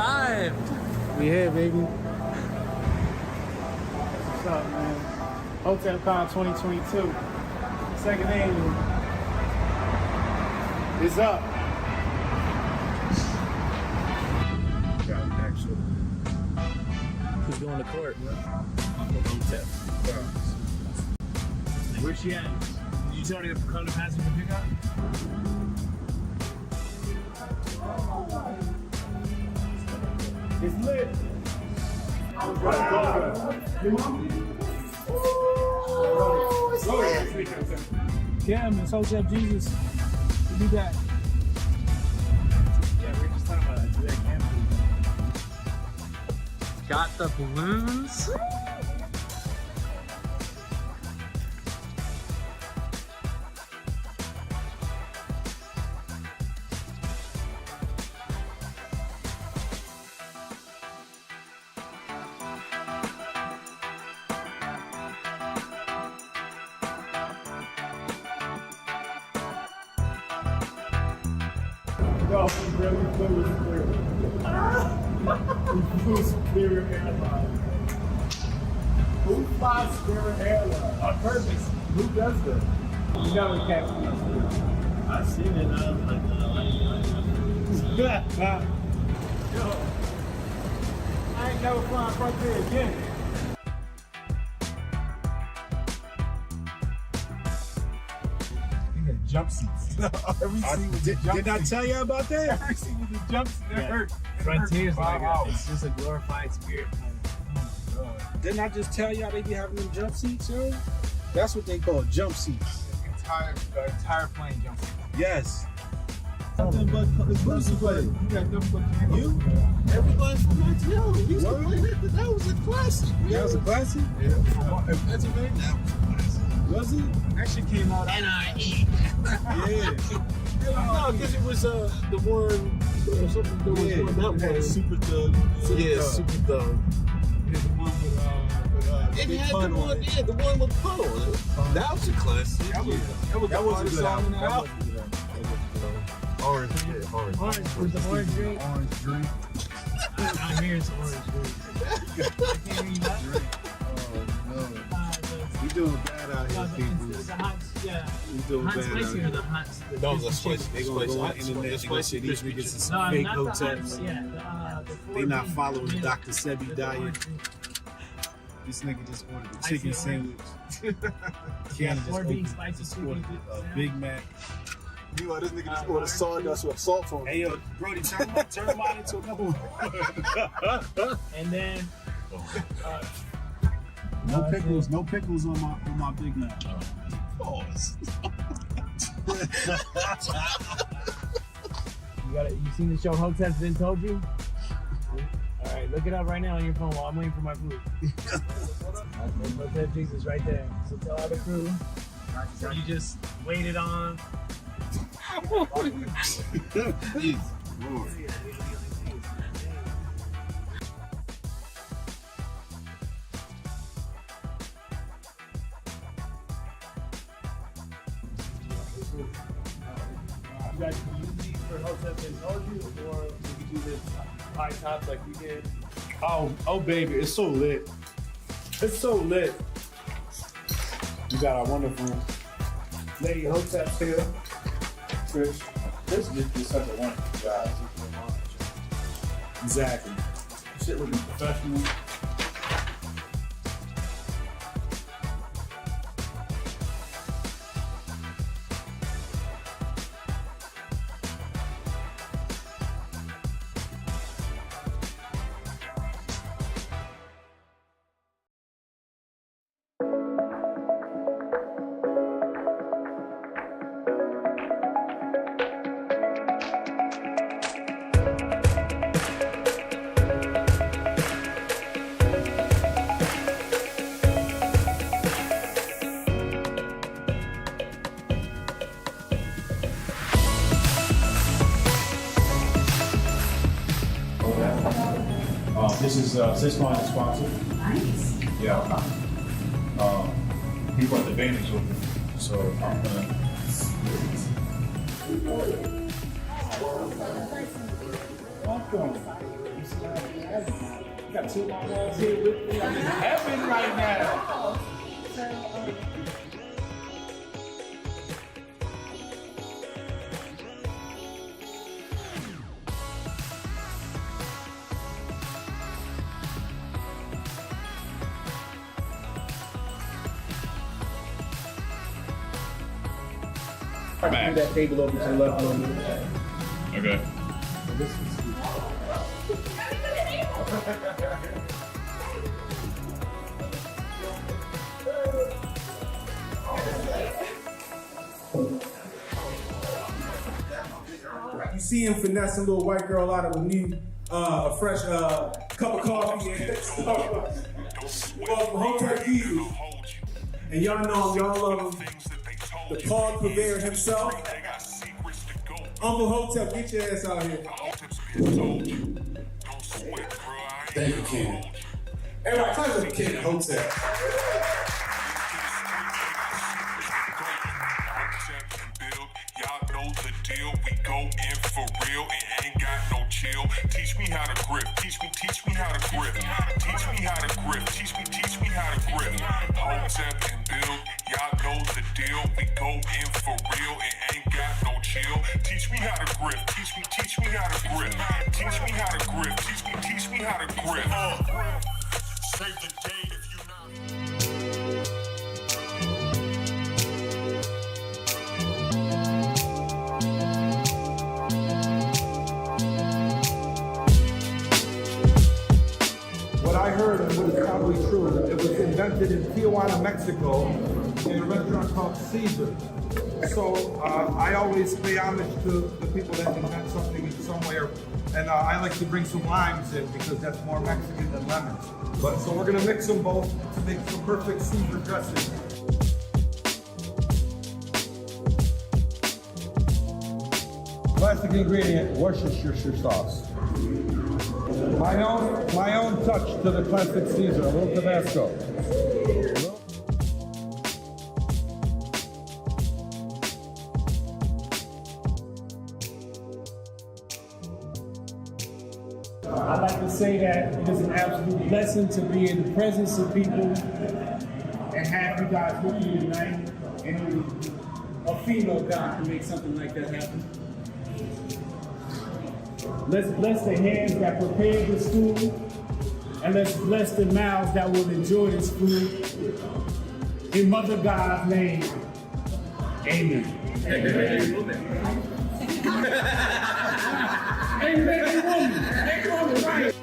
arrived. We here, baby. What's up, man? HotepCon 2022. Second annual. It's up. Who's going to court? Hotep. Where's she at? Did you tell her to come to passenger pickup? It's lit. Your mom? Oh, it's lit. Kim, it's Hotep Jesus. We'll be back. Yeah, we were just talking about that today. Got the balloons. No, he really flew Spirit Airlines. Who flies Spirit Airlines? On purpose. Who does that? You never catch me. I seen it. I was like, Yo, I ain't never flying right there again. Jump seats. Every seat was a jump Did I tell you about that? Every seat was a jump seat. That hurt. Frontier's like it's just a glorified spirit. Didn't I just tell y'all they be having them jump seats, yo? That's what they call jump seats. The entire plane jump seat. Yes. Nothing but it's Lucy play. You got nothing but You? Everybody from Montreal used to play that. That was a classic. That was a classic? Yeah. Pennsylvania? That was a classic. Was it? That shit came out. NIE. Yeah. No, because it was the one, something that was one that was Super Thug. Yeah, Super Thug. Yeah, the one with It Big had Pun the on one, it. yeah, the one with Pun on it. That was a classic. That was the hardest song in the album. Orange, yeah, orange. Orange was the orange drink. Orange drink. I'm hearing some orange drink. I can't hear you that. Oh, no. We doing bad out here, people. The hot, yeah. We doing Hot bad out spicy or here. the hot? No, the spicy. They gonna go on the internet and go say these niggas is some fake hoteps. They not following the Dr. Sebi diet. This nigga just ordered a chicken sandwich. Keanu just ordered a Big Mac. Meanwhile, this nigga just ordered sawdust with salt on it. Hey yo, Brody, turn mine into another one. And then No pickles on my Big Mac. Pause. you seen the show Hotep's Been Told You? All right, look it up right now on your phone while I'm waiting for my food. Hotep Jesus right there. So tell all the crew you just waited on. Jeez, Lord. You guys can use these for Hotep Been Told You, or we could do this high tops like we did. Oh baby, it's so lit. It's so lit. We got our wonderful Lady Hoteps here. Trish. This is just such a wonderful job. Exactly. Shit looking professional. This is Cisco is sponsored. Nice. Yeah. People at the Vantage with me. So I'm gonna. Welcome. Got two long walls here with me. I'm in heaven right now. Move that table over to the left a little bit. Okay. You see him finessing a little white girl out of a fresh cup of coffee and Hotep Jesus. And y'all know him, y'all love him. The Paul Purveyor himself. Uncle Hotep, get your ass out here. Thank you, King. Everybody, tell us the King Hotep. We go in for real and ain't got no chill. Teach me how to grip. Teach me how to grip. Teach me how to grip. Teach me how to grip. Hotep and build, y'all know the deal. We go in for real and ain't got no chill. Teach me how to grip. Teach me how to grip. Teach me how to grip. Teach me how to grip. Save the date if you not. What I heard, and what is probably true, it was invented in Tijuana, Mexico, in a restaurant called Caesar. So I always pay homage to the people that invent something in somewhere, and I like to bring some limes in because that's more Mexican than lemons. But so we're gonna mix them both to make some perfect Caesar dressing. Classic ingredient: Worcestershire sauce. My own touch to the classic Caesar, a little Tabasco. I like to say that it is an absolute blessing to be in the presence of people and have you guys with me tonight. And a female God to make something like that happen. Let's bless the hands that prepared this food, and let's bless the mouths that will enjoy this food. In Mother God's name, amen. Amen, woman. Right?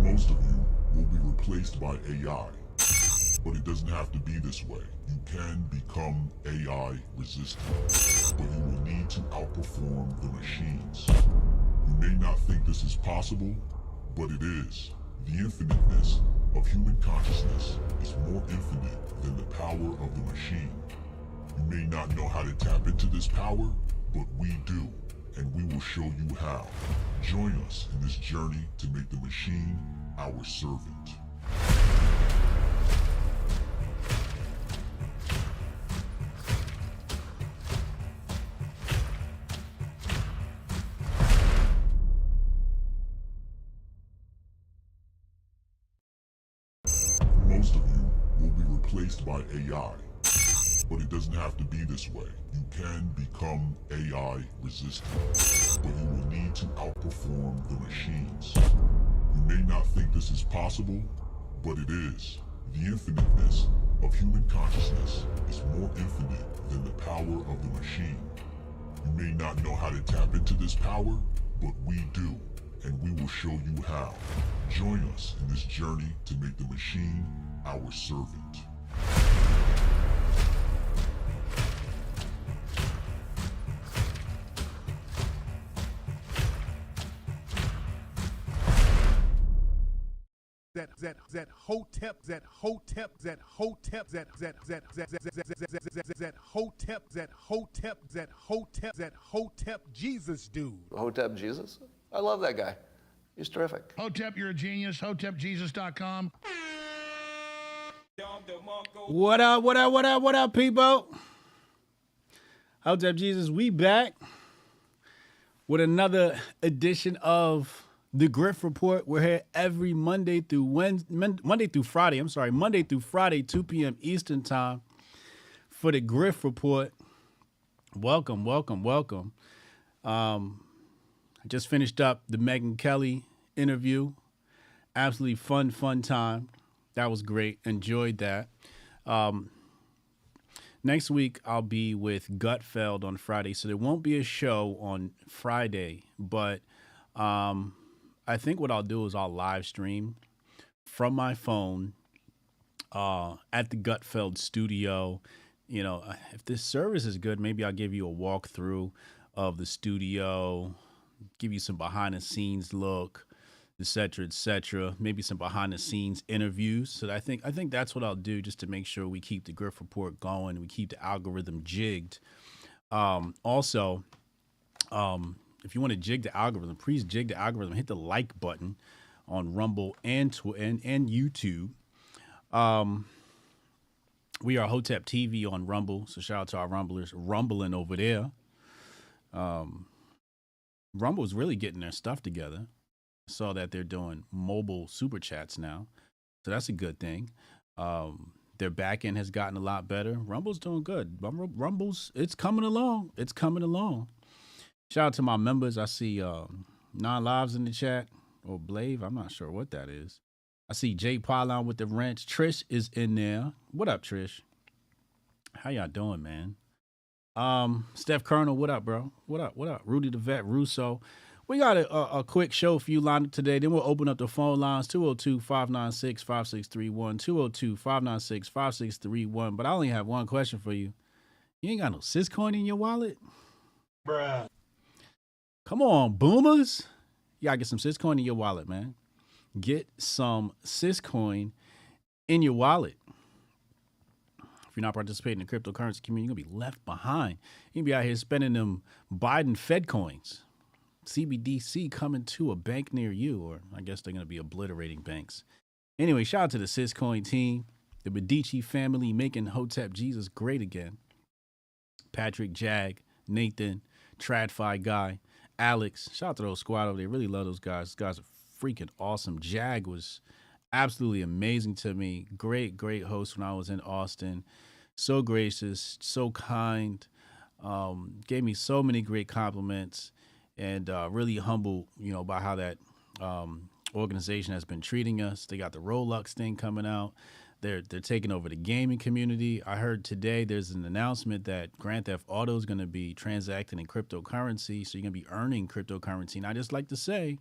Most of you will be replaced by AI, but it doesn't have to be this way. You can become AI resistant, but you will need to outperform the machines. You may not think this is possible, but it is. The infiniteness of human consciousness is more infinite than the power of the machine. You may not know how to tap into this power, but we do, and we will show you how. Join us in this journey to make the machine our servant. Most of you will be replaced by AI, but it doesn't have to be this way. You can become AI resistant, but you will need to outperform the machines. You may not think this is possible, but it is. The infiniteness of human consciousness is more infinite than the power of the machine. You may not know how to tap into this power, but we do, and we will show you how. Join us in this journey to make the machine our servant. that Hotep Jesus dude. Hotep Jesus? I love that guy. He's terrific. Hotep, you're a genius. HotepJesus.com. What up, people? Hotep Jesus, we back with another edition of the Grift Report. We're here every Monday through Friday, 2 p.m. Eastern Time for the Grift Report. Welcome. I just finished up the Megyn Kelly interview. Absolutely fun time. That was great. Enjoyed that. Next week, I'll be with Gutfeld on Friday, so there won't be a show on Friday, but I think what I'll do is I'll live stream from my phone at the Gutfeld studio. You know, if this service is good, maybe I'll give you a walkthrough of the studio, give you some behind the scenes look, et cetera, maybe some behind the scenes interviews. So I think that's what I'll do, just to make sure we keep the Grift Report going, we keep the algorithm jigged. Also, if you want to jig the algorithm, please jig the algorithm. Hit the like button on Rumble and YouTube. We are Hotep TV on Rumble, so shout out to our Rumblers rumbling over there. Rumble's really getting their stuff together. I saw that they're doing mobile super chats now, so that's a good thing. Their back end has gotten a lot better. Rumble's doing good. Rumble's, it's coming along. Shout out to my members. I see Non-Lives in the chat, or Blave. I'm not sure what that is. I see Jay Pylon with the wrench. Trish is in there. What up, Trish? How y'all doing, man? Steph Colonel, what up, bro? What up? Rudy the Vet, Russo. We got a quick show for you lined up today. Then we'll open up the phone lines, 202-596-5631, 202-596-5631. But I only have one question for you. You ain't got no Syscoin in your wallet? Bruh. Come on, boomers. You gotta get some Syscoin in your wallet, man. Get some Syscoin in your wallet. If you're not participating in the cryptocurrency community, you're gonna be left behind. You're gonna be out here spending them Biden Fed coins. CBDC coming to a bank near you, or I guess they're gonna be obliterating banks. Anyway, shout out to the Syscoin team, the Medici family making Hotep Jesus great again. Patrick, Jag, Nathan, TradFi guy, Alex. Shout out to those squad over there. Really love those guys. Those guys are freaking awesome. Jag was absolutely amazing to me. Great host when I was in Austin. So gracious, so kind. Gave me so many great compliments, and really humble, by how that organization has been treating us. They got the Roblox thing coming out. They're taking over the gaming community. I heard today there's an announcement that Grand Theft Auto is going to be transacting in cryptocurrency, so you're going to be earning cryptocurrency. And I just like to say,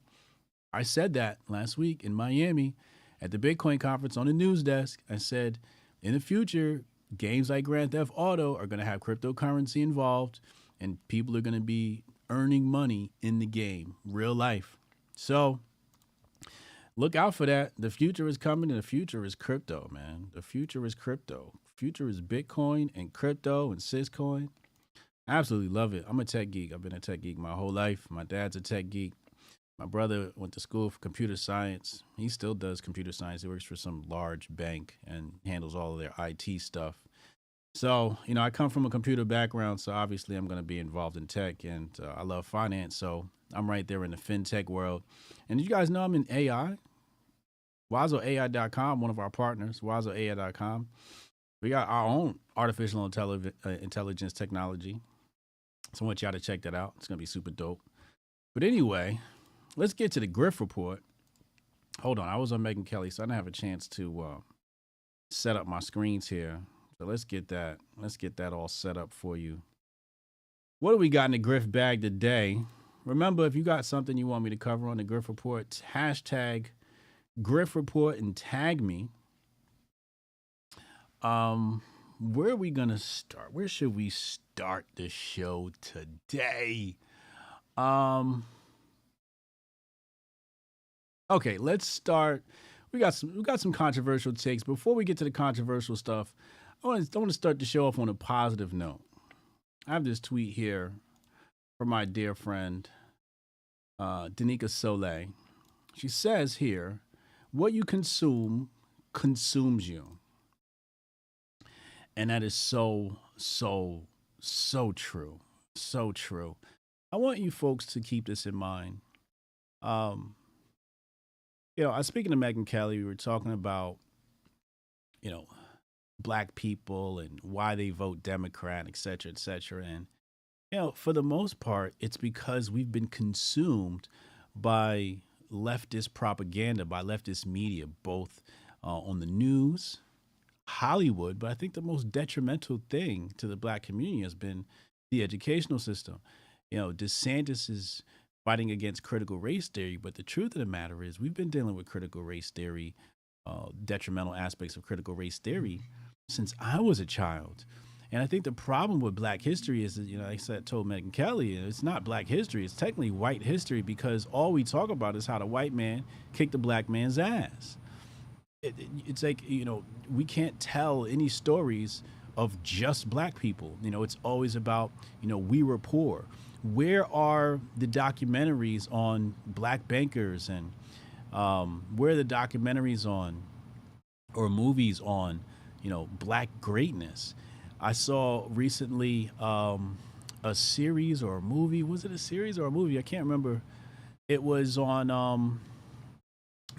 I said that last week in Miami at the Bitcoin conference on the news desk. I said, in the future, games like Grand Theft Auto are going to have cryptocurrency involved, and people are going to be earning money in the game, real life. So look out for that. The future is coming, and the future is crypto, man. The future is crypto. Future is Bitcoin and crypto and Syscoin. I absolutely love it. I'm a tech geek. I've been a tech geek my whole life. My dad's a tech geek. My brother went to school for computer science. He still does computer science. He works for some large bank and handles all of their IT stuff. So, I come from a computer background, so obviously I'm going to be involved in tech, and I love finance, so I'm right there in the fintech world. And did you guys know I'm in AI? WazoAI.com, one of our partners, WazoAI.com. We got our own artificial intelligence technology. So I want y'all to check that out. It's going to be super dope. But anyway, let's get to the Grift Report. Hold on. I was on Megyn Kelly, so I didn't have a chance to set up my screens here. So let's get that all set up for you. What do we got in the Grift bag today? Remember, if you got something you want me to cover on the Grift Report, hashtag Grift Report and tag me. Where are we gonna start? Where should we start the show today? Okay, let's start. We got some controversial takes. Before we get to the controversial stuff, I want to start the show off on a positive note. I have this tweet here from my dear friend Danica Soleil. She says here, "What you consume consumes you," and that is so true, so true. I want you folks to keep this in mind. I was speaking to Megyn Kelly. We were talking about, black people and why they vote Democrat, et cetera, et cetera. And, for the most part, it's because we've been consumed by leftist propaganda, by leftist media, both on the news, Hollywood. But I think the most detrimental thing to the black community has been the educational system. DeSantis is fighting against critical race theory, but the truth of the matter is we've been dealing with critical race theory, detrimental aspects of critical race theory since I was a child. And I think the problem with black history is that, like I told Megyn Kelly, it's not black history, it's technically white history, because all we talk about is how the white man kicked the black man's ass. It's like, we can't tell any stories of just black people. It's always about, we were poor. Where are the documentaries on black bankers, and where are the documentaries on, or movies on, black greatness? I saw recently a series or a movie. Was it a series or a movie? I can't remember. It was on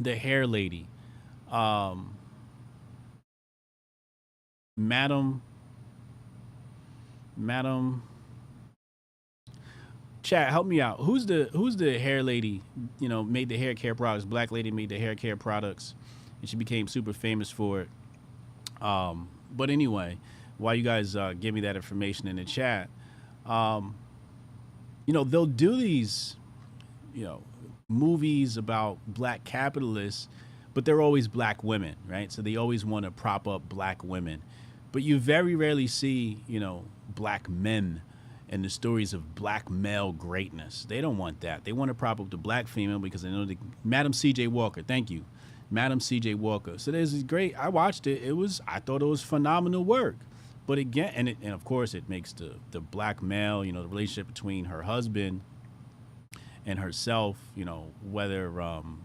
the hair lady, Madam. Chat, help me out. Who's the hair lady? Made the hair care products. Black lady made the hair care products, and she became super famous for it. But anyway, while you guys give me that information in the chat, they'll do these, movies about black capitalists, but they're always black women, right? So they always want to prop up black women, but you very rarely see, black men and the stories of black male greatness. They don't want that. They want to prop up the black female because they know Madam C.J. Walker. Thank you. Madam C.J. Walker. So there's this great, I watched it. I thought it was phenomenal work. But again, and of course it makes the black male, the relationship between her husband and herself, whether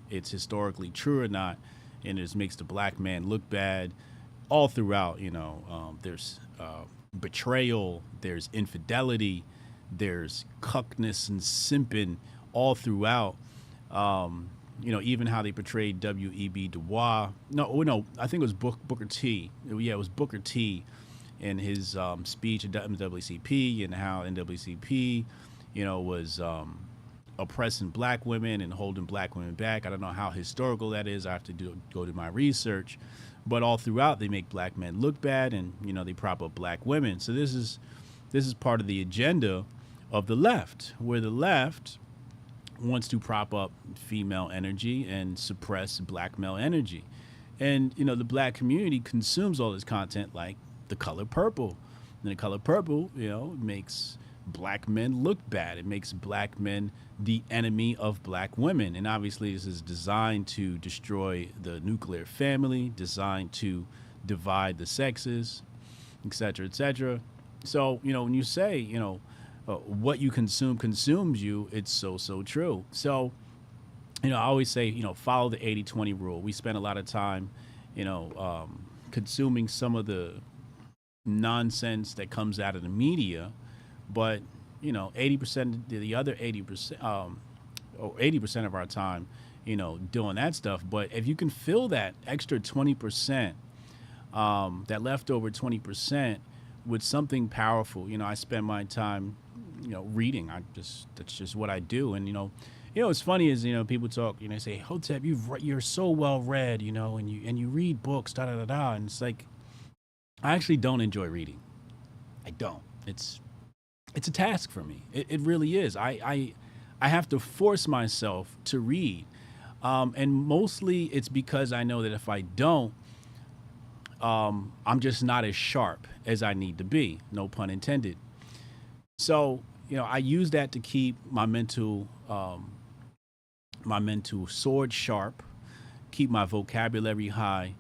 it's historically true or not, and it makes the black man look bad all throughout. There's betrayal, there's infidelity, there's cuckness and simping all throughout. Even how they portrayed W.E.B. Du Bois. No, I think it was Booker T. Yeah, it was Booker T. in his speech at NAACP, and how NAACP, was oppressing black women and holding black women back. I don't know how historical that is. I have to go do my research. But all throughout, they make black men look bad, and they prop up black women. So this is part of the agenda of the left, where the left wants to prop up female energy and suppress black male energy. And the black community consumes all this content, like the color purple. And the color purple, makes black men look bad. It makes black men the enemy of black women. And obviously this is designed to destroy the nuclear family, designed to divide the sexes, et cetera, et cetera. So, when you say, what you consume consumes you, it's so true. So, I always say, follow the 80-20 rule. We spend a lot of time, consuming some of the nonsense that comes out of the media, but 80%, the other 80%, or 80% of our time, doing that stuff. But if you can fill that extra 20%, that leftover 20% with something powerful, I spend my time, reading. That's just what I do. And, You know, what's funny is, people talk, say, Hotep, you're so well read, and you read books, da da da da, and it's like, I actually don't enjoy reading. I don't. It's a task for me. It really is. I have to force myself to read, and mostly it's because I know that if I don't, I'm just not as sharp as I need to be. No pun intended. So, I use that to keep my mental sword sharp, keep my vocabulary high,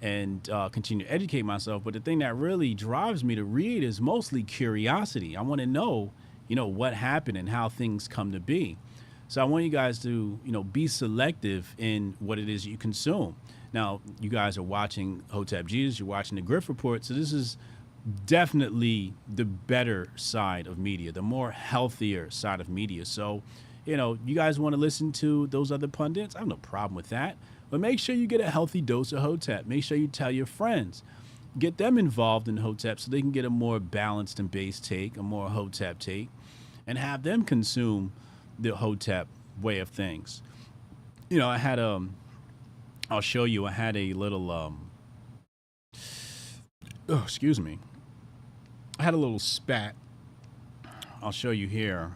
and continue to educate myself. But the thing that really drives me to read is mostly curiosity. I want to know, what happened and how things come to be. So I want you guys to, be selective in what it is you consume. Now, you guys are watching Hotep Jesus, you're watching the Grift Report. So this is definitely the better side of media, the more healthier side of media. So, you guys want to listen to those other pundits? I have no problem with that. But make sure you get a healthy dose of Hotep. Make sure you tell your friends. Get them involved in Hotep so they can get a more balanced and based take, a more Hotep take, and have them consume the Hotep way of things. I had I'll show you, I had a little, excuse me. I had a little spat. I'll show you here.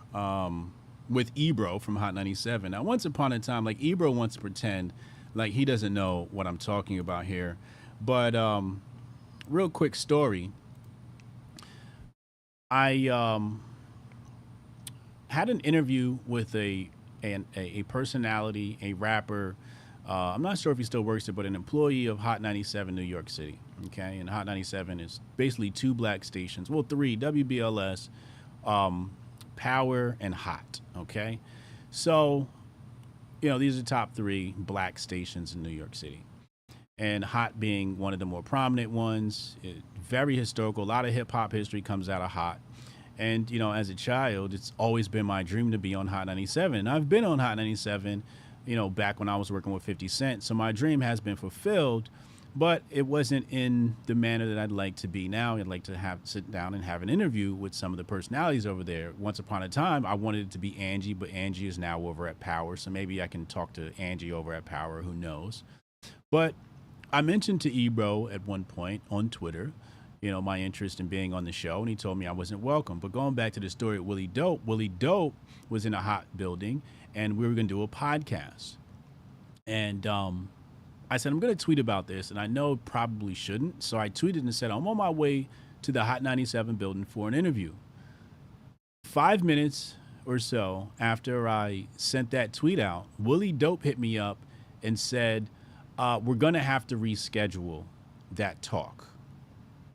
With Ebro from Hot 97. Now, once upon a time, like, Ebro wants to pretend like he doesn't know what I'm talking about here. But real quick story. I had an interview with a personality, a rapper. I'm not sure if he still works there, but an employee of Hot 97 New York City. Okay, and Hot 97 is basically two black stations. Well, three: WBLS, Power, and Hot. Okay, so these are the top three black stations in New York City, and Hot being one of the more prominent ones. Very historical. A lot of hip hop history comes out of Hot. And as a child, it's always been my dream to be on Hot 97. And I've been on Hot 97, back when I was working with 50 Cent. So my dream has been fulfilled, but it wasn't in the manner that I'd like to be now. I'd like to sit down and have an interview with some of the personalities over there. Once upon a time, I wanted it to be Angie, but Angie is now over at Power. So maybe I can talk to Angie over at Power. Who knows? But I mentioned to Ebro at one point on Twitter, my interest in being on the show, and he told me I wasn't welcome. But going back to the story of Willie Dope was in a Hot building, and we were going to do a podcast. And I said, I'm going to tweet about this, and I know probably shouldn't. So I tweeted and said, I'm on my way to the Hot 97 building for an interview. 5 minutes or so after I sent that tweet out, Willie Dope hit me up and said, we're going to have to reschedule that talk.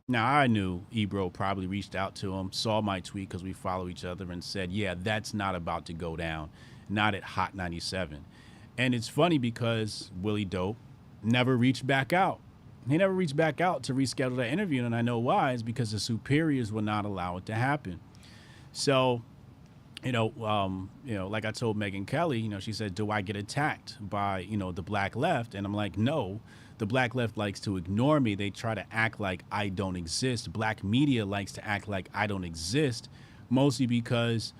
Now, I knew Ebro probably reached out to him, saw my tweet because we follow each other, and said, yeah, that's not about to go down, not at Hot 97. And it's funny because Willie Dope never reached back out. He never reached back out to reschedule that interview, and I know why. Is because the superiors will not allow it to happen. So, like I told Megyn Kelly, she said, do I get attacked by, the black left? And I'm like, no. The black left likes to ignore me. They try to act like I don't exist. Black media likes to act like I don't exist, mostly because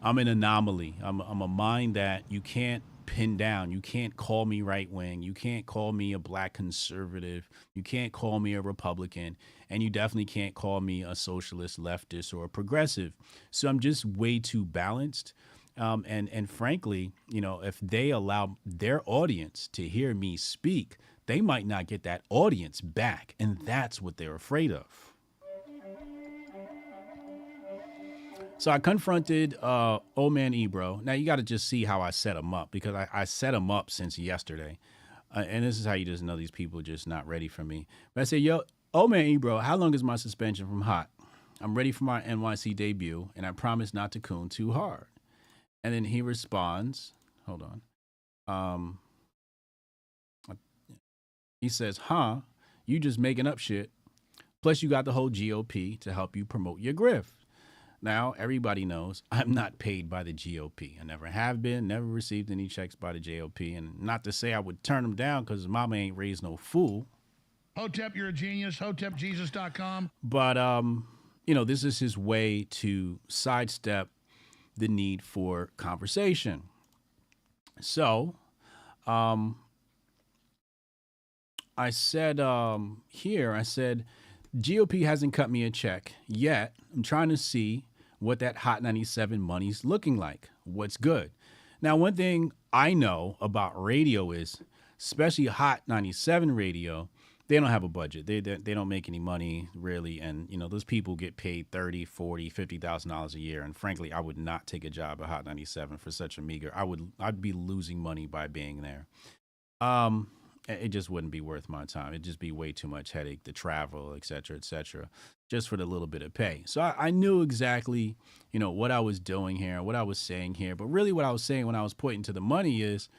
I'm an anomaly. I'm a mind that you can't pin down. You can't call me right wing. You can't call me a black conservative. You can't call me a Republican. And you definitely can't call me a socialist, leftist, or a progressive. So I'm just way too balanced. And frankly, if they allow their audience to hear me speak, they might not get that audience back. And that's what they're afraid of. So I confronted old man Ebro. Now, you got to just see how I set him up, because I set him up since yesterday. And this is how you just know these people are just not ready for me. But I said, yo, old man Ebro, how long is my suspension from Hot? I'm ready for my NYC debut, and I promise not to coon too hard. And then he responds, hold on. He says, you just making up shit. Plus you got the whole GOP to help you promote your grift. Now, everybody knows I'm not paid by the GOP. I never have been, never received any checks by the GOP. And not to say I would turn them down, because mama ain't raised no fool. Hotep, you're a genius. HotepJesus.com. But, this is his way to sidestep the need for conversation. So, I said here, I said, GOP hasn't cut me a check yet. I'm trying to see what that Hot 97 money's looking like. What's good? Now, one thing I know about radio is, especially Hot 97 radio, they don't have a budget. They don't make any money really, and those people get paid $30,000, $40,000, $50,000 a year. And frankly, I would not take a job at Hot 97 for such a meager. I'd be losing money by being there. It just wouldn't be worth my time. It'd just be way too much headache, the travel, et cetera, just for the little bit of pay. So I knew exactly, what I was doing here, what I was saying here. But really what I was saying when I was pointing to the money is,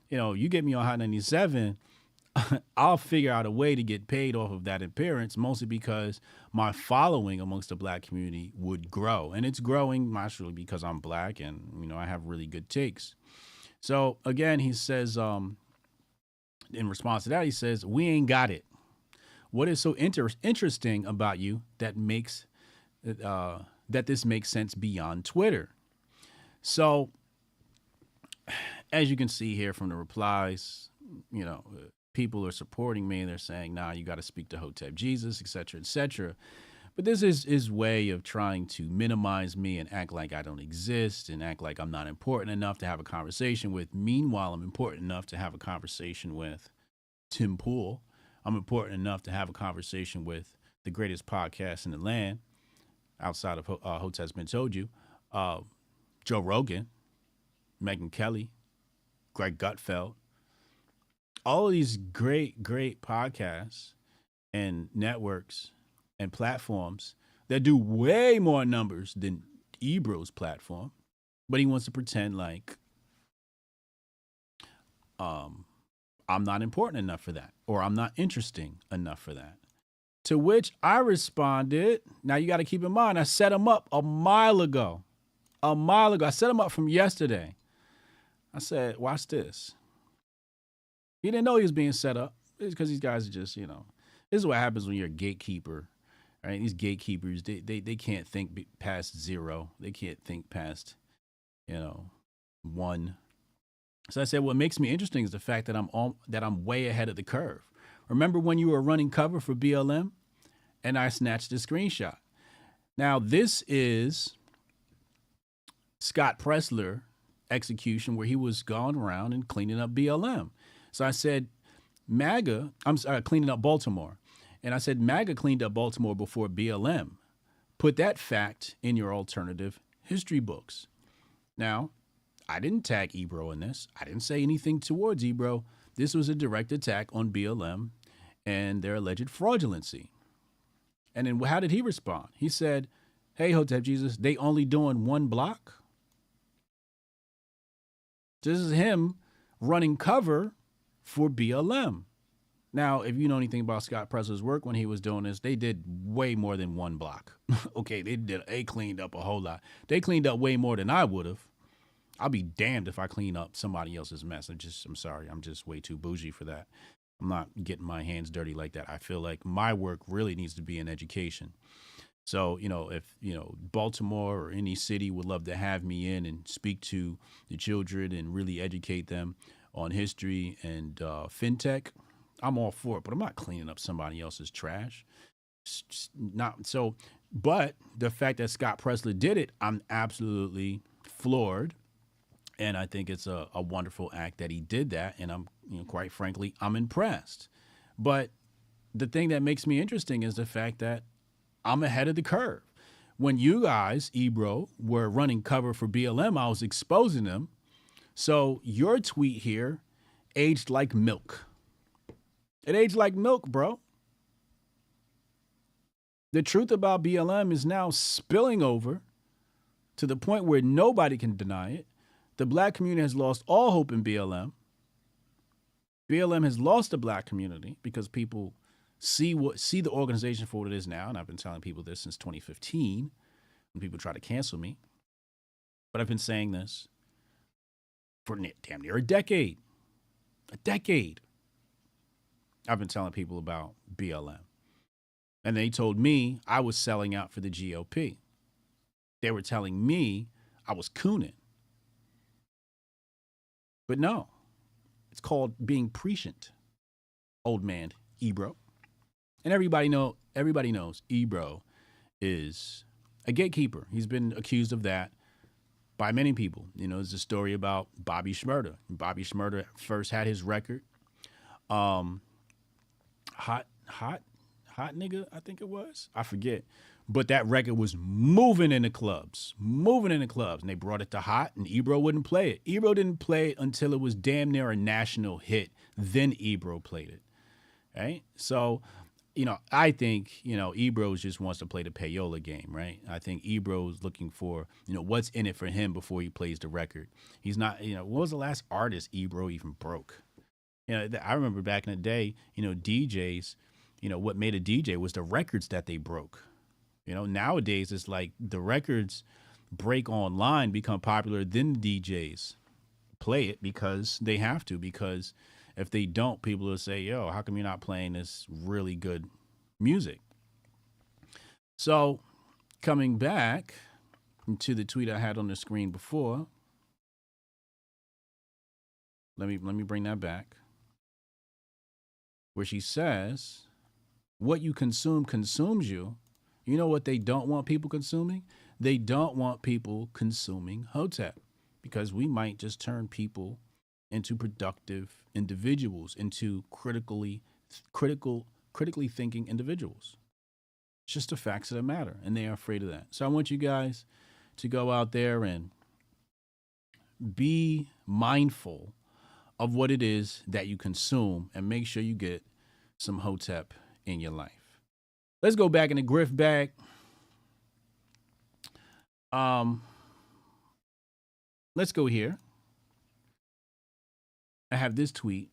you get me on Hot 97, I'll figure out a way to get paid off of that appearance, mostly because my following amongst the black community would grow. And it's growing naturally because I'm black and, I have really good takes. So again, he says, in response to that, he says, we ain't got it. What is so interesting about you that makes that this makes sense beyond Twitter? So as you can see here from the replies, people are supporting me. They're saying, nah, you got to speak to Hotep Jesus, et cetera, et cetera. But this is his way of trying to minimize me and act like I don't exist and act like I'm not important enough to have a conversation with. Meanwhile, I'm important enough to have a conversation with Tim Pool. I'm important enough to have a conversation with the greatest podcast in the land outside of Hotep's Been Told You, Joe Rogan, Megyn Kelly, Greg Gutfeld. All of these great podcasts and networks and platforms that do way more numbers than Ebro's platform, but he wants to pretend like I'm not important enough for that, or I'm not interesting enough for that. To which I responded, now you got to keep in mind, I set him up a mile ago. I set him up from yesterday. I said, watch this. He didn't know he was being set up. It's because these guys are just, this is what happens when you're a gatekeeper. Right? These gatekeepers, they can't think past zero. They can't think past, one. So I said, what makes me interesting is the fact that I'm way ahead of the curve. Remember when you were running cover for BLM and I snatched the screenshot? Now, this is Scott Pressler execution where he was going around and cleaning up BLM. So I said, MAGA, I'm sorry, cleaning up Baltimore. And I said, MAGA cleaned up Baltimore before BLM. Put that fact in your alternative history books. Now, I didn't tag Ebro in this. I didn't say anything towards Ebro. This was a direct attack on BLM and their alleged fraudulency. And then how did he respond? He said, hey, Hotep Jesus, they only doing one block? This is him running cover for BLM. Now, if you know anything about Scott Pressler's work when he was doing this, they did way more than one block. Okay, they cleaned up a whole lot. They cleaned up way more than I would have. I'll be damned if I clean up somebody else's mess. I'm sorry. I'm just way too bougie for that. I'm not getting my hands dirty like that. I feel like my work really needs to be in education. So, if, Baltimore or any city would love to have me in and speak to the children and really educate them on history and fintech, I'm all for it, but I'm not cleaning up somebody else's trash. Not so, but the fact that Scott Pressler did it, I'm absolutely floored. And I think it's a wonderful act that he did that. And I'm, quite frankly, I'm impressed. But the thing that makes me interesting is the fact that I'm ahead of the curve. When you guys, Ebro, were running cover for BLM, I was exposing them. So your tweet here aged like milk. It aged like milk, bro. The truth about BLM is now spilling over to the point where nobody can deny it. The black community has lost all hope in BLM. BLM has lost the black community because people see the organization for what it is now. And I've been telling people this since 2015 when people try to cancel me. But I've been saying this for damn near a decade. A decade. I've been telling people about BLM. And they told me I was selling out for the GOP. They were telling me I was cooning. But no, it's called being prescient, old man Ebro. And everybody knows Ebro is a gatekeeper. He's been accused of that by many people. You know, there's a story about Bobby Shmurda. Bobby Shmurda first had his record, Hot Nigga, I think it was. I forget. But that record was moving in the clubs. And they brought it to Hot, and Ebro wouldn't play it. Ebro didn't play it until it was damn near a national hit. Then Ebro played it. Right? So, you know, I think, you know, Ebro just wants to play the payola game, right? I think Ebro's looking for, you know, what's in it for him before he plays the record. He's not, you know, what was the last artist Ebro even broke? You know, I remember back in the day, you know, DJs, you know, what made a DJ was the records that they broke. You know, nowadays it's like the records break online, become popular, then the DJs play it because they have to, because if they don't, people will say, yo, how come you're not playing this really good music? So coming back to the tweet I had on the screen before, let me bring that back, where she says, what you consume consumes you. You know what they don't want people consuming? They don't want people consuming Hotep, because we might just turn people into productive individuals, into critically thinking individuals. It's just the facts of the matter, and they are afraid of that. So I want you guys to go out there and be mindful of what it is that you consume, and make sure you get some Hotep in your life. Let's go back in the grift bag. Let's go here. I have this tweet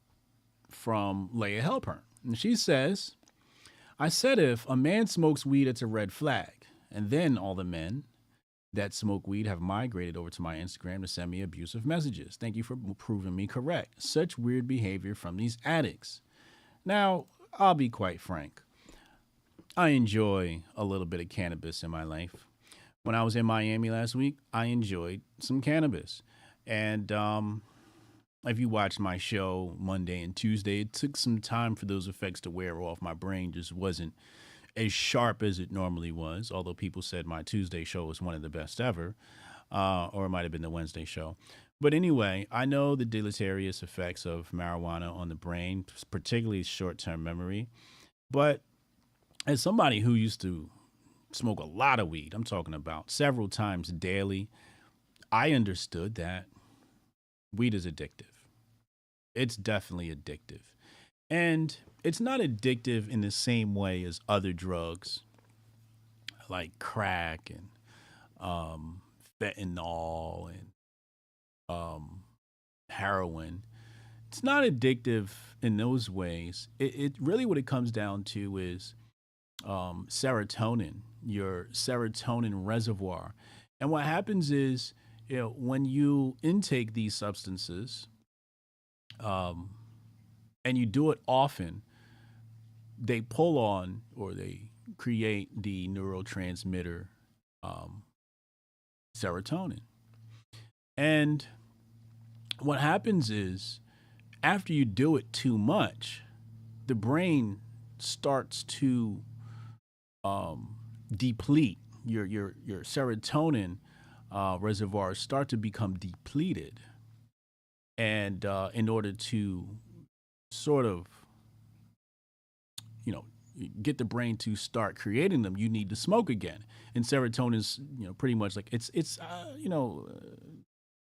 from Leia Halpern. And she says, I said if a man smokes weed, it's a red flag. And then all the men that smoke weed have migrated over to my Instagram to send me abusive messages. Thank you for proving me correct. Such weird behavior from these addicts. Now, I'll be quite frank. I enjoy a little bit of cannabis in my life. When I was in Miami last week, I enjoyed some cannabis. And if you watched my show Monday and Tuesday, it took some time for those effects to wear off. My brain just wasn't as sharp as it normally was, although people said my Tuesday show was one of the best ever, or it might have been the Wednesday show. But anyway, I know the deleterious effects of marijuana on the brain, particularly short-term memory. But as somebody who used to smoke a lot of weed, I'm talking about several times daily, I understood that weed is addictive. It's definitely addictive. And it's not addictive in the same way as other drugs like crack and fentanyl and heroin. It's not addictive in those ways. It really, what it comes down to is serotonin, your serotonin reservoir. And what happens is, you know, when you intake these substances, and you do it often, they pull on, or they create the neurotransmitter serotonin. And what happens is, after you do it too much, the brain starts to deplete. Your serotonin reservoirs start to become depleted. And in order to sort of, you know, get the brain to start creating them, you need to smoke again. And serotonin's, you know, pretty much like it's you know,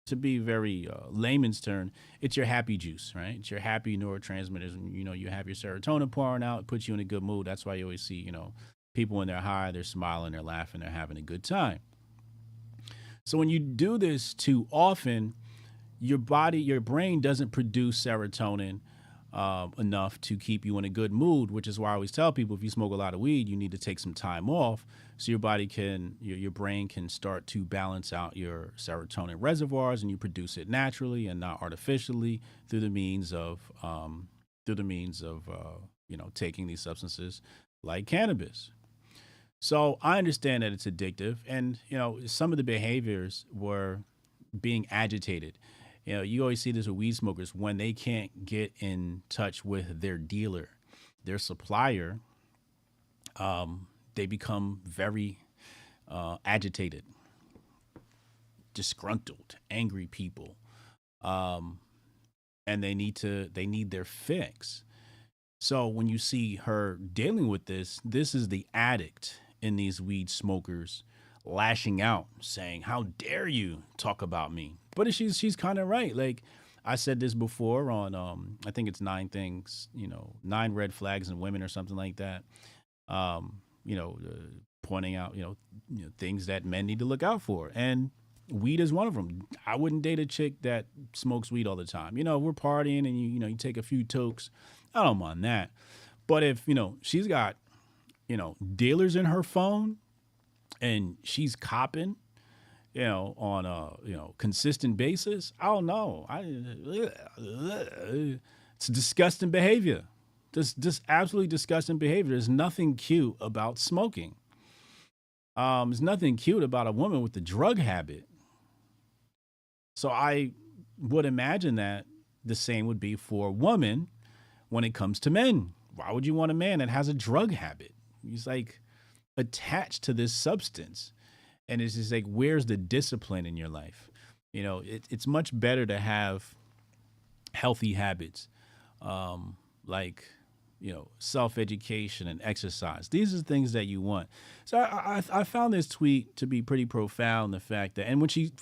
to be very layman's term, it's your happy juice, right? It's your happy neurotransmitters. And, you know, you have your serotonin pouring out, it puts you in a good mood. That's why you always see, you know, people when they're high, they're smiling, they're laughing, they're having a good time. So when you do this too often, your brain doesn't produce serotonin enough to keep you in a good mood, which is why I always tell people, if you smoke a lot of weed, you need to take some time off so your body can, your brain can start to balance out your serotonin reservoirs, and you produce it naturally and not artificially through the means of you know, taking these substances like cannabis. So I understand that it's addictive, and, you know, some of the behaviors were being agitated. You know, you always see this with weed smokers when they can't get in touch with their dealer, their supplier. They become very agitated, disgruntled, angry people, and they need their fix. So when you see her dealing with this is the addict in these weed smokers lashing out, saying, "How dare you talk about me?" But she's kind of right. Like I said this before on I think it's 9 red flags in women or something like that. Pointing out things that men need to look out for, and weed is one of them. I wouldn't date a chick that smokes weed all the time. We're partying and you take a few tokes. I don't mind that. But if, she's got, dealers in her phone and she's copping, on a, consistent basis, I don't know. It's disgusting behavior. Just absolutely disgusting behavior. There's nothing cute about smoking. There's nothing cute about a woman with a drug habit. So I would imagine that the same would be for a woman when it comes to men. Why would you want a man that has a drug habit? He's like attached to this substance. And it's just like, where's the discipline in your life? It's much better to have healthy habits, like, self-education and exercise. These are things that you want. So I found this tweet to be pretty profound. The fact that, and when she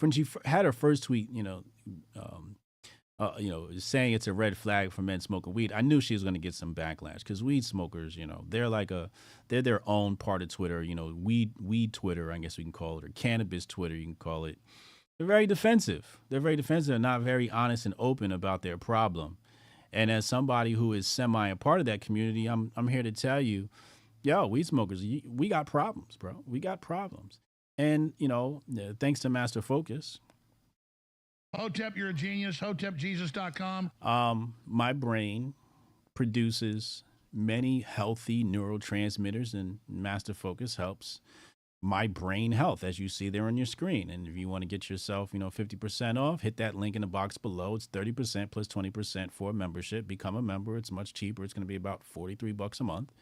had her first tweet, saying it's a red flag for men smoking weed, I knew she was going to get some backlash because weed smokers, they're their own part of Twitter. Weed Twitter, I guess we can call it, or cannabis Twitter, you can call it. They're very defensive. They're not very honest and open about their problem. And as somebody who is semi a part of that community, I'm here to tell you, weed smokers, we got problems, bro. We got problems. And, thanks to Master Focus. Hotep, you're a genius. HotepJesus.com. My brain produces many healthy neurotransmitters, and Master Focus helps my brain health, as you see there on your screen. And if you want to get yourself, 50% off, hit that link in the box below. It's 30% plus 20% for a membership. Become a member. It's much cheaper. It's going to be about $43 a month.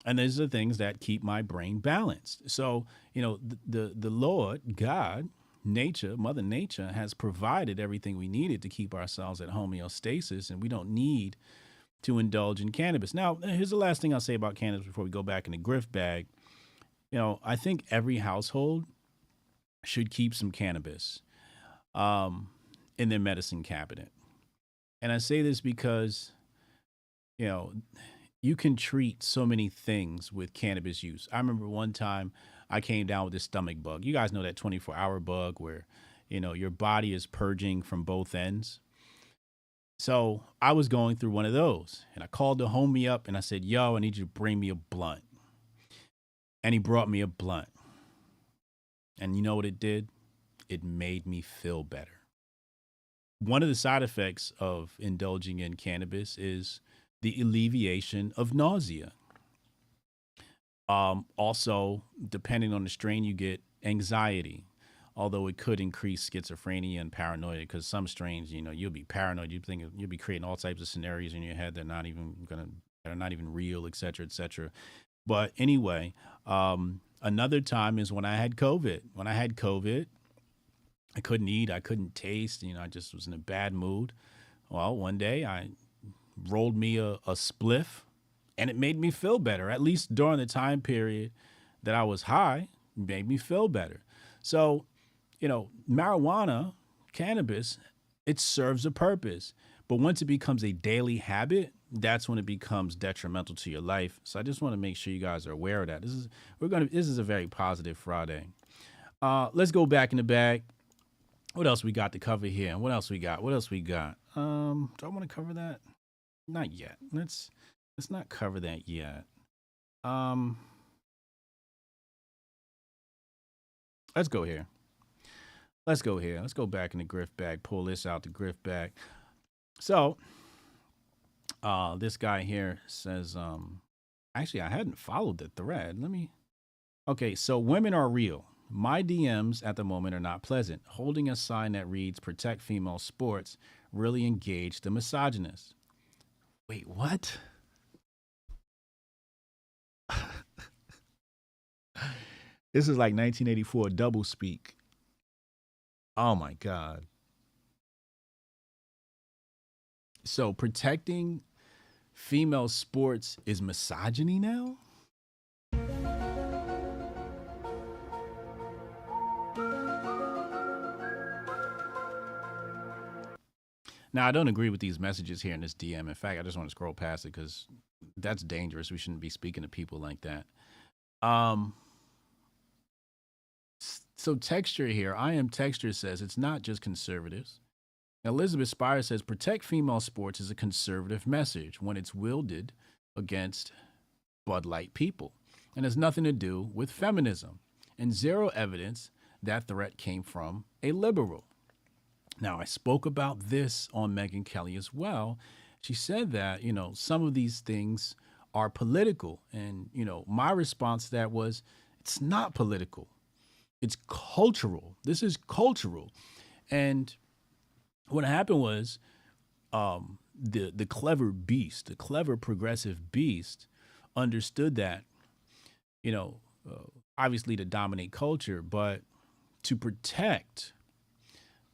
And these are things that keep my brain balanced. So, the Lord, God, nature, Mother Nature has provided everything we needed to keep ourselves at homeostasis, and we don't need to indulge in cannabis. Now, here's the last thing I'll say about cannabis before we go back in the grift bag. I think every household should keep some cannabis in their medicine cabinet. And I say this because, you can treat so many things with cannabis use. I remember one time I came down with this stomach bug. You guys know that 24-hour bug where, your body is purging from both ends. So I was going through one of those, and I called the homie up and I said, "Yo, I need you to bring me a blunt." And he brought me a blunt. And you know what it did? It made me feel better. One of the side effects of indulging in cannabis is the alleviation of nausea. Also, depending on the strain you get, anxiety, although it could increase schizophrenia and paranoia, because some strains, you'll be paranoid. You'll be creating all types of scenarios in your head that are not even real, et cetera, et cetera. But anyway, another time is when I had COVID. When I had COVID, I couldn't eat, I couldn't taste, I just was in a bad mood. Well, one day I rolled me a spliff, and it made me feel better. At least during the time period that I was high, it made me feel better. So, marijuana, cannabis, it serves a purpose. But once it becomes a daily habit, that's when it becomes detrimental to your life. So I just want to make sure you guys are aware of that. This is a very positive Friday. Let's go back in the bag. What else we got to cover here? What else we got? Do I want to cover that? Not yet. Let's not cover that yet. Let's go here. Let's go back in the grift bag. Pull this out the grift bag. So, this guy here says, actually, I hadn't followed the thread. Okay, so women are real. My DMs at the moment are not pleasant. Holding a sign that reads "Protect Female Sports" really engaged the misogynist. Wait, what? This is like 1984 double speak. Oh my God. So protecting female sports is misogyny now? Now, I don't agree with these messages here in this DM. In fact, I just want to scroll past it because that's dangerous. We shouldn't be speaking to people like that. So Texture here, I Am Texture says it's not just conservatives. Elizabeth Spire says protect female sports is a conservative message when it's wielded against Bud Light people and has nothing to do with feminism, and zero evidence that threat came from a liberal. Now, I spoke about this on Megyn Kelly as well. She said that, some of these things are political. And, my response to that was, it's not political. It's cultural. This is cultural. And what happened was the clever beast, the clever progressive beast understood that, obviously to dominate culture, but to protect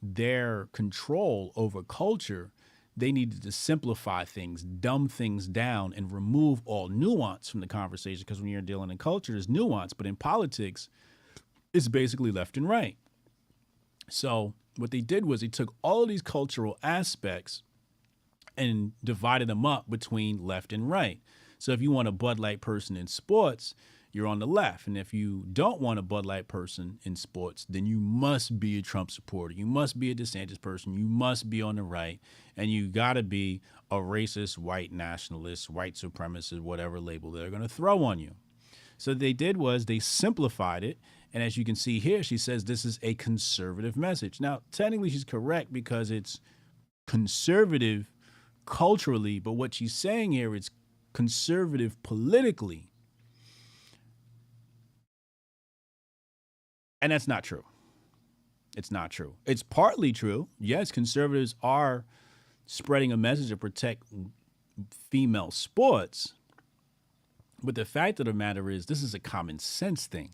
their control over culture, they needed to simplify things, dumb things down, and remove all nuance from the conversation. Because when you're dealing in culture, there's nuance, but in politics, it's basically left and right. So what they did was they took all of these cultural aspects and divided them up between left and right. So if you want a Bud Light person in sports, you're on the left. And if you don't want a Bud Light person in sports, then you must be a Trump supporter. You must be a DeSantis person. You must be on the right. And you got to be a racist, white nationalist, white supremacist, whatever label they're going to throw on you. So what they did was they simplified it. And as you can see here, she says this is a conservative message. Now, technically, she's correct because it's conservative culturally. But what she's saying here is conservative politically. And that's not true. It's not true. It's partly true. Yes, conservatives are spreading a message to protect female sports. But the fact of the matter is, this is a common sense thing.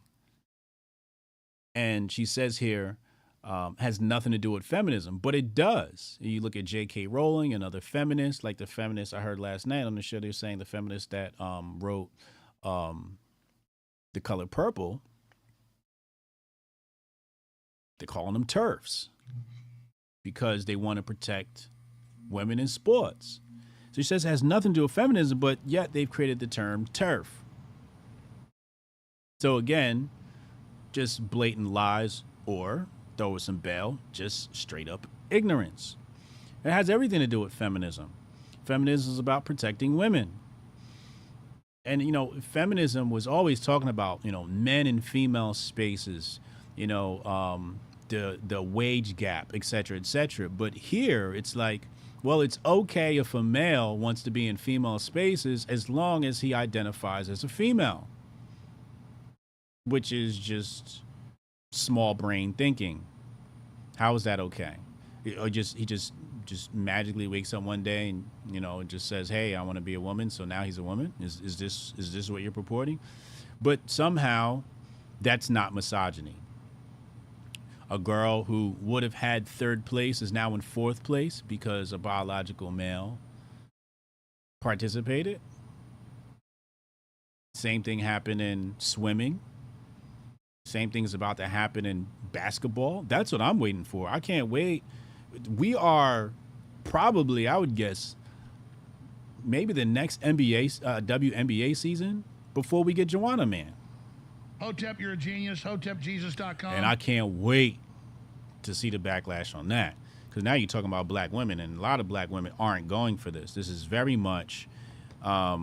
And she says here, has nothing to do with feminism, but it does. You look at J.K. Rowling and other feminists, like the feminists I heard last night on the show, they were saying the feminists that wrote The Color Purple, they're calling them TERFs because they want to protect women in sports. So she says it has nothing to do with feminism, but yet they've created the term TERF. So again, just blatant lies, or throw some bail, just straight up ignorance. It has everything to do with feminism. Feminism is about protecting women. And, feminism was always talking about, men and female spaces, the wage gap, et cetera, et cetera. But here it's like, well, it's okay if a male wants to be in female spaces as long as he identifies as a female, which is just small brain thinking. How is that okay? Or he just magically wakes up one day and, just says, hey, I want to be a woman. So now he's a woman. Is this what you're purporting? But somehow that's not misogyny. A girl who would have had third place is now in fourth place because a biological male participated. Same thing happened in swimming. Same thing is about to happen in basketball. That's what I'm waiting for. I can't wait. We are probably, I would guess, maybe the next WNBA season before we get Joanna Man. Hotep, you're a genius. HotepJesus.com. And I can't wait to see the backlash on that. Because now you're talking about black women, and a lot of black women aren't going for this. This is very much a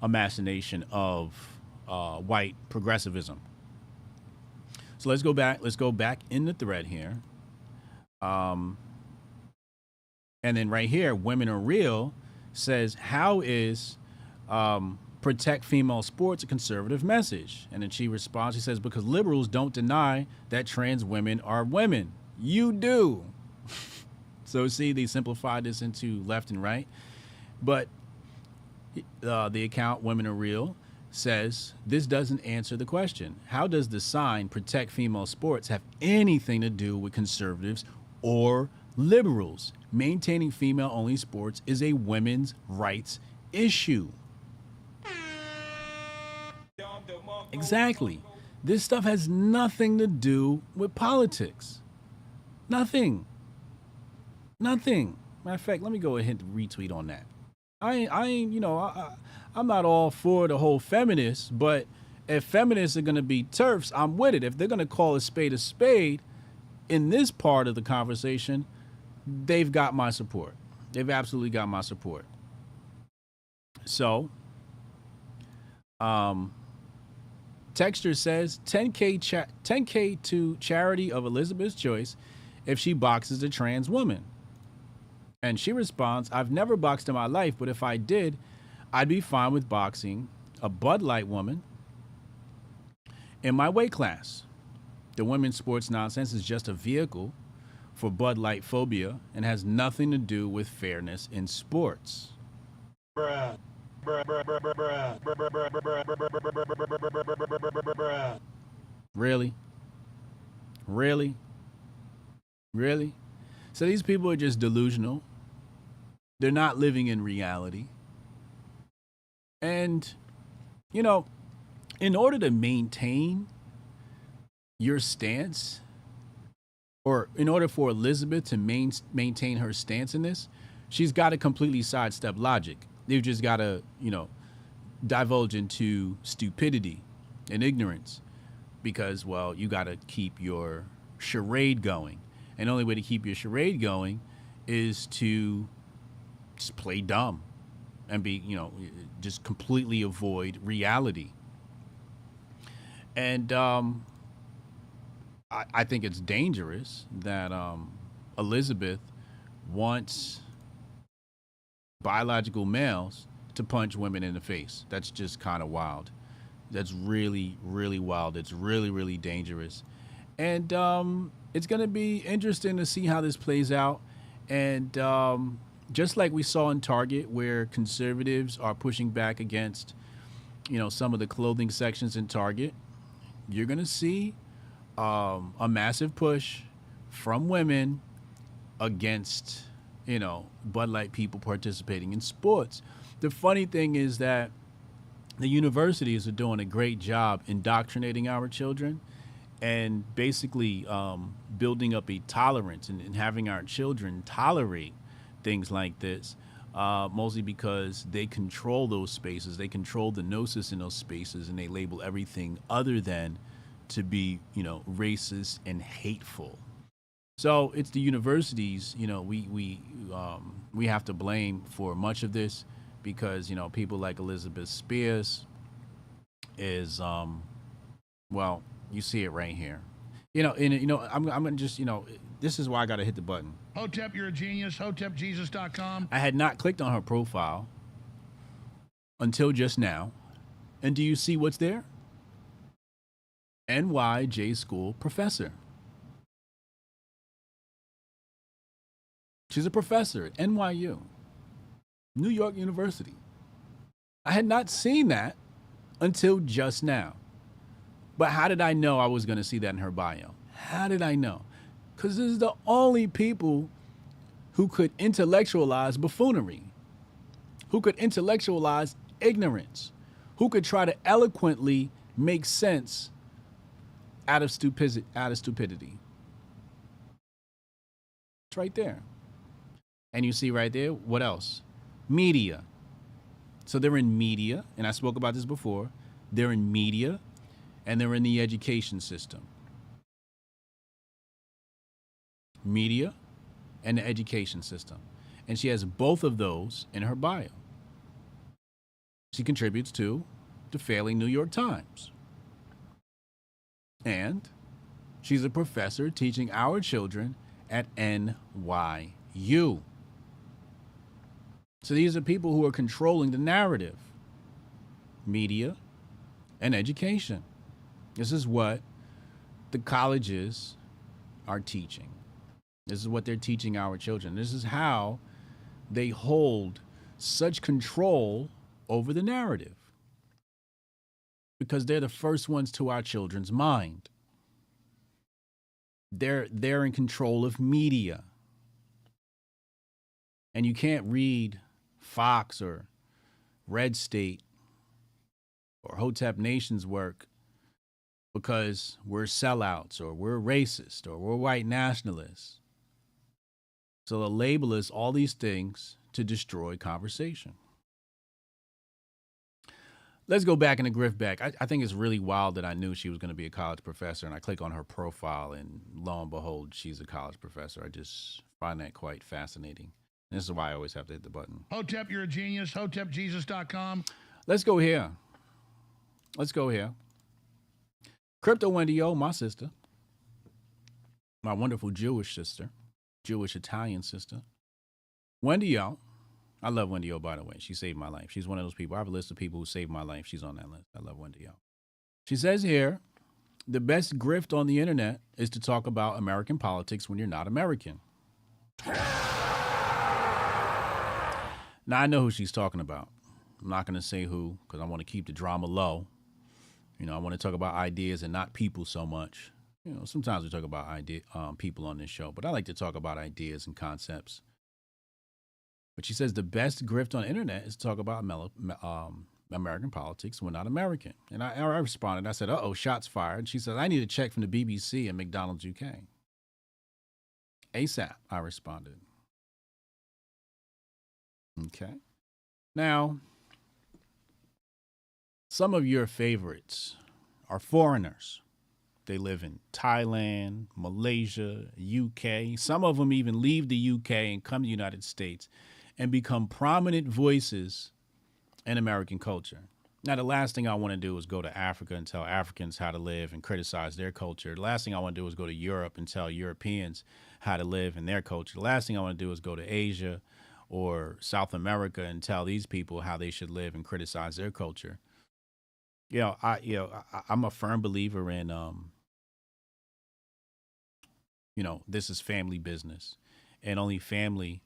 machination of white progressivism. So let's go back in the thread here. And then right here, Women Are Real says, how is protect female sports a conservative message? And then she responds, she says, because liberals don't deny that trans women are women. You do. So see, they simplified this into left and right. But the account Women Are Real says this doesn't answer the question. How does the sign protect female sports have anything to do with conservatives or liberals? Maintaining female-only sports is a women's rights issue. Exactly. This stuff has nothing to do with politics. Nothing. Nothing. Matter of fact, let me go ahead and retweet on that. I ain't, you know, I'm not all for the whole feminists, but if feminists are going to be TERFs, I'm with it. If they're going to call a spade in this part of the conversation, they've got my support. They've absolutely got my support. So, Texture says 10K to charity of Elizabeth's choice if she boxes a trans woman. And she responds, I've never boxed in my life, but if I did, I'd be fine with boxing a Bud Light woman in my weight class. The women's sports nonsense is just a vehicle for Bud Light phobia and has nothing to do with fairness in sports. Really? Really? Really? So these people are just delusional. They're not living in reality. And, you know, in order to maintain your stance, or in order for Elizabeth to maintain her stance in this, she's got to completely sidestep logic. They've just got to, you know, divulge into stupidity and ignorance because, well, you got to keep your charade going. And the only way to keep your charade going is to just play dumb and be, you know, just completely avoid reality. And I think it's dangerous that Elizabeth wants biological males to punch women in the face. That's just kind of wild. That's really, really wild. It's really, really dangerous. And it's going to be interesting to see how this plays out. And just like we saw in Target, where conservatives are pushing back against, you know, some of the clothing sections in Target, you're going to see a massive push from women against, you know, Bud Light people participating in sports. The funny thing is that the universities are doing a great job indoctrinating our children and basically building up a tolerance and having our children tolerate things like this, mostly because they control those spaces. They control the gnosis in those spaces, and they label everything other than to be, you know, racist and hateful. So it's the universities, you know, we have to blame for much of this because, you know, people like Elizabeth Spears is, well, you see it right here. You know, and, you know, I'm gonna just, you know, this is why I got to hit the button. Hotep, you're a genius. HotepJesus.com. I had not clicked on her profile until just now. And do you see what's there? NYJ School professor. She's a professor at NYU, New York University. I had not seen that until just now. But how did I know I was going to see that in her bio? How did I know? Because this is the only people who could intellectualize buffoonery, who could intellectualize ignorance, who could try to eloquently make sense out of stupidity. It's right there. And you see right there, what else? Media. So they're in media, and I spoke about this before. They're in media, and they're in the education system. Media and the education system. And she has both of those in her bio. She contributes to the failing New York Times. And she's a professor teaching our children at NYU. So these are people who are controlling the narrative. media, and education. This is what the colleges are teaching. This is what they're teaching our children. This is how they hold such control over the narrative, because they're the first ones to our children's mind. They're in control of media. And you can't read Fox or Red State or Hotep Nation's work because we're sellouts or we're racist or we're white nationalists. So they'll label us all these things to destroy conversation. Let's go back in the Grift back. I think it's really wild that I knew she was going to be a college professor, and I click on her profile, and lo and behold, she's a college professor. I just find that quite fascinating. And this is why I always have to hit the button. Hotep, you're a genius. HotepJesus.com. Let's go here. Let's go here. Crypto Wendy O, my sister. My wonderful Jewish sister. Jewish Italian sister. Wendy O. I love Wendy O, by the way. She saved my life. She's one of those people. I have a list of people who saved my life. She's on that list. I love Wendy O. She says here, the best grift on the internet is to talk about American politics when you're not American. Now, I know who she's talking about. I'm not going to say who, because I want to keep the drama low. You know, I want to talk about ideas and not people so much. You know, sometimes we talk about people on this show, but I like to talk about ideas and concepts. But she says the best grift on the internet is to talk about American politics when not American. And I responded. I said, uh-oh, shots fired. She said, I need a check from the BBC and McDonald's UK. ASAP, I responded. Okay. Now, some of your favorites are foreigners. They live in Thailand, Malaysia, UK. Some of them even leave the UK and come to the United States and become prominent voices in American culture. Now, the last thing I want to do is go to Africa and tell Africans how to live and criticize their culture. The last thing I want to do is go to Europe and tell Europeans how to live in their culture. The last thing I want to do is go to Asia or South America and tell these people how they should live and criticize their culture. I'm a firm believer in, this is family business, and only family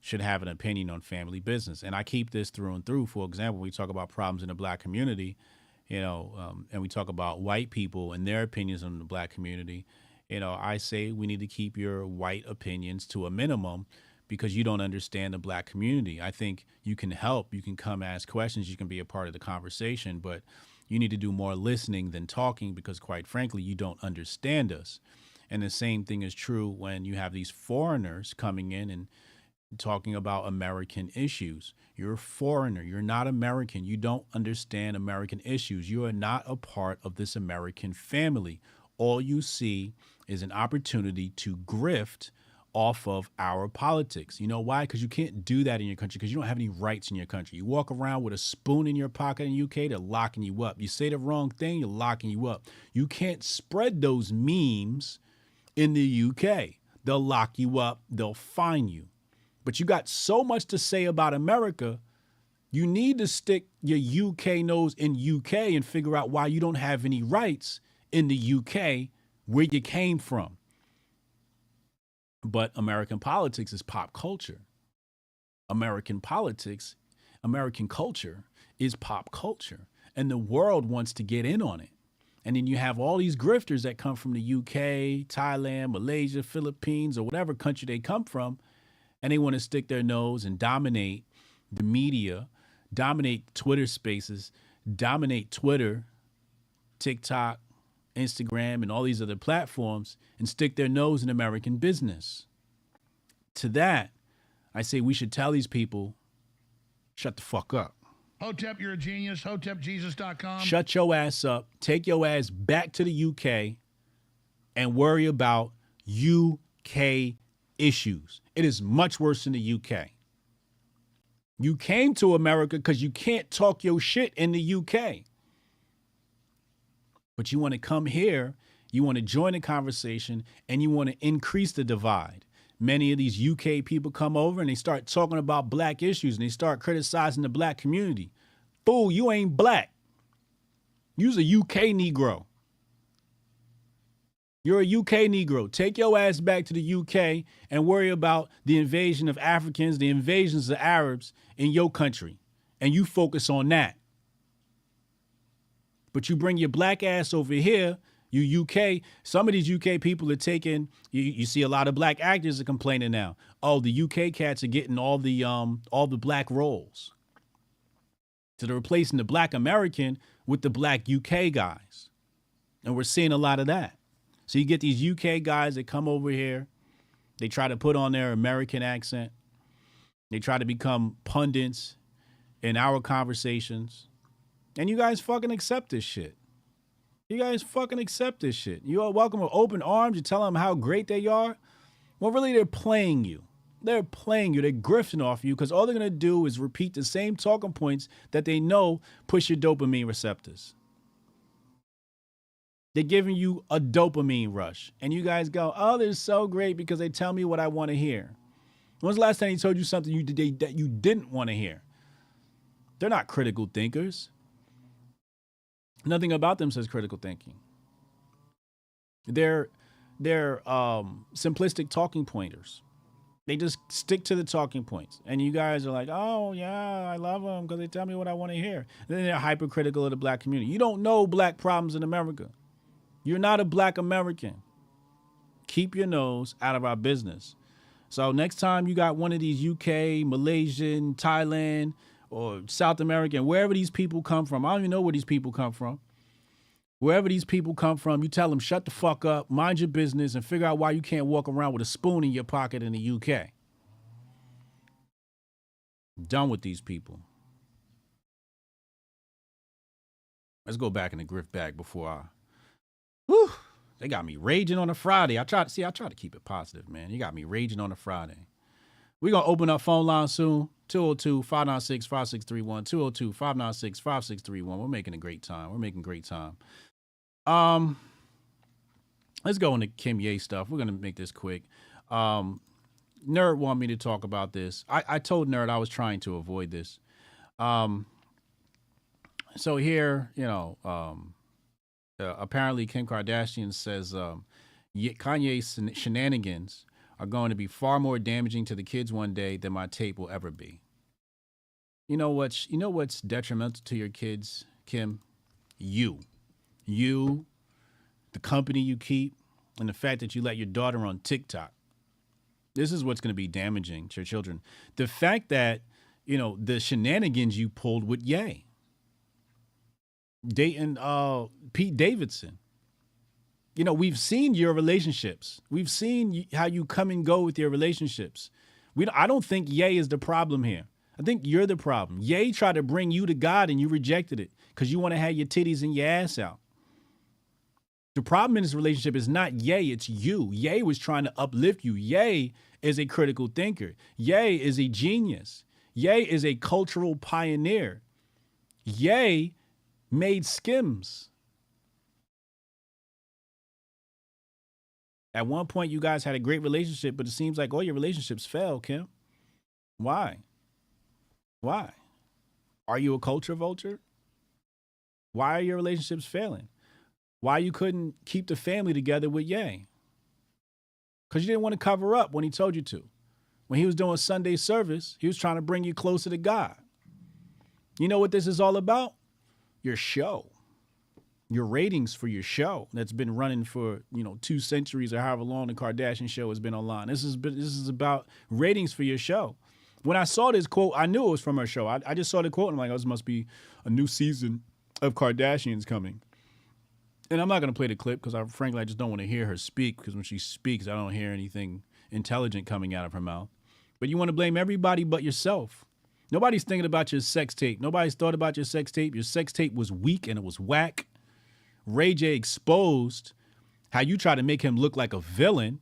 should have an opinion on family business. And I keep this through and through. For example, we talk about problems in the black community, and we talk about white people and their opinions on the black community. I say we need to keep your white opinions to a minimum because you don't understand the black community. I think you can help. You can come ask questions. You can be a part of the conversation, but you need to do more listening than talking because, quite frankly, you don't understand us. And the same thing is true when you have these foreigners coming in and talking about American issues. You're a foreigner. You're not American. You don't understand American issues. You are not a part of this American family. All you see is an opportunity to grift off of our politics. You know why? Because you can't do that in your country because you don't have any rights in your country. You walk around with a spoon in your pocket in the UK, they're locking you up. You say the wrong thing, you're locking you up. You can't spread those memes in the UK. They'll lock you up. They'll fine you. But you got so much to say about America, you need to stick your UK nose in UK and figure out why you don't have any rights in the UK where you came from. But American politics is pop culture. American politics, American culture is pop culture. And the world wants to get in on it. And then you have all these grifters that come from the UK, Thailand, Malaysia, Philippines, or whatever country they come from. And they want to stick their nose and dominate the media, dominate Twitter spaces, dominate Twitter, TikTok, Instagram, and all these other platforms and stick their nose in American business. To that, I say we should tell these people, shut the fuck up. Hotep, you're a genius. HotepJesus.com. Shut your ass up. Take your ass back to the UK and worry about UK issues. It is much worse in the UK. You came to America because you can't talk your shit in the UK. But you want to come here, you want to join the conversation, and you want to increase the divide. Many of these UK people come over and they start talking about black issues and they start criticizing the black community. Fool, you ain't black. You's a UK Negro. You're a UK Negro. Take your ass back to the UK and worry about the invasion of Africans, the invasions of Arabs in your country. And you focus on that. But you bring your black ass over here, you UK. Some of these UK people are taking, you see a lot of black actors are complaining now. Oh, the UK cats are getting all the black roles. So they're replacing the black American with the black UK guys. And we're seeing a lot of that. So you get these UK guys that come over here. They try to put on their American accent. They try to become pundits in our conversations. And you guys fucking accept this shit. You guys fucking accept this shit. You are welcome with open arms. You tell them how great they are. Well, really, they're playing you. They're playing you. They're grifting off you because all they're going to do is repeat the same talking points that they know push your dopamine receptors. They're giving you a dopamine rush. And you guys go, oh, they're so great because they tell me what I want to hear. When's the last time he told you something that you didn't want to hear? They're not critical thinkers. Nothing about them says critical thinking. They're simplistic talking pointers. They just stick to the talking points. And you guys are like, oh, yeah, I love them because they tell me what I want to hear. And then they're hypercritical of the black community. You don't know black problems in America. You're not a black American. Keep your nose out of our business. So next time you got one of these UK, Malaysian, Thailand, or South American, wherever these people come from, I don't even know where these people come from. Wherever these people come from, you tell them, shut the fuck up, mind your business, and figure out why you can't walk around with a spoon in your pocket in the UK. Done with these people. Let's go back in the grift bag before I... Whew, they got me raging on a Friday. I try to keep it positive, man. You got me raging on a Friday. We're going to open up phone line soon. 202-596-5631. 202-596-5631. We're making a great time. Let's go into Kimye stuff. We're going to make this quick. Nerd wanted me to talk about this. I told Nerd I was trying to avoid this. So here, apparently Kim Kardashian says Kanye's shenanigans are going to be far more damaging to the kids one day than my tape will ever be. You know what's detrimental to your kids, Kim? You, the company you keep, and the fact that you let your daughter on TikTok. This is what's going to be damaging to your children. The fact that, the shenanigans you pulled with Ye. Dating Pete Davidson. We've seen your relationships. We've seen how you come and go with your relationships. I don't think Ye is the problem here. I think you're the problem. Ye tried to bring you to God and you rejected it because you want to have your titties and your ass out. The problem in this relationship is not Ye, it's you. Ye was trying to uplift you. Ye is a critical thinker. Ye is a genius. Ye is a cultural pioneer. Ye made Skims. At one point, you guys had a great relationship, but it seems like all your relationships fail, Kim. Why? Are you a culture vulture? Why are your relationships failing? Why you couldn't keep the family together with Ye? Because you didn't want to cover up when he told you to. When he was doing Sunday service, he was trying to bring you closer to God. You know what this is all about? Your show. Your ratings for your show that's been running for 2 centuries or however long the Kardashian show has been online. This is about ratings for your show. When I saw this quote, I knew it was from her show. I just saw the quote and I'm like, oh, this must be a new season of Kardashians coming. And I'm not going to play the clip because frankly I just don't want to hear her speak, because when she speaks I don't hear anything intelligent coming out of her mouth. But you want to blame everybody but yourself. Nobody's thinking about your sex tape. Nobody's thought about your sex tape. Your sex tape was weak and it was whack. Ray J exposed how you try to make him look like a villain.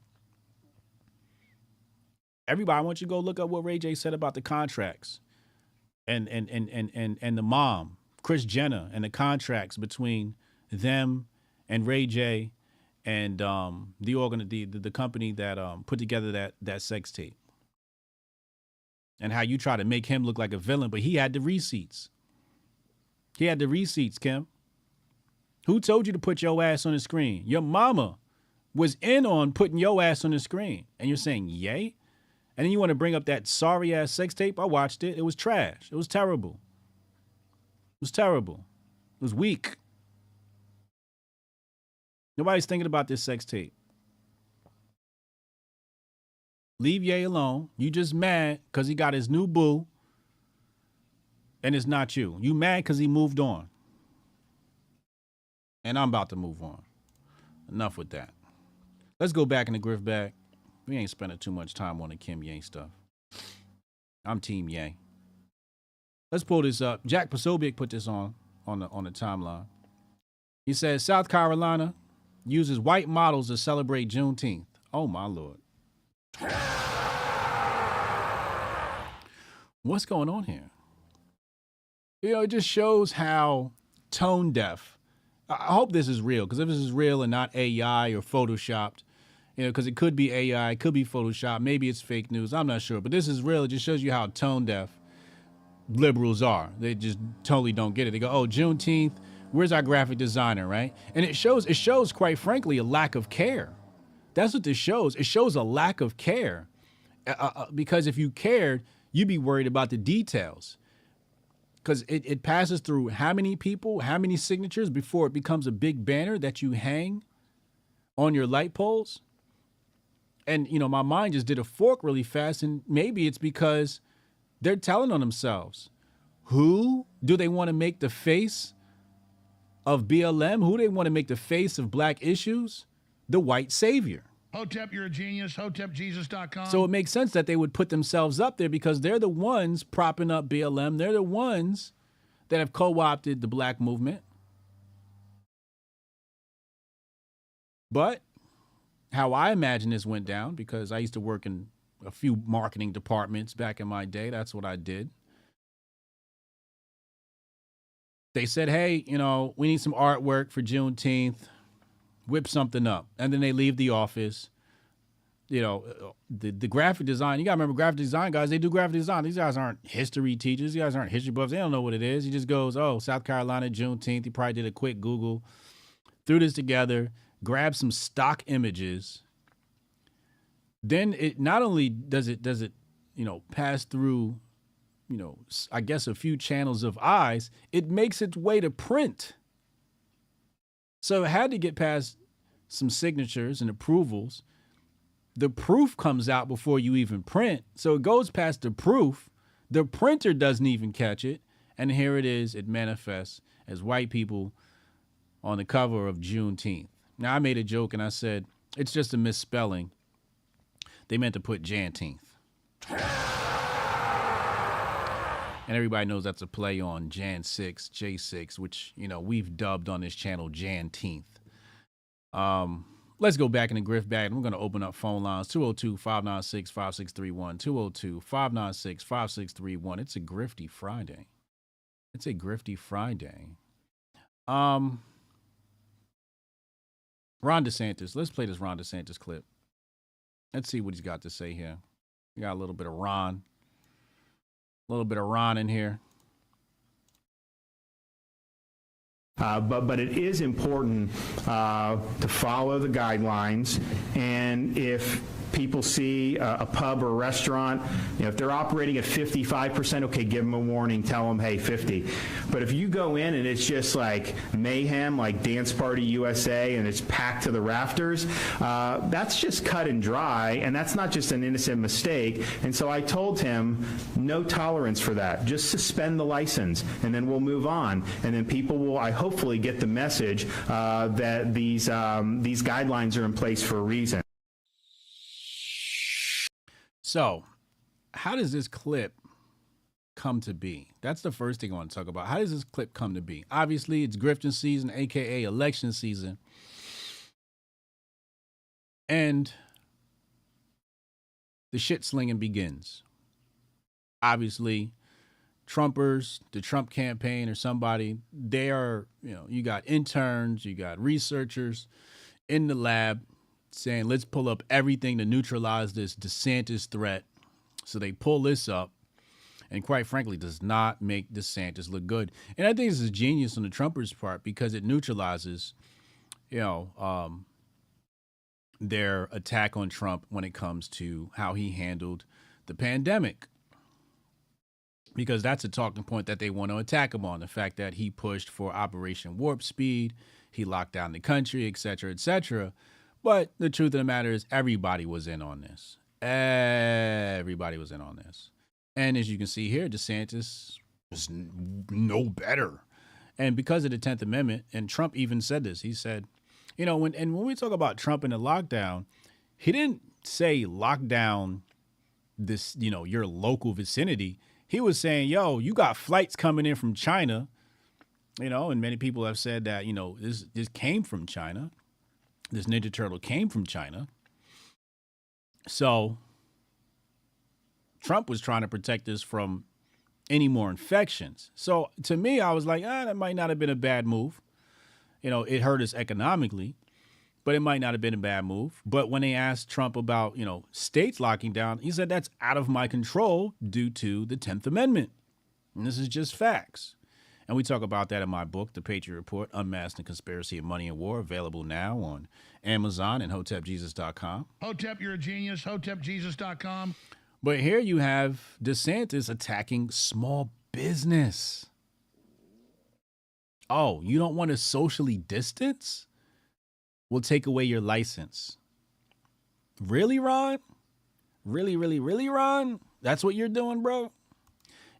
Everybody, I want you to go look up what Ray J said about the contracts and the mom, Kris Jenner, and the contracts between them and Ray J and the company that put together that sex tape. And how you try to make him look like a villain, but he had the receipts. Kim. Who told you to put your ass on the screen? Your mama was in on putting your ass on the screen. And you're saying, yay? And then you want to bring up that sorry-ass sex tape? I watched it. It was trash. It was terrible. It was terrible. It was weak. Nobody's thinking about this sex tape. Leave Ye alone. You just mad because he got his new boo. And it's not you. You mad because he moved on. And I'm about to move on. Enough with that. Let's go back in the grift bag. We ain't spending too much time on the Kimye stuff. I'm Team Ye. Let's pull this up. Jack Posobiec put this on the timeline. He says South Carolina uses white models to celebrate Juneteenth. Oh my Lord. What's going on here? You know, it just shows how tone deaf. I hope this is real, because if this is real and not AI or Photoshopped, you know, because it could be AI, it could be Photoshop, maybe it's fake news, I'm not sure. But this is real. It just shows you how tone deaf liberals are. They just totally don't get it. They go, oh, Juneteenth, where's our graphic designer, right? And it shows, quite frankly, a lack of care. That's what this shows. It shows a lack of care. Because if you cared, you'd be worried about the details. Because it passes through how many people, how many signatures before it becomes a big banner that you hang on your light poles. And, you know, my mind just did a fork really fast. And maybe it's because they're telling on themselves. Who do they want to make the face of BLM? Who do they want to make the face of black issues? The white savior. Hotep, you're a genius. HotepJesus.com. So it makes sense that they would put themselves up there because they're the ones propping up BLM. They're the ones that have co-opted the black movement. But how I imagine this went down, because I used to work in a few marketing departments back in my day. That's what I did. They said, hey, you know, we need some artwork for Juneteenth. Whip something up. And then they leave the office. You know, the graphic design, you got to remember graphic design guys, they do graphic design. These guys aren't history teachers. These guys aren't history buffs. They don't know what it is. He just goes, oh, South Carolina, Juneteenth. He probably did a quick Google, threw this together, grabbed some stock images. Then it not only does it, you know, pass through, you know, I guess a few channels of eyes, it makes its way to print. So it had to get past some signatures and approvals. The proof comes out before you even print. So it goes past the proof. The printer doesn't even catch it. And here it is. It manifests as white people on the cover of Juneteenth. Now, I made a joke and I said, it's just a misspelling. They meant to put Janteenth. And everybody knows that's a play on Jan 6, J6, which, you know, we've dubbed on this channel Janteenth. Let's go back in the grift bag. We're going to open up phone lines, 202-596-5631, 202-596-5631. It's a grifty Friday. It's a grifty Friday. Ron DeSantis. Let's play this Ron DeSantis clip. Let's see what he's got to say here. We got a little bit of Ron. A little bit of Ron in here. But it is important to follow the guidelines, and if people see a pub or a restaurant, you know, if they're operating at 55%, okay, give them a warning, tell them, hey, 50. But if you go in and it's just like mayhem, like Dance Party USA, and it's packed to the rafters, that's just cut and dry, and that's not just an innocent mistake. And so I told him, no tolerance for that. Just suspend the license, and then we'll move on. And then people will, I hopefully, get the message that these guidelines are in place for a reason. So, how does this clip come to be? That's the first thing I want to talk about. How does this clip come to be? Obviously, it's grifting season, aka election season. And the shit slinging begins. Obviously, Trumpers, the Trump campaign or somebody, they are, you know, you got interns, you got researchers in the lab saying, let's pull up everything to neutralize this DeSantis threat. So they pull this up. and quite frankly does not make DeSantis look good. And I think this is genius on the Trumpers' part because it neutralizes, their attack on Trump when it comes to how he handled the pandemic. Because that's a talking point that they want to attack him on, the fact that he pushed for Operation Warp Speed, he locked down the country, et cetera, et cetera. But the truth of the matter is everybody was in on this. Everybody was in on this. And as you can see here, DeSantis was no better. And because of the 10th Amendment, and Trump even said this, he said, when we talk about Trump and the lockdown, he didn't say lock down this, your local vicinity. He was saying, you got flights coming in from China, and many people have said that, this came from China. This Ninja Turtle came from China. So Trump was trying to protect us from any more infections. So to me, I was like, that might not have been a bad move. It hurt us economically, but it might not have been a bad move. But when they asked Trump about, states locking down, he said that's out of my control due to the 10th Amendment. And this is just facts. And we talk about that in my book, The Patriot Report, Unmasking the Conspiracy of Money and War, available now on Amazon and HotepJesus.com. Hotep, you're a genius. HotepJesus.com. But here you have DeSantis attacking small business. Oh, you don't want to socially distance? We'll take away your license. Really, Ron? Really, Ron? That's what you're doing, bro?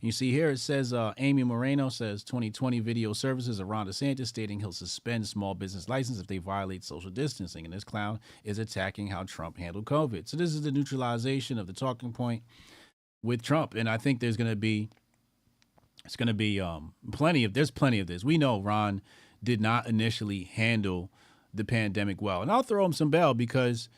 You see here, it says Amy Moreno says 2020 video services of Ron DeSantis stating he'll suspend small business license if they violate social distancing. And this clown is attacking how Trump handled COVID. So this is the neutralization of the talking point with Trump. And I think there's going to be plenty of this. We know Ron did not initially handle the pandemic well. And I'll throw him some bail because,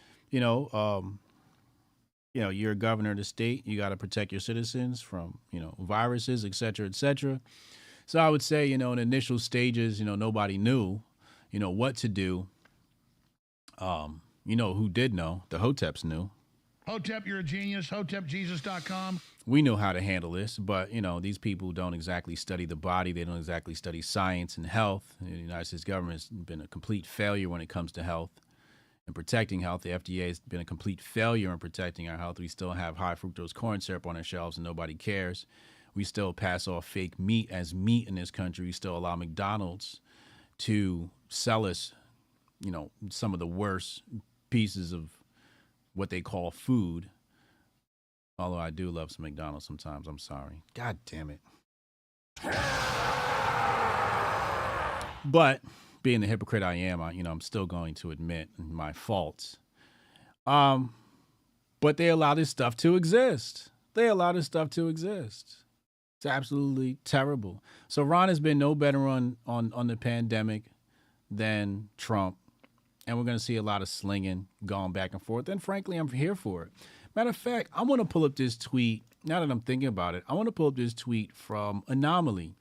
you're a governor of the state. You got to protect your citizens from, viruses, et cetera, et cetera. So I would say, in the initial stages, nobody knew, what to do. Who did know? The Hoteps knew. Hotep, you're a genius. HotepJesus.com. We know how to handle this, but, these people don't exactly study the body. They don't exactly study science and health. The United States government has been a complete failure when it comes to health and protecting health. The FDA has been a complete failure in protecting our health. We still have high fructose corn syrup on our shelves and nobody cares. We still pass off fake meat as meat in this country. We still allow McDonald's to sell us, some of the worst pieces of what they call food. Although I do love some McDonald's sometimes. I'm sorry. God damn it. But being the hypocrite I am, I'm still going to admit my faults. But they allow this stuff to exist. It's absolutely terrible. So Ron has been no better on the pandemic than Trump. And we're going to see a lot of slinging going back and forth. And frankly, I'm here for it. Matter of fact, I want to pull up this tweet. Now that I'm thinking about it, I want to pull up this tweet from Anomaly.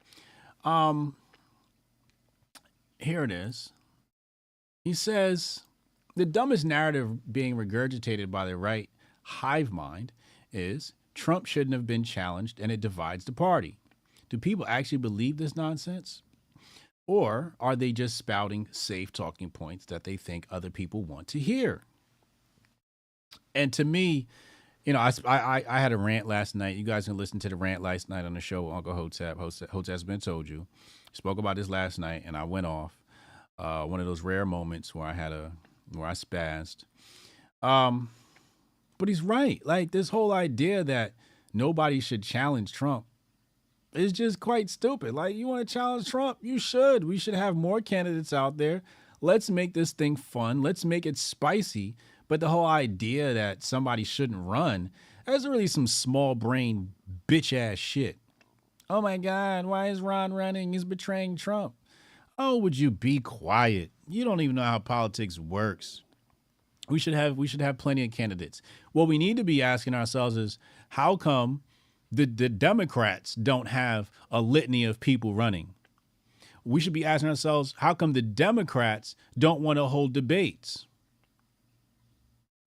Here it is. He says, the dumbest narrative being regurgitated by the right hive mind is Trump shouldn't have been challenged and it divides the party. Do people actually believe this nonsense? Or are they just spouting safe talking points that they think other people want to hear? And to me, I had a rant last night. You guys can listen to the rant last night on the show with Uncle Hotep. Hotep's been told you. Spoke about this last night, and I went off. One of those rare moments where I spazzed. But he's right. Like, this whole idea that nobody should challenge Trump is just quite stupid. Like, you want to challenge Trump? You should. We should have more candidates out there. Let's make this thing fun. Let's make it spicy. But the whole idea that somebody shouldn't run, that's really some small brain bitch ass shit. Oh my God, why is Ron running? He's betraying Trump. Oh, would you be quiet? You don't even know how politics works. We should have plenty of candidates. What we need to be asking ourselves is, how come the Democrats don't have a litany of people running? We should be asking ourselves, how come the Democrats don't want to hold debates?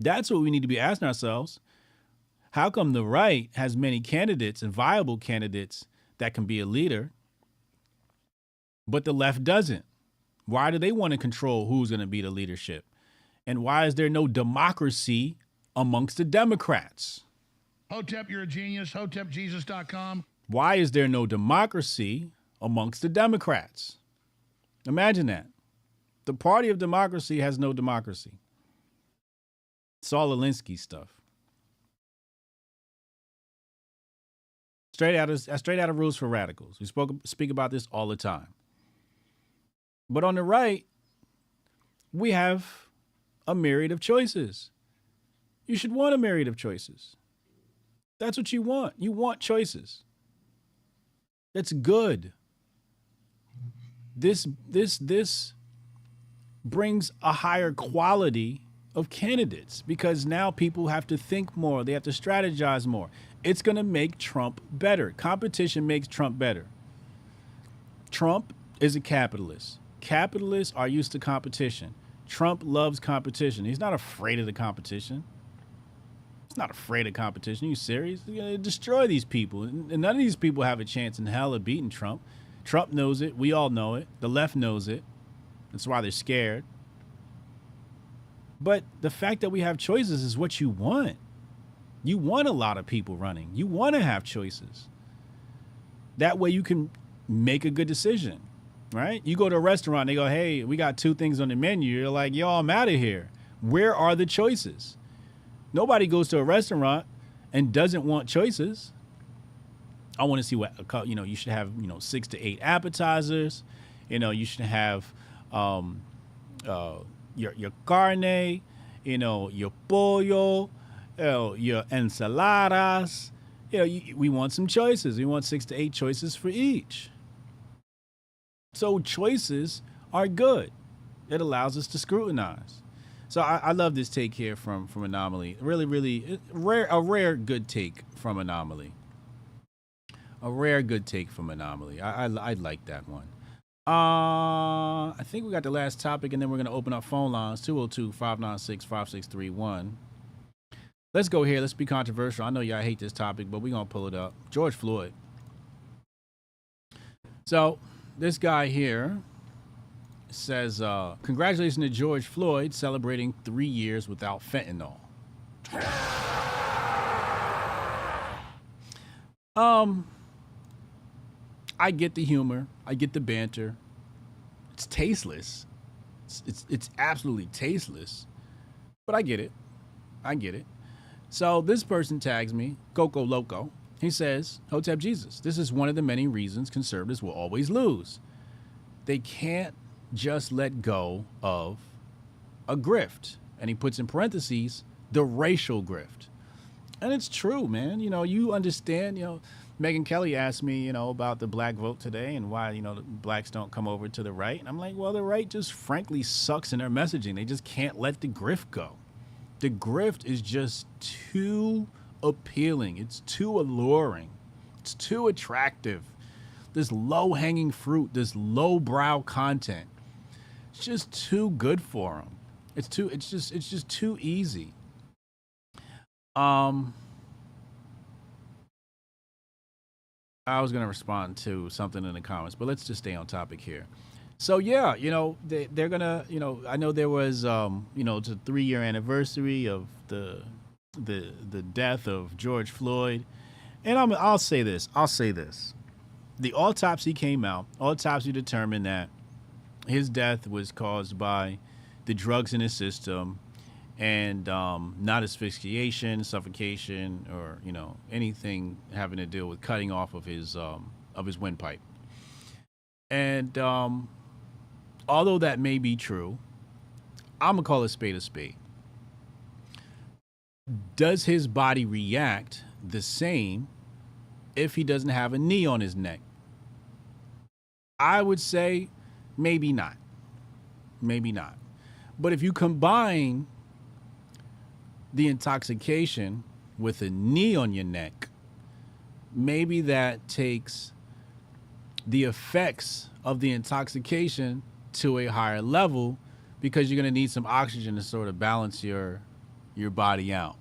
That's what we need to be asking ourselves. How come the right has many candidates and viable candidates that can be a leader, but the left doesn't? Why do they want to control who's going to be the leadership? And why is there no democracy amongst the Democrats? Hotep, you're a genius. HotepJesus.com. Why is there no democracy amongst the Democrats? Imagine that. The party of democracy has no democracy. Saul Alinsky stuff. Straight out of Rules for Radicals. We speak about this all the time. But on the right, we have a myriad of choices. You should want a myriad of choices. That's what you want. You want choices. That's good. This brings a higher quality of candidates because now people have to think more. They have to strategize more. It's going to make Trump better. Competition makes Trump better. Trump is a capitalist. Capitalists are used to competition. Trump loves competition. He's not afraid of the competition. He's not afraid of competition. Are you serious? He's going to destroy these people. And none of these people have a chance in hell of beating Trump. Trump knows it. We all know it. The left knows it. That's why they're scared. But the fact that we have choices is what you want. You want a lot of people running. You want to have choices. That way you can make a good decision, right? You go to a restaurant, they go, hey, we got 2 things on the menu. You're like, yo, I'm out of here. Where are the choices? Nobody goes to a restaurant and doesn't want choices. I want to see what, you should have, 6 to 8 appetizers. You should have your carne, your pollo, your ensaladas. We want some choices. We want 6 to 8 choices for each. So choices are good. It allows us to scrutinize. So I love this take here from Anomaly. Really, really a rare good take from Anomaly. A rare good take from Anomaly. I like that one. I think we got the last topic, and then we're going to open up phone lines, 202-596-5631. Let's go here. Let's be controversial. I know y'all hate this topic, but we're going to pull it up. George Floyd. So this guy here says, congratulations to George Floyd celebrating 3 years without fentanyl. I get the humor. I get the banter. It's tasteless. It's absolutely tasteless. But I get it. I get it. So this person tags me, Coco Loco. He says, Hotep Jesus, this is one of the many reasons conservatives will always lose. They can't just let go of a grift. And he puts in parentheses, the racial grift. And it's true, man. You understand, Megyn Kelly asked me, about the black vote today and why, the blacks don't come over to the right. And I'm like, well, the right just frankly sucks in their messaging. They just can't let the grift go. The grift is just too appealing. It's too alluring. It's too attractive. This low-hanging fruit, this low-brow content. It's just too good for them. It's just too easy. I was going to respond to something in the comments, but let's just stay on topic here. So, yeah, they're going to, I know there was, it's a 3-year anniversary of the death of George Floyd. And I'll say this. The autopsy came out. Autopsy determined that his death was caused by the drugs in his system and not asphyxiation, suffocation, or, anything having to do with cutting off of his windpipe. And although that may be true, I'm going to call a spade a spade. Does his body react the same if he doesn't have a knee on his neck? I would say maybe not. Maybe not. But if you combine the intoxication with a knee on your neck, maybe that takes the effects of the intoxication to a higher level because you're going to need some oxygen to sort of balance your body out.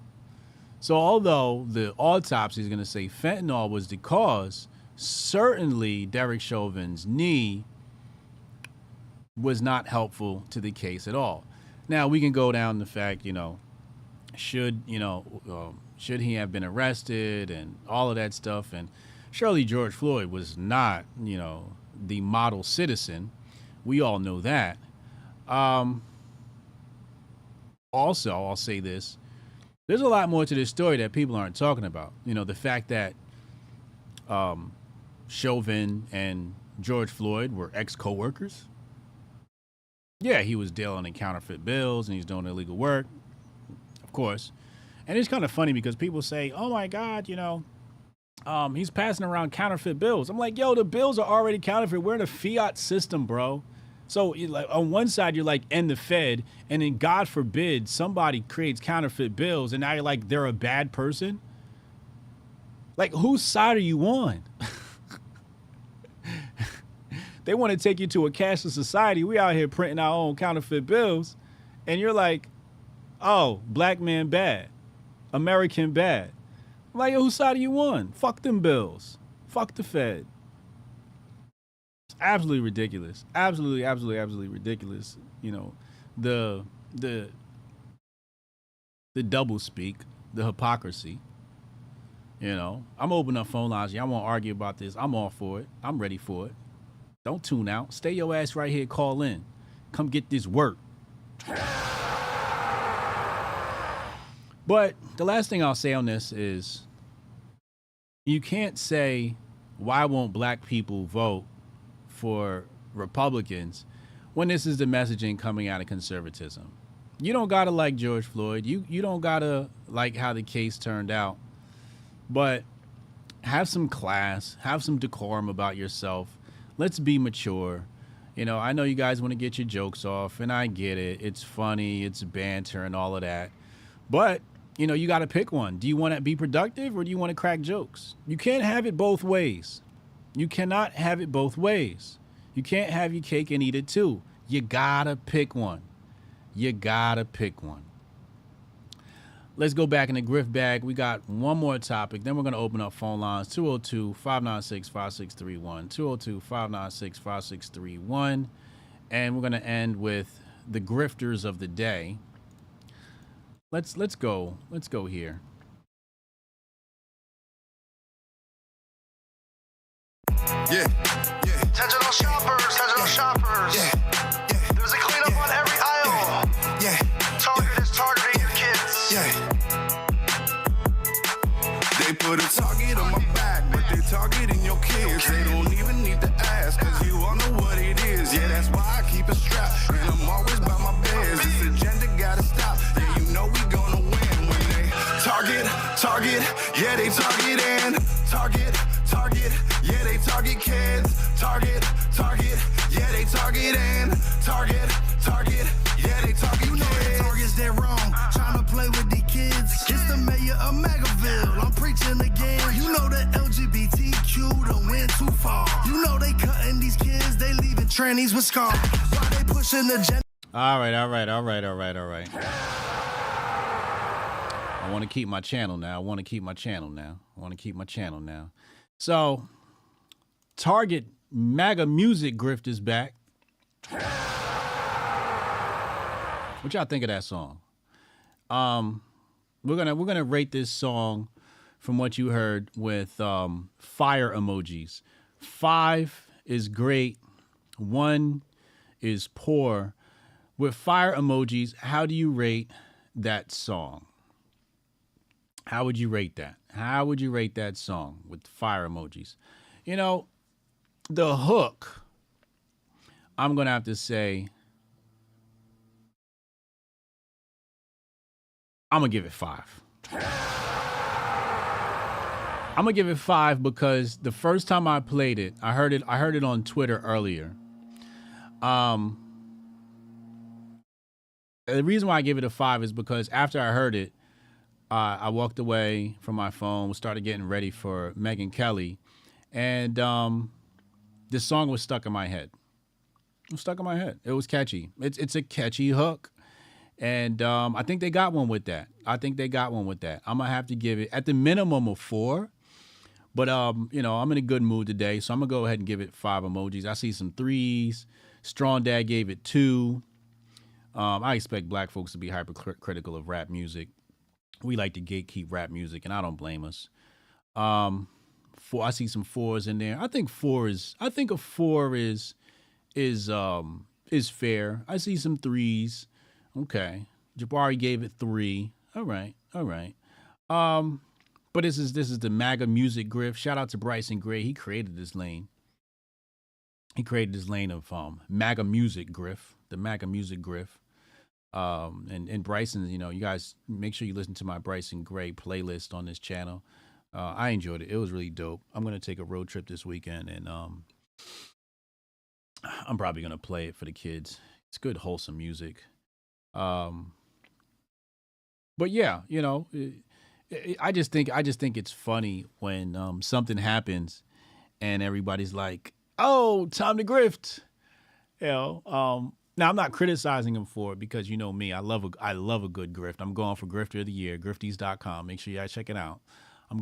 So although the autopsy is going to say fentanyl was the cause, certainly Derek Chauvin's knee was not helpful to the case at all. Now we can go down the fact, should he have been arrested and all of that stuff. And surely George Floyd was not, the model citizen. We all know that. Also, I'll say this. There's a lot more to this story that people aren't talking about. The fact that Chauvin and George Floyd were ex-co-workers. Yeah, he was dealing in counterfeit bills and he's doing illegal work, of course. And it's kind of funny because people say, oh my God, he's passing around counterfeit bills. I'm like, yo, the bills are already counterfeit. We're in a fiat system, bro. So like on one side, you're like, end the Fed. And then God forbid somebody creates counterfeit bills and now you're like, they're a bad person. Like, whose side are you on? They want to take you to a cashless society. We out here printing our own counterfeit bills. And you're like, oh, black man bad. American bad. I'm like, yo, whose side are you on? Fuck them bills. Fuck the Fed. It's absolutely ridiculous. Absolutely, absolutely, absolutely ridiculous. The double speak, the hypocrisy. I'm opening up phone lines. Y'all want to argue about this. I'm all for it. I'm ready for it. Don't tune out. Stay your ass right here. Call in. Come get this work. But the last thing I'll say on this is you can't say, why won't black people vote for Republicans when this is the messaging coming out of conservatism? You don't got to like George Floyd. You don't got to like how the case turned out. But have some class. Have some decorum about yourself. Let's be mature. I know you guys want to get your jokes off, and I get it. It's funny, it's banter and all of that. But, you got to pick one. Do you want to be productive or do you want to crack jokes? You can't have it both ways. You cannot have it both ways. You can't have your cake and eat it too. You got to pick one. You got to pick one. Let's go back in the grift bag. We got one more topic. Then we're going to open up phone lines. 202-596-5631. 202-596-5631. And we're going to end with the grifters of the day. Let's go. Let's go here. Yeah. Attention all shoppers. Yeah. There's a cleanup on every aisle. Yeah. Target is targeting your kids. Yeah. They put a target on my back, but they targeting your kids. They don't even need to ask, cause you all know what it is. Yeah, that's why I keep it strapped, and I'm always by my biz. This agenda gotta stop. Yeah, you know we gonna win when they target. Yeah, they targeting. Target. Yeah, they target kids. Target. Yeah, they targeting. Target. Yeah, they target you know kids. Targets that wrong, trying to play with the kids. It's the mayor of MAGAville, I'm preaching again. You know the LGBTQ done went too far. You know they cutting these kids, they leaving trannies with scars. Why they pushing the gender? All right. I want to keep my channel now. So, Target MAGA music grift is back. What y'all think of that song? We're gonna rate this song from what you heard with fire emojis. 5 is great, 1 is poor. With fire emojis, how do you rate that song? How would you rate that? How would you rate that song with fire emojis? The hook, I'm going to have to say, I'm going to give it 5. I'm going to give it 5 because the first time I played it, I heard it on Twitter earlier. The reason why I give it a 5 is because after I heard it, I walked away from my phone, started getting ready for Megyn Kelly, and this song was stuck in my head. It was stuck in my head. It was catchy. It's a catchy hook, And I think they got one with that. I'm gonna have to give it at the minimum a 4. But I'm in a good mood today, so I'm gonna go ahead and give it 5 emojis. I see some 3s. Strong Dad gave it 2. I expect black folks to be hypercritical of rap music. We like to gatekeep rap music, and I don't blame us. 4. I see some 4s in there. I think a 4 is fair. I see some 3s. Okay. Jabari gave it 3. All right. But this is the MAGA music grift. Shout out to Bryson Gray. He created this lane. He created this lane of MAGA music grift, the MAGA music grift. And Bryson, you guys make sure you listen to my Bryson Gray playlist on this channel. I enjoyed it. It was really dope. I'm going to take a road trip this weekend, and I'm probably going to play it for the kids. It's good, wholesome music. But yeah, I just think it's funny when something happens and everybody's like, "Oh, time to grift." Now I'm not criticizing him for it because you know me, I love a good grift. I'm going for Grifter of the Year, grifties.com. Make sure you guys check it out.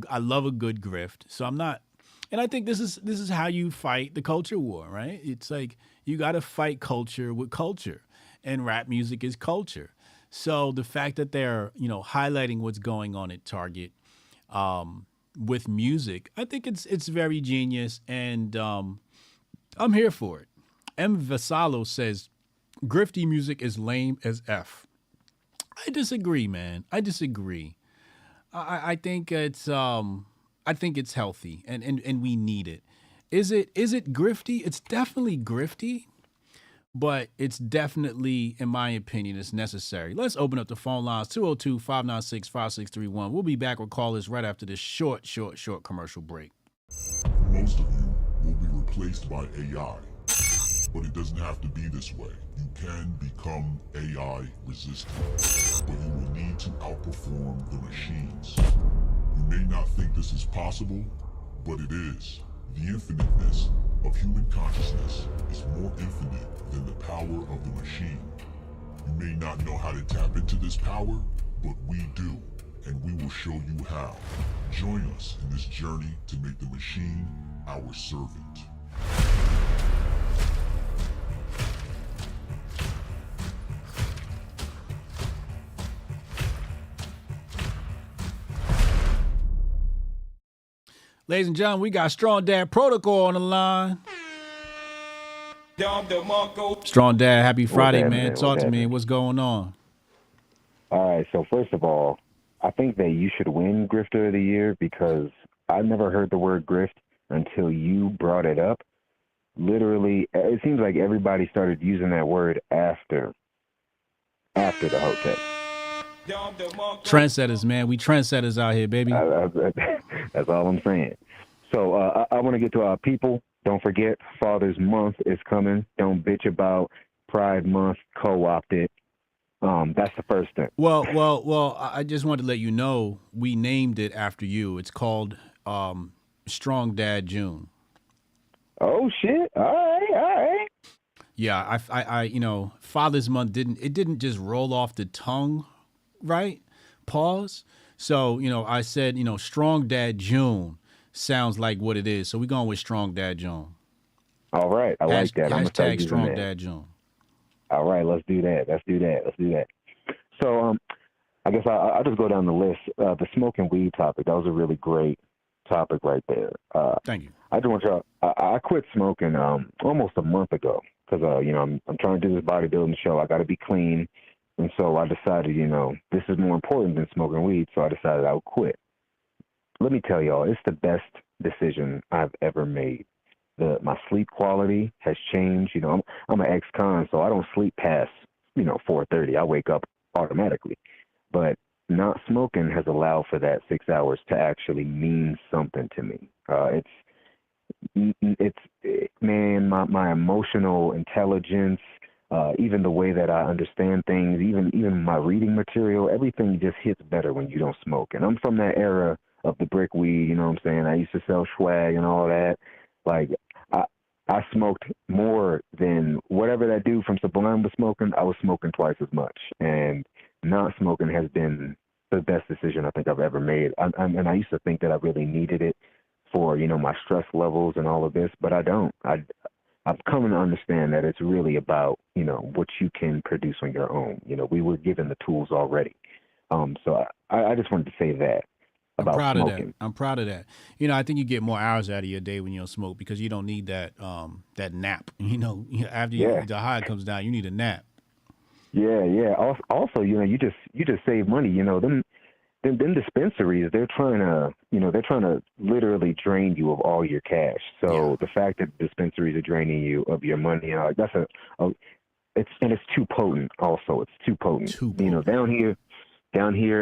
I love a good grift, so I'm not. And I think this is how you fight the culture war, right? It's like you got to fight culture with culture, and rap music is culture. So the fact that they're, highlighting what's going on at Target with music, I think it's very genius, and I'm here for it. M. Vassallo says, grifty music is lame as F. I disagree, man. I disagree. I think it's healthy, and we need it. Is it grifty? It's definitely grifty. But it's definitely, in my opinion, it's necessary. Let's open up the phone lines, 202-596-5631. We'll be back with callers right after this short commercial break. Most of you will be replaced by AI, but it doesn't have to be this way. You can become AI resistant, but you will need to outperform the machines. You may not think this is possible, but it is. The infiniteness of human consciousness is more infinite than the power of the machine. You may not know how to tap into this power, but we do, and we will show you how. Join us in this journey to make the machine our servant. Ladies and gentlemen, we got Strong Dad Protocol on the line. Strong Dad, happy Friday, man. Talk to me. What's going on? All right. So first of all, I think that you should win Grifter of the Year because I never heard the word grift until you brought it up. Literally, it seems like everybody started using that word after the Hotep. Trendsetters, man. We trendsetters out here, baby. That's all I'm saying. So I want to get to our people. Don't forget, Father's Month is coming. Don't bitch about Pride Month co-opted. That's the first thing. Well, I just wanted to let you know we named it after you. It's called Strong Dad June. Oh shit! All right. Yeah, I Father's Month didn't just roll off the tongue, right? Pause. So I said Strong Dad June sounds like what it is. So we're going with Strong Dad June. All right, I like that. I'm hashtag Strong Dad June. All right, let's do that. So I guess I'll just go down the list. The smoking weed topic, that was a really great topic right there. Thank you. I just want y'all. I quit smoking almost a month ago because I'm trying to do this bodybuilding show. I got to be clean, and so I decided this is more important than smoking weed. So I decided I would quit. Let me tell y'all, it's the best decision I've ever made. My sleep quality has changed. I'm an ex-con, so I don't sleep past 4:30. I wake up automatically, but not smoking has allowed for that 6 hours to actually mean something to me. My emotional intelligence, even the way that I understand things, even my reading material, everything just hits better when you don't smoke. And I'm from that era of the brick weed, you know what I'm saying? I used to sell swag and all that. Like, I smoked more than whatever that dude from Sublime was smoking. I was smoking twice as much. And not smoking has been the best decision I think I've ever made. And I used to think that I really needed it for, you know, my stress levels and all of this, but I don't. I've come to understand that it's really about, you know, what you can produce on your own. You know, we were given the tools already. So I just wanted to say that about smoking. I'm proud of that. You know, I think you get more hours out of your day when you don't smoke because you don't need that that nap. You know, after the high comes down, you need a nap. Yeah. Also, you know, you just save money. You know, them dispensaries, they're trying to literally drain you of all your cash. So the fact that dispensaries are draining you of your money, you know, that's it's too potent. Also, it's too potent. You know, down here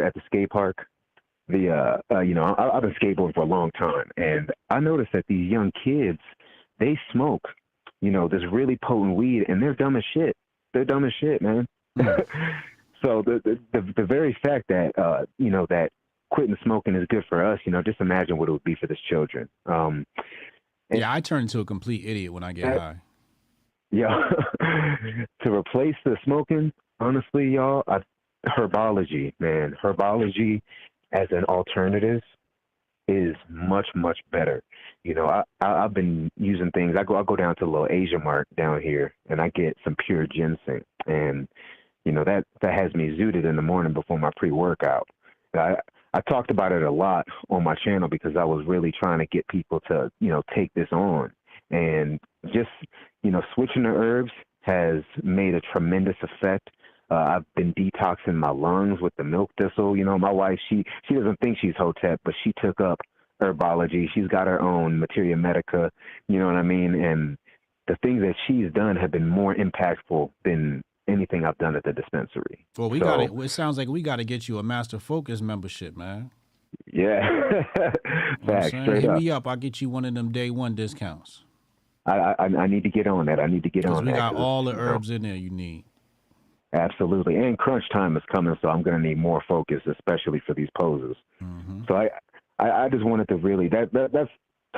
at the skate park, you know, I've been skateboarding for a long time, and I noticed that these young kids, they smoke, you know, this really potent weed, and they're dumb as shit. They're dumb as shit, man. So the very fact that you know, that quitting smoking is good for us, you know, just imagine what it would be for these children. I turn into a complete idiot when I get high. Yeah, to replace the smoking, honestly, y'all, herbology as an alternative is much, much better. You know, I've been using things. I'll go down to a little Asia Mart down here, and I get some pure ginseng, and you know, that has me zooted in the morning before my pre-workout. I talked about it a lot on my channel because I was really trying to get people to, you know, take this on. And just, you know, switching to herbs has made a tremendous effect. I've been detoxing my lungs with the milk thistle. You know, my wife, she doesn't think she's Hotep, but she took up herbology. She's got her own Materia Medica, you know what I mean? And the things that she's done have been more impactful than anything I've done at the dispensary. Well, it sounds like we got to get you a Master Focus membership, man. Yeah. Facts, straight Hit up. me up. I'll get you one of them day one discounts. I need to get on that. I need to get on that. We got all the herbs in there you need. Absolutely. And crunch time is coming, so I'm going to need more focus, especially for these poses. Mm-hmm. So I just wanted to really, that's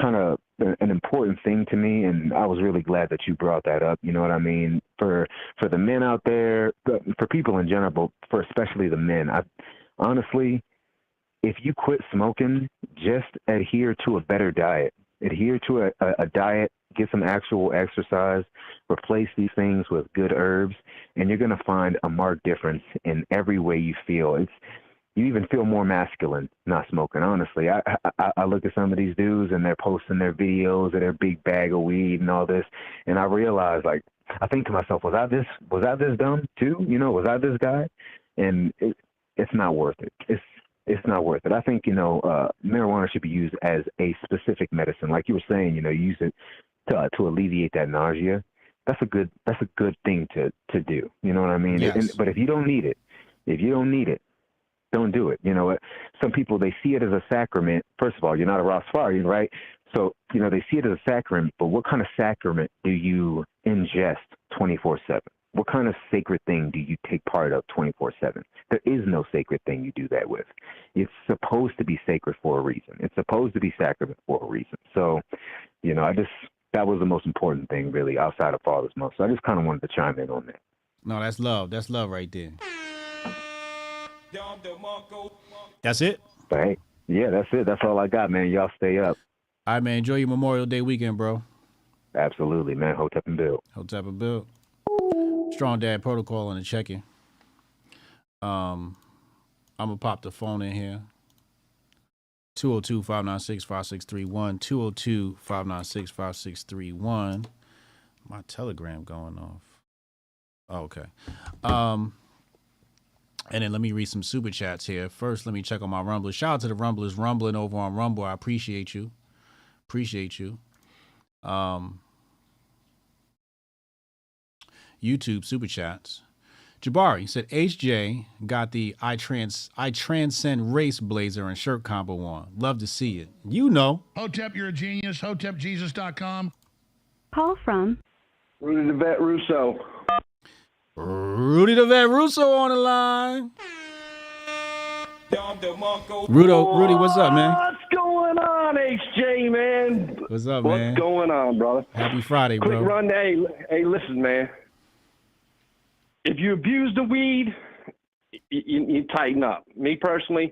kind of an important thing to me, and I was really glad that you brought that up. You know what I mean? For the men out there, for people in general, but for especially the men, honestly, if you quit smoking, just adhere to a better diet. Adhere to a diet, get some actual exercise, replace these things with good herbs, and you're going to find a marked difference in every way you feel. You even feel more masculine not smoking, honestly. I look at some of these dudes, and they're posting their videos of their big bag of weed and all this, and I realize, like, I think to myself, was I this dumb too? You know, was I this guy? And it's not worth it. It's not worth it. I think, you know, marijuana should be used as a specific medicine. Like you were saying, you know, use it to alleviate that nausea. That's a good thing to do. You know what I mean? Yes. But if you don't need it, don't do it. You know, some people, they see it as a sacrament. First of all, you're not a Rastafarian, right? So, you know, they see it as a sacrament, but what kind of sacrament do you ingest 24/7? What kind of sacred thing do you take part of 24/7? There is no sacred thing you do that with. It's supposed to be sacred for a reason. It's supposed to be sacrament for a reason. So, you know, that was the most important thing, really, outside of Father's Month. So I just kind of wanted to chime in on that. No, that's love. That's love right there. That's it? Hey, yeah, that's it. That's all I got, man. Y'all stay up. All right, man. Enjoy your Memorial Day weekend, bro. Absolutely, man. Hotep and Bill. Hotep and Bill. Strong Dad Protocol on the check-in. I'm going to pop the phone in here. 202-596-5631. 202-596-5631. My Telegram going off. Oh, okay. And then let me read some super chats here. First, let me check on my Rumblers. Shout out to the Rumblers rumbling over on Rumble. I appreciate you. YouTube super chats. Jabari said HJ got the I transcend race blazer and shirt combo on. Love to see it. You know. Hotep, you're a genius. HotepJesus.com. Call from Rudy the Vet Russo. Rudy the Vet Russo on the line. Rudy, what's up, man? What's going on, HJ, man? What's up, man? What's going on, brother? Happy Friday, bro. Quick run. Hey, listen, man. If you abuse the weed, you tighten up. Me personally,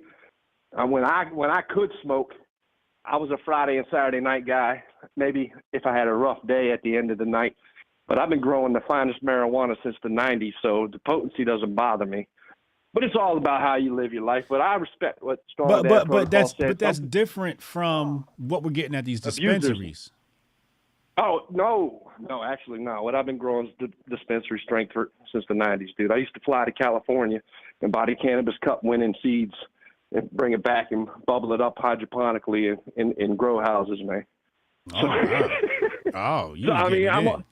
when I could smoke, I was a Friday and Saturday night guy. Maybe if I had a rough day at the end of the night. But I've been growing the finest marijuana since the 90s, so the potency doesn't bother me. But it's all about how you live your life. But I respect what Strong Dad Protocol said. But that's different from what we're getting at these dispensaries. Abusers. Oh, no, actually, no. What I've been growing is the dispensary strength since the 90s, dude. I used to fly to California and buy the cannabis cup winning seeds and bring it back and bubble it up hydroponically in grow houses, man. Oh, wow. So, I mean, I was.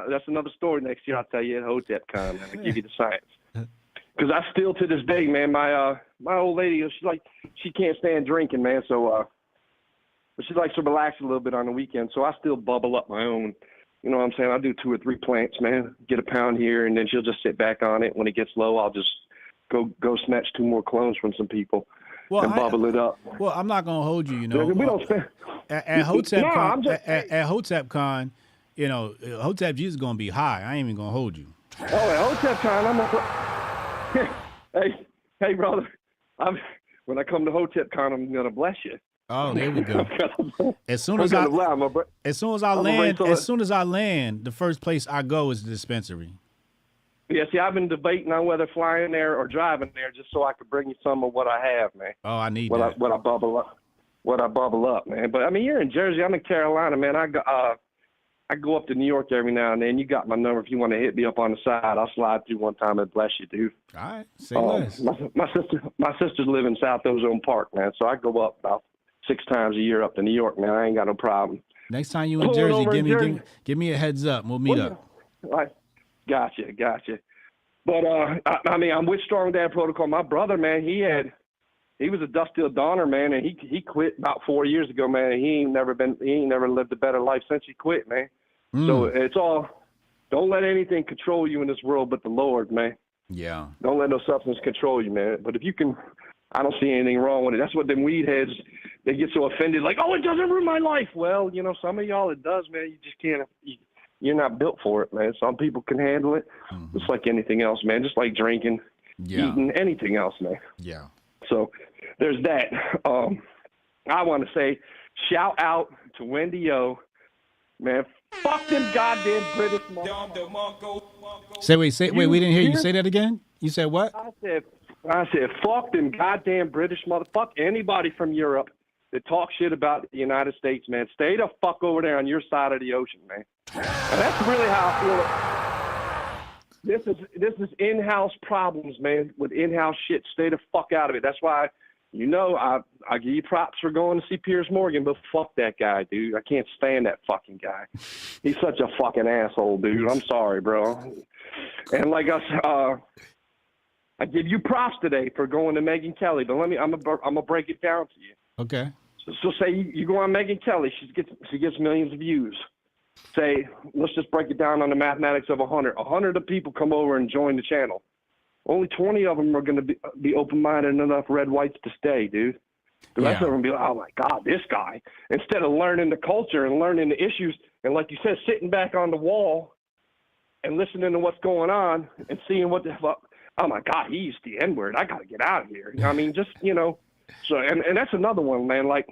That's another story next year. I'll tell you at HotepCon, man. I'll give you the science. Because I still, to this day, man, my old lady, she can't stand drinking, man. So, but she likes to relax a little bit on the weekend. So I still bubble up my own. You know what I'm saying? I'll do 2 or 3 plants, man. Get a pound here, and then she'll just sit back on it. When it gets low, I'll just go snatch 2 more clones from some people and bubble it up. Well, I'm not gonna hold you. You know, we don't spend at HotepCon. At HotepCon, you know, Hotep Jesus is gonna be high. I ain't even gonna hold you. Oh, at HotepCon, hey, brother. When I come to HotepCon, I'm gonna bless you. Oh, there we go. As soon as I land, the first place I go is the dispensary. Yeah, see, I've been debating on whether flying there or driving there just so I could bring you some of what I have, man. Oh, I need that. What I bubble up, man. But I mean, you're in Jersey. I'm in Carolina, man. I go up to New York every now and then. You got my number. If you want to hit me up on the side, I'll slide through one time and bless you, dude. All right, say less. My sisters live in South Ozone Park, man. So I go up about 6 times a year up to New York, man. I ain't got no problem. Next time you in Jersey, give me a heads up. We'll meet up. All right. Gotcha. But I mean, I'm with Strong Dad Protocol. My brother, man, he was a dust till donor, man, and he quit about 4 years ago, man. And he ain't never lived a better life since he quit, man. So it's all, don't let anything control you in this world but the Lord, man. Yeah. Don't let no substance control you, man. But if you can, I don't see anything wrong with it. That's what them weed heads, they get so offended, like, oh, it doesn't ruin my life. Well, you know, some of y'all it does, man. You just can't. You're not built for it, man. Some people can handle it. Just like anything else, man. Just like drinking, eating, anything else, man. Yeah. So there's that. I want to say shout out to Wendy O. Man, fuck them goddamn British motherfuckers. Wait, we didn't hear you say that again? You said what? I said fuck them goddamn British motherfuckers. Anybody from Europe that talk shit about the United States, man, stay the fuck over there on your side of the ocean, man. And that's really how I feel. This is in-house problems, man, with in-house shit. Stay the fuck out of it. That's why, you know, I give you props for going to see Piers Morgan, but fuck that guy, dude. I can't stand that fucking guy. He's such a fucking asshole, dude. I'm sorry, bro. And like I give you props today for going to Megyn Kelly, but I'm gonna break it down to you. Okay. So say you go on Megyn Kelly, she gets millions of views. Say, let's just break it down on the mathematics of 100. 100 of people come over and join the channel. Only 20 of them are going to be open-minded enough red whites to stay, dude. The rest of them be like, oh my God, this guy. Instead of learning the culture and learning the issues, and like you said, sitting back on the wall and listening to what's going on and seeing what the fuck. Oh my God, he used the N-word. I got to get out of here. I mean, just, you know. So, and that's another one, man. Like,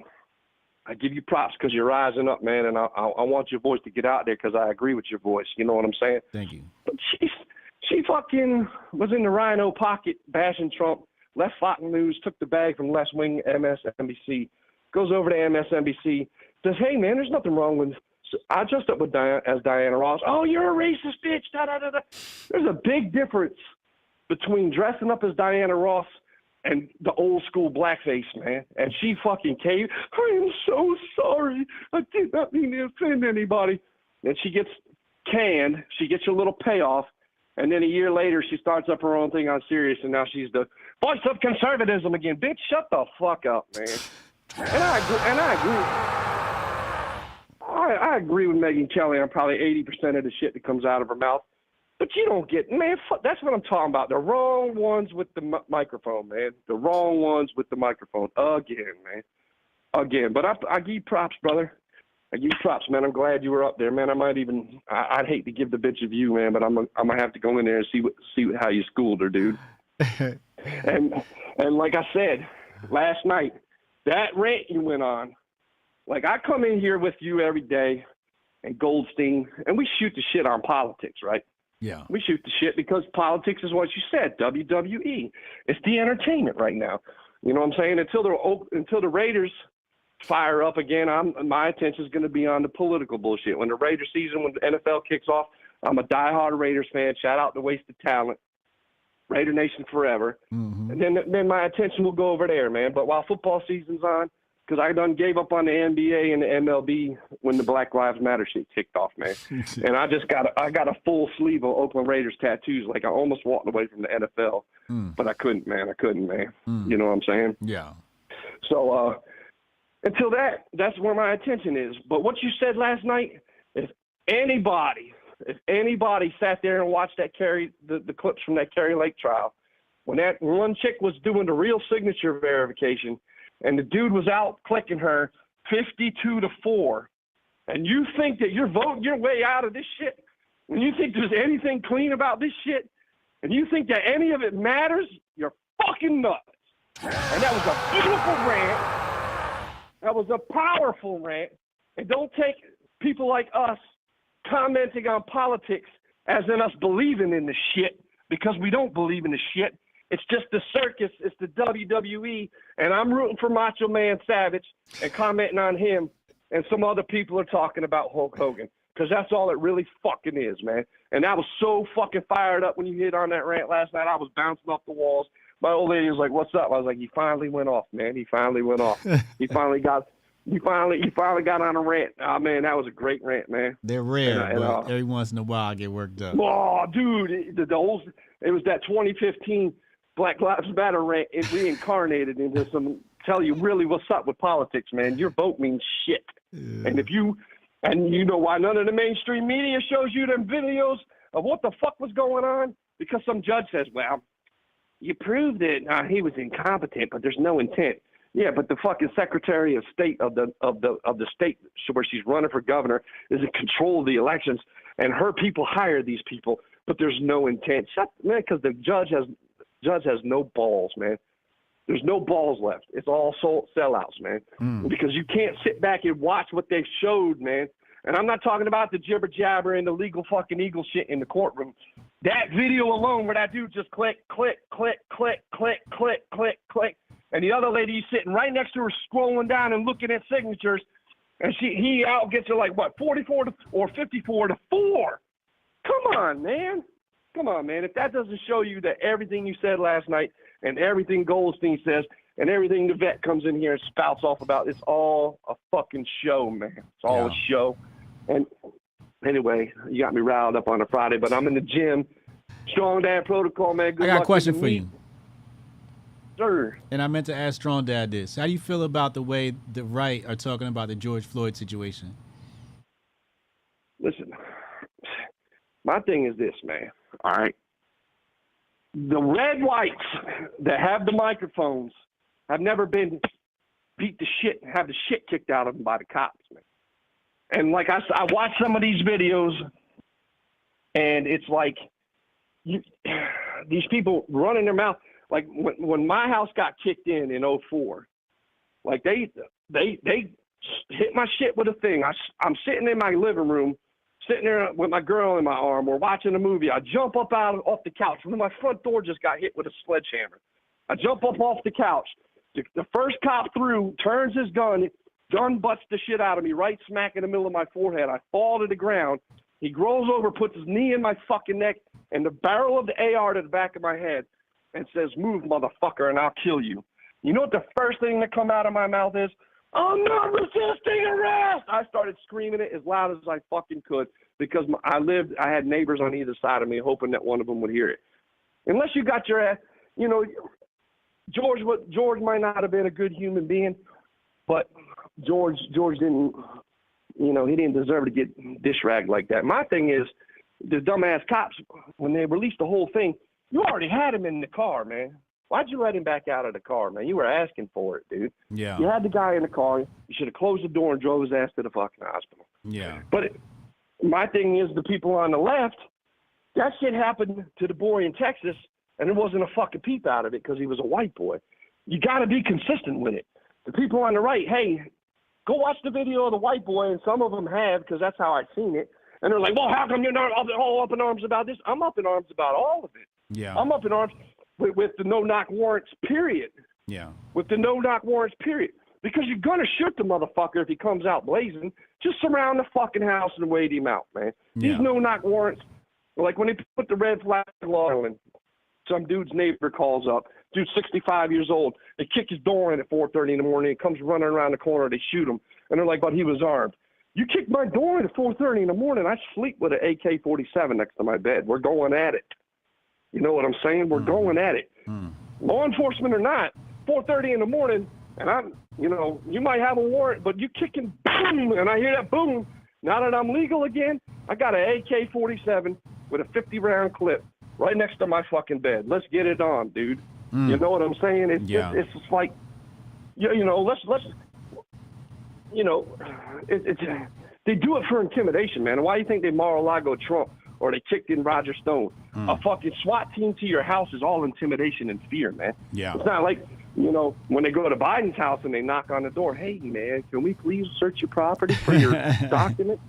I give you props because you're rising up, man, and I want your voice to get out there because I agree with your voice. You know what I'm saying? Thank you. But she fucking was in the Rhino pocket bashing Trump, left Fox News, took the bag from left wing MSNBC, goes over to MSNBC, says, hey, man, there's nothing wrong with I dressed up with as Diana Ross. Oh, you're a racist bitch. Da, da, da, da. There's a big difference between dressing up as Diana Ross and the old school blackface, man. And she fucking caved. I am so sorry. I did not mean to offend anybody. And she gets canned. She gets a little payoff. And then a year later, she starts up her own thing on Sirius, and now she's the voice of conservatism again. Bitch, shut the fuck up, man. And I agree with Megyn Kelly on probably 80% of the shit that comes out of her mouth. But you don't get, man, that's what I'm talking about. The wrong ones with the microphone, man. The wrong ones with the microphone. Again, man. Again. But I give you props, brother. I give you props, man. I'm glad you were up there, man. I'd hate to give the bitch a view, man, but I'm gonna have to go in there and see how you schooled her, dude. and like I said last night, that rant you went on, like I come in here with you every day and Goldstein, and we shoot the shit on politics, right? Yeah. We shoot the shit because politics is what you said, WWE. It's the entertainment right now. You know what I'm saying? Until the Raiders fire up again, my attention is going to be on the political bullshit. When the Raiders season, when the NFL kicks off, I'm a diehard Raiders fan. Shout out to Wasted Talent. Raider Nation forever. Mm-hmm. And then my attention will go over there, man. But while football season's on, because I done gave up on the NBA and the MLB when the Black Lives Matter shit kicked off, man. And I got a full sleeve of Oakland Raiders tattoos. Like I almost walked away from the NFL, but I couldn't, man. You know what I'm saying? Yeah. So until that's where my attention is. But what you said last night, if anybody sat there and watched that the clips from that Kerry Lake trial, when that one chick was doing the real signature verification, and the dude was out clicking her 52-4, and you think that you're voting your way out of this shit, when you think there's anything clean about this shit, and you think that any of it matters, you're fucking nuts. And that was a beautiful rant. That was a powerful rant. And don't take people like us commenting on politics as in us believing in the shit, because we don't believe in the shit. It's just the circus. It's the WWE. And I'm rooting for Macho Man Savage and commenting on him. And some other people are talking about Hulk Hogan, because that's all it really fucking is, man. And I was so fucking fired up when you hit on that rant last night. I was bouncing off the walls. My old lady was like, "What's up?" I was like, "He finally went off, man. He finally went off. He finally got on a rant." Oh, man, that was a great rant, man. They're rare, but every once in a while I get worked up. Oh, dude, it was that 2015 Black Lives Matter rant. It reincarnated into some tell you really what's up with politics, man. Your vote means shit. Yeah. And you know why none of the mainstream media shows you them videos of what the fuck was going on? Because some judge says, "Well, you proved that he was incompetent, but there's no intent." Yeah, but the fucking Secretary of State of the state where she's running for governor is in control of the elections, and her people hire these people, but there's no intent. Man, because the judge has no balls, man. There's no balls left. It's all sellouts, man. Because you can't sit back and watch what they showed, man. And I'm not talking about the jibber jabber and the legal fucking eagle shit in the courtroom. That video alone where that dude just click, click, click, click, click, click, click, click. And the other lady sitting right next to her scrolling down and looking at signatures. And he outgets her like, what, 44 or 54-4. Come on, man. Come on, man. If that doesn't show you that everything you said last night and everything Goldstein says and everything the vet comes in here and spouts off about, it's all a fucking show, man. It's all a show. And anyway, you got me riled up on a Friday, but I'm in the gym. Strong Dad Protocol, man. Good I got luck a question for me. you. Sir. And I meant to ask Strong Dad this. How do you feel about the way the right are talking about the George Floyd situation? Listen, my thing is this, man. All right. The red whites that have the microphones have never been beat the shit and have the shit kicked out of them by the cops, man. And like I watched some of these videos, and it's like these people running their mouth. Like when my house got kicked in 2004, like they hit my shit with a thing. I'm sitting in my living room, sitting there with my girl in my arm. We're watching a movie. I jump up off the couch. My front door just got hit with a sledgehammer. I jump up off the couch. The first cop through turns his gun butts the shit out of me right smack in the middle of my forehead. I fall to the ground. He rolls over, puts his knee in my fucking neck and the barrel of the AR to the back of my head and says, "Move, motherfucker, and I'll kill you." You know what the first thing that come out of my mouth is? "I'm not resisting arrest!" I started screaming it as loud as I fucking could because I had neighbors on either side of me hoping that one of them would hear it. Unless you got your ass, you know, George might not have been a good human being, but George didn't, you know, he didn't deserve to get dish ragged like that. My thing is, the dumbass cops, when they released the whole thing, you already had him in the car, man. Why'd you let him back out of the car, man? You were asking for it, dude. Yeah. You had the guy in the car. You should have closed the door and drove his ass to the fucking hospital. Yeah. But my thing is, the people on the left, that shit happened to the boy in Texas, and there wasn't a fucking peep out of it because he was a white boy. You got to be consistent with it. The people on the right, hey, go watch the video of the white boy, and some of them have because that's how I've seen it. And they're like, well, how come you're not all up in arms about this? I'm up in arms about all of it. Yeah. I'm up in arms with the no-knock warrants, period. Yeah. With the no-knock warrants, period. Because you're going to shoot the motherfucker if he comes out blazing. Just surround the fucking house and wait him out, man. Yeah. These no-knock warrants, like when they put the red flag law on, some dude's neighbor calls up. Dude's 65 years old. They kick his door in at 4:30 in the morning. He comes running around the corner. They shoot him. And they're like, but he was armed. You kicked my door in at 4:30 in the morning. I sleep with an AK-47 next to my bed. We're going at it. You know what I'm saying? We're going at it. Law enforcement or not, 4:30 in the morning, and I'm, you know, you might have a warrant, but you kicking boom, and I hear that boom. Now that I'm legal again, I got an AK-47 with a 50-round clip right next to my fucking bed. Let's get it on, dude. You know what I'm saying? It's just like, you know, let's you know, they do it for intimidation, man. Why do you think they Mar-a-Lago Trump or they kicked in Roger Stone? A fucking SWAT team to your house is all intimidation and fear, man. Yeah. It's not like, you know, when they go to Biden's house and they knock on the door, hey, man, can we please search your property for your document?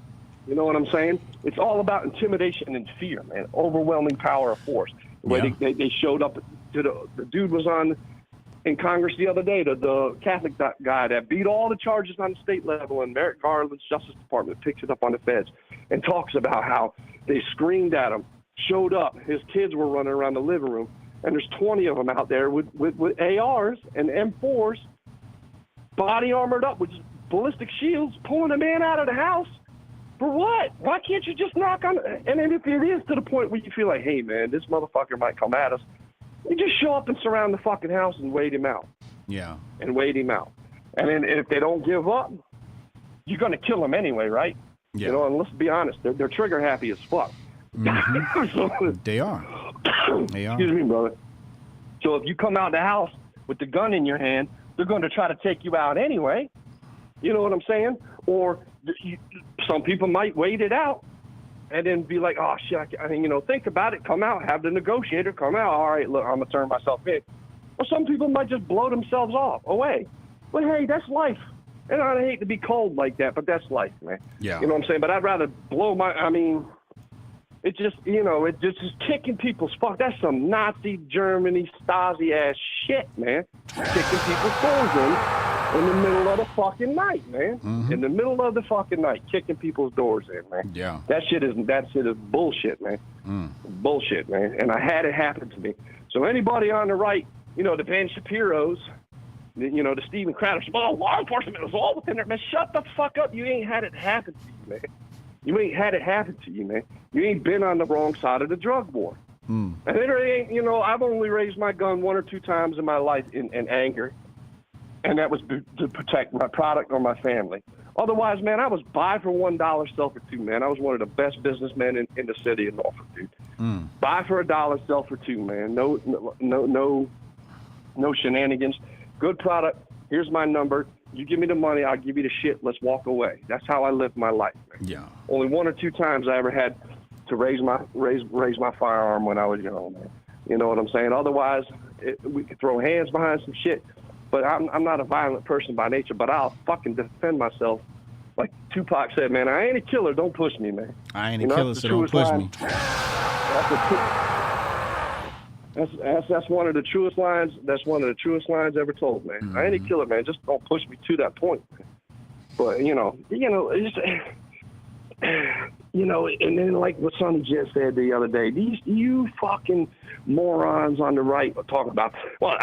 You know what I'm saying? It's all about intimidation and fear, man. Overwhelming power of force. The way they showed up to the dude was on in Congress the other day, the Catholic guy that beat all the charges on the state level, and Merrick Garland's Justice Department picks it up on the feds and talks about how they screamed at him, showed up, his kids were running around the living room, and there's 20 of them out there with ARs and M4s, body armored up with ballistic shields, pulling a man out of the house. For what? Why can't you just knock on? And then if it is to the point where you feel like, hey, man, this motherfucker might come at us, you just show up and surround the fucking house and wait him out. Yeah. And wait him out. And then if they don't give up, you're going to kill them anyway, right? Yeah. You know, and let's be honest, they're trigger happy as fuck. Mm-hmm. They are. They are. Excuse me, brother. So if you come out the house with the gun in your hand, they're going to try to take you out anyway. You know what I'm saying? Or some people might wait it out and then be like, oh, shit, I mean, you know, think about it, come out, have the negotiator come out. All right, look, I'm going to turn myself in. Or some people might just blow themselves off away. But, hey, that's life. And I hate to be cold like that, but that's life, man. Yeah. You know what I'm saying? But I'd rather blow it just, you know, it just is kicking people's fuck. That's some Nazi Germany Stasi-ass shit, man. Kicking people's doors in the middle of the fucking night, man. In the middle of the fucking night, kicking people's doors in, man. Yeah. That shit is bullshit, man. Bullshit, man. And I had it happen to me. So anybody on the right, you know, the Ben Shapiro's, you know, the Stephen Crowder's, well, law enforcement was all within there, man. Shut the fuck up. You ain't had it happen to you, man. You ain't had it happen to you, man. You ain't been on the wrong side of the drug war. And it ain't, you know, I've only raised my gun 1 or 2 times in my life in anger. And that was to protect my product or my family. Otherwise, man, I was buy for $1, sell for $2, man. I was one of the best businessmen in the city of Norfolk, dude. Buy for $1, sell for $2, man. No shenanigans. Good product. Here's my number. You give me the money, I'll give you the shit. Let's walk away. That's how I lived my life, man. Yeah. Only 1 or 2 times I ever had to raise my firearm when I was young, man. You know what I'm saying? Otherwise, we could throw hands behind some shit. But I'm not a violent person by nature, but I'll fucking defend myself. Like Tupac said, man, I ain't a killer. Don't push me, man. I ain't a killer, so don't push me. That's one of the truest lines. That's one of the truest lines ever told, man. I ain't a killer, man. Just don't push me to that point. But you know, it's you know, and then like what Sonny just said the other day, you fucking morons on the right are talking about, well,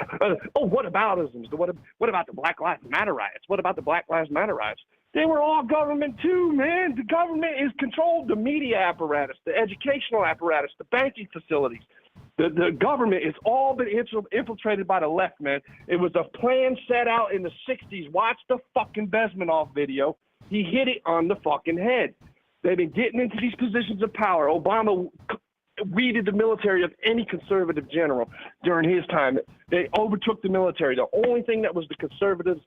what aboutisms? What about the Black Lives Matter riots? What about the Black Lives Matter riots? They were all government too, man. The government is controlled the media apparatus, the educational apparatus, the banking facilities. The government has all been infiltrated by the left, man. It was a plan set out in the 60s. Watch the fucking Bezmenov video. He hit it on the fucking head. They've been getting into these positions of power. Obama weeded the military of any conservative general during his time. They overtook the military. The only thing that was the conservatives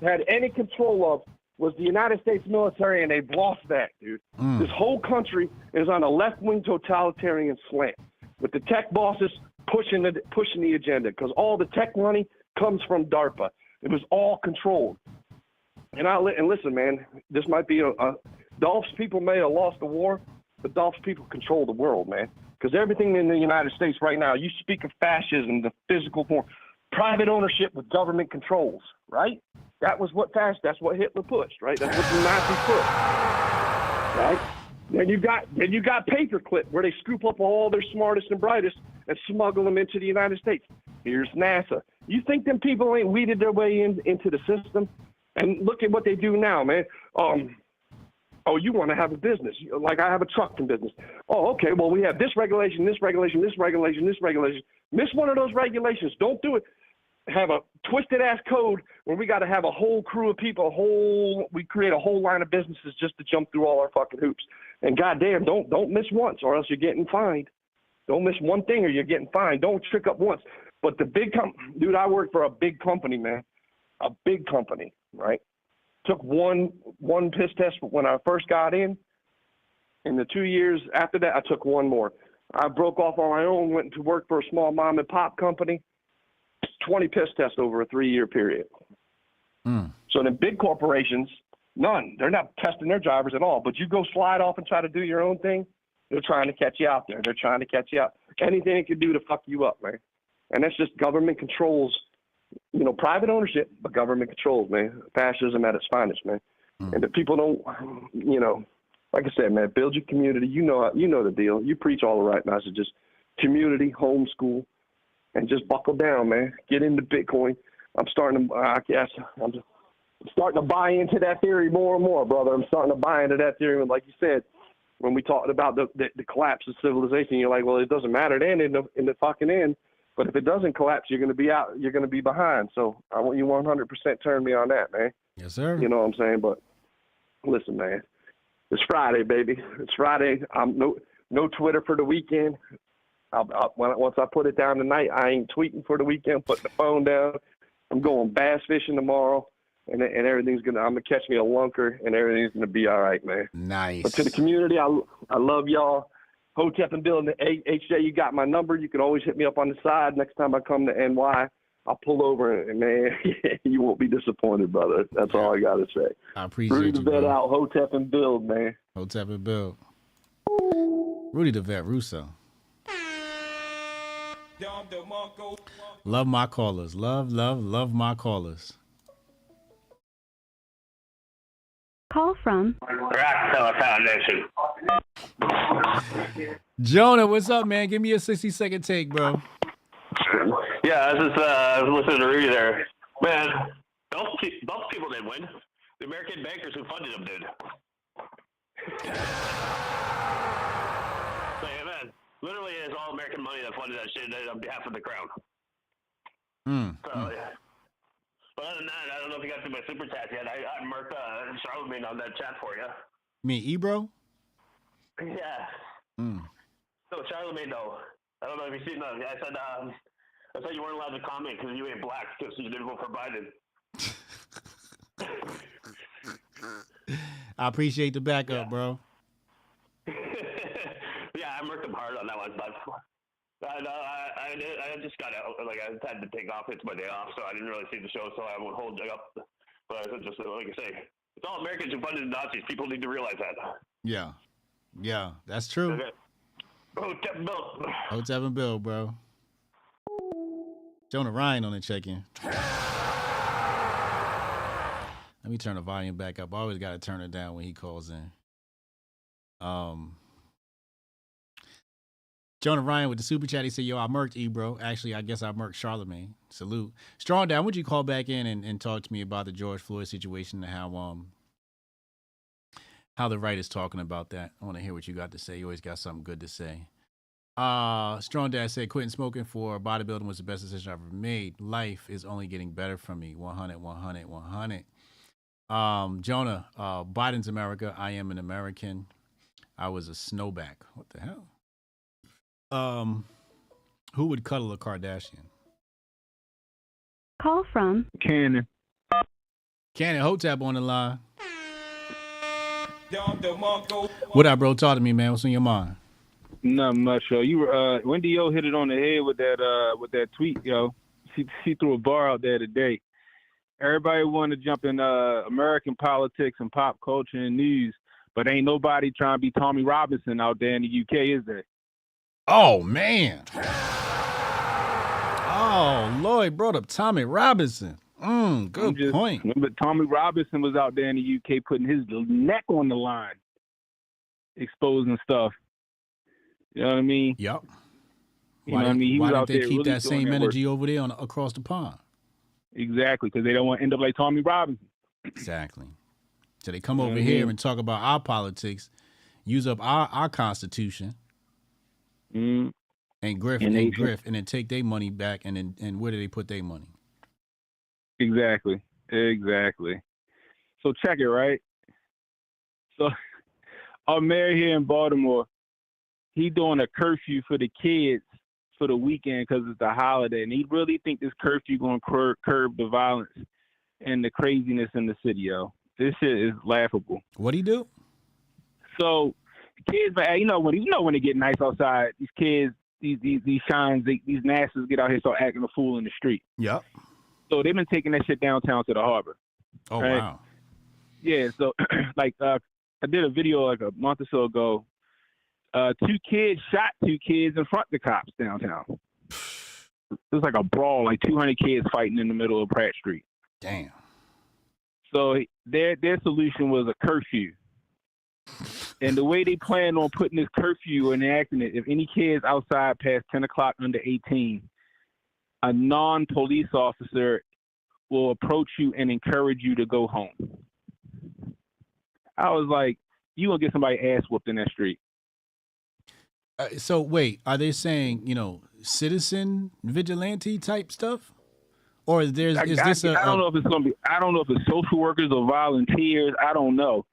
had any control of was the United States military, and they've lost that, dude. This whole country is on a left-wing totalitarian slant, with the tech bosses pushing the agenda, because all the tech money comes from DARPA. It was all controlled. And listen, man, this might be Dolph's people may have lost the war, but Dolph's people control the world, man. Because everything in the United States right now, you speak of fascism, the physical form, private ownership with government controls, right? That's what Hitler pushed, right? That's what the Nazis pushed, right? Then you got paperclip, where they scoop up all their smartest and brightest and smuggle them into the United States. Here's NASA. You think them people ain't weeded their way into the system? And look at what they do now, man. Oh, you want to have a business? Like I have a trucking business. Oh, okay. Well, we have this regulation, this regulation, this regulation, this regulation. Miss one of those regulations. Don't do it. Have a twisted ass code where we got to have a whole crew of people. We create a whole line of businesses just to jump through all our fucking hoops. And goddamn, don't miss once, or else you're getting fined. Don't miss one thing, or you're getting fined. Don't trick up once. But the big dude, I work for a big company, man. A big company, right? Took one piss test when I first got in. In the 2 years after that, I took one more. I broke off on my own, went to work for a small mom and pop company. 20 piss tests over a 3-year period. So the big corporations, none. They're not testing their drivers at all. But you go slide off and try to do your own thing, they're trying to catch you out there. They're trying to catch you out. Anything they can do to fuck you up, man. And that's just government controls. Private ownership, but government controls, man. Fascism at its finest, man. And if people don't, like I said, man, build your community. You know the deal. You preach all the right messages. Community, homeschool, and just buckle down, man. Get into Bitcoin. I'm starting to buy into that theory more and more, brother. I'm starting to buy into that theory. And like you said, when we talked about the collapse of civilization, you're like, well, it doesn't matter then in the fucking end. But if it doesn't collapse, you're going to be out. You're going to be behind. So I want you 100% turn me on that, man. Yes, sir. You know what I'm saying? But listen, man, it's Friday, baby. It's Friday. I'm no Twitter for the weekend. Once I put it down tonight, I ain't tweeting for the weekend. Putting the phone down. I'm going bass fishing tomorrow, and everything's I'm gonna catch me a lunker, and everything's gonna be all right, man. Nice. But to the community, I love y'all. Hotep and Bill and the HJ, you got my number. You can always hit me up on the side. Next time I come to NY, I'll pull over, and man, you won't be disappointed, brother. That's all I got to say. I appreciate Rudy you, the Vet bro. out, Hotep and Bill, man. Hotep and Bill. Rudy the Vet Russo. Love my callers. Love my callers. Call from Rockefeller Foundation. Jonah, what's up, man? Give me a 60-second take, bro. Yeah, I was listening to Rudy there. Man, those people didn't win. The American bankers who funded them did. So, yeah, man, literally it's all American money that funded that shit on behalf of the crown. Yeah. But other than that, I don't know if you got through my super chat yet. I marked Charlemagne on that chat for you. Me, Ebro? Yeah. No, Charlemagne, though. I don't know if you've seen that. I said you weren't allowed to comment because you ain't black because you didn't vote for Biden. I appreciate the backup, bro. Yeah, I worked him hard on that one, but I just got out. Like, I had to take off. It's my day off, so I didn't really see the show, so I won't hold you up. But I just, like I say, it's all Americans who funded the Nazis. People need to realize that. Yeah, that's true. Okay. Hotep and Bill. Hotep and Bill, bro. Jonah Ryan on the check-in. Let me turn the volume back up. I always got to turn it down when he calls in. Jonah Ryan with the super chat. He said, yo, I murked Ebro. Actually, I guess I murked Charlemagne. Salute. Strong Down, would you call back in and talk to me about the George Floyd situation and how the right is talking about that? I want to hear what you got to say. You always got something good to say. Strong Dad said, quitting smoking for bodybuilding was the best decision I've ever made. Life is only getting better for me. 100, 100, 100. Jonah, Biden's America. I am an American. I was a snowback. What the hell? Who would cuddle a Kardashian? Call from Cannon. Cannon, Hotep on the line. What up, bro? Talk to me, man. What's on your mind? Not much, yo. You were Wendy Yo hit it on the head with that tweet, yo. She threw a bar out there today. Everybody want to jump in American politics and pop culture and news, but ain't nobody trying to be Tommy Robinson out there in the UK, is there? Oh man. Oh, Lloyd brought up Tommy Robinson. Good point. Remember, Tommy Robinson was out there in the UK putting his neck on the line, exposing stuff. You know what I mean? Yep. You know what I mean? He Why was didn't out they there keep really that doing same that energy work. over there across the pond? Exactly, because they don't want to end up like Tommy Robinson. Exactly. So they come over here and talk about our politics, use up our constitution, and grift and grift, and then take their money back, and where do they put their money? Exactly. So check it, right? So our mayor here in Baltimore, he doing a curfew for the kids for the weekend because it's a holiday, and he really think this curfew going to curb the violence and the craziness in the city, yo. This shit is laughable. What'd he do? So kids, you know when they get nice outside, these kids, these shines, these nasties get out here and start acting a fool in the street. Yep. So they've been taking that shit downtown to the harbor. Oh, right? wow. Yeah, so like I did a video like a month or so ago. 2 kids shot 2 kids in front of the cops downtown. It was like a brawl, like 200 kids fighting in the middle of Pratt Street. Damn. So their solution was a curfew. And the way they plan on putting this curfew and enacting it, if any kids outside past 10 o'clock under 18, a non-police officer will approach you and encourage you to go home. I was like, you gonna get somebody ass whooped in that street. So wait, are they saying, citizen vigilante type stuff? Or is this I don't know if it's gonna be. I don't know if it's social workers or volunteers. I don't know.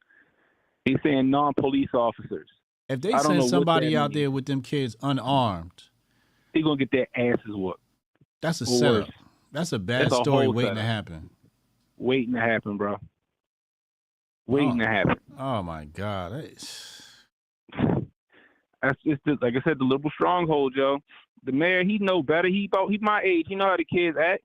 He's saying non-police officers. If they send somebody out there with them kids unarmed, they're gonna get their asses whooped. That's a Or setup. worse. That's a bad That's a story whole waiting to setup. happen. Waiting to happen, bro. Waiting to happen. Oh my God. That's just like I said, the liberal stronghold, Joe. The mayor, he know better. He my age. He know how the kids act.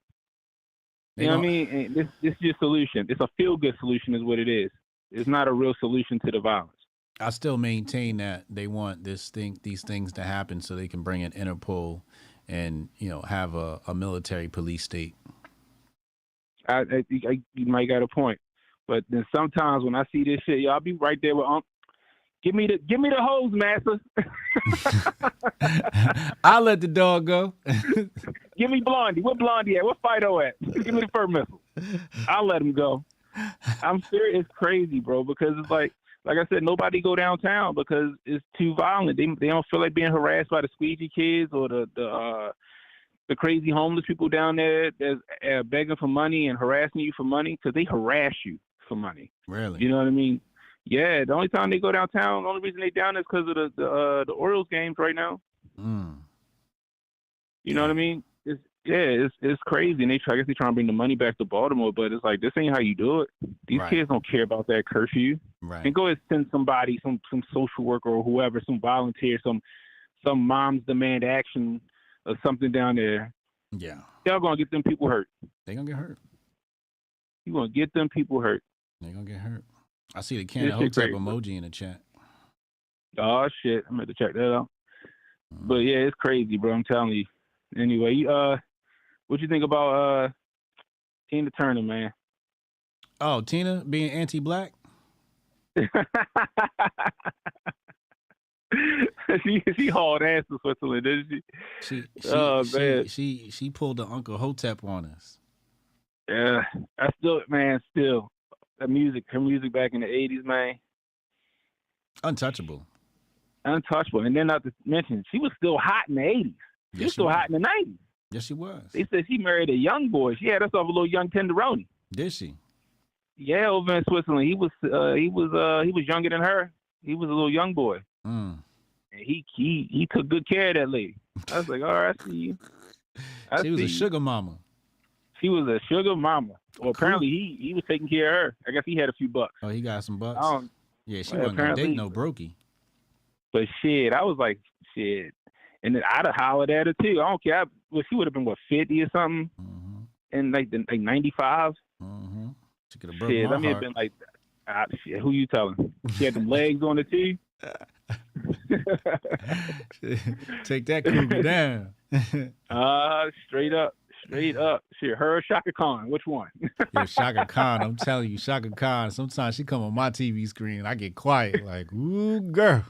You know what I mean? And this is your solution. It's a feel-good solution, is what it is. It's not a real solution to the violence. I still maintain that they want these things to happen so they can bring in Interpol and have a military police state. You might got a point, but then sometimes when I see this shit, I'll be right there with Give me the hose, master. I'll let the dog go. Give me Blondie. Where Blondie at? Where Fido at? Give me the fur missile. I'll let him go. I'm serious. It's crazy, bro, because it's like I said, nobody go downtown because it's too violent. They don't feel like being harassed by the squeegee kids or the crazy homeless people down there that's begging for money and harassing you for money, because they harass you for money. Really? You know what I mean? Yeah, the only time they go downtown, the only reason they down is because of the Orioles games right now. You know what I mean? It's crazy, and I guess they trying to bring the money back to Baltimore, but it's like, this ain't how you do it. These kids don't care about that curfew. Right. And go ahead and send somebody, some social worker or whoever, some volunteer, some moms demand action or something down there. Yeah. Y'all gonna get them people hurt. They gonna get hurt. You gonna get them people hurt. They gonna get hurt. I see the Canada This shit Hotep crazy. emoji in the chat. Oh shit, I'm gonna have to check that out. But yeah, it's crazy, bro. I'm telling you. Anyway, what you think about Tina Turner, man? Oh, Tina being anti-black? she hauled ass in Switzerland, didn't she? She pulled the Uncle Hotep on us. Yeah, still her music back in the 80s, man. Untouchable. And then not to mention, she was still hot in the 80s. She was still hot in the 90s. Yes, she was. They said she married a young boy. She had herself a little young tenderoni. Did she? Yeah, over in Switzerland. He was younger than her. He was a little young boy. And and he took good care of that lady. I was like, all right, I see you. She was a sugar mama. She was a sugar mama. Well, apparently he was taking care of her. I guess he had a few bucks. Oh, he got some bucks. Yeah, she Well, wasn't gonna date apparently- no brokey. But shit, I was like, shit. And then I'd have hollered at her too. I don't care. She would have been, what, 50 or something? And like 95? She could have broke Shit, my I may have heart. been like, shit, who you telling? She had them legs on it too? Take that cougar down. Straight up. Shit, her or Shaka Khan, which one? Yeah, Shaka Khan. I'm telling you, Shaka Khan. Sometimes she come on my TV screen and I get quiet, like, ooh, girl.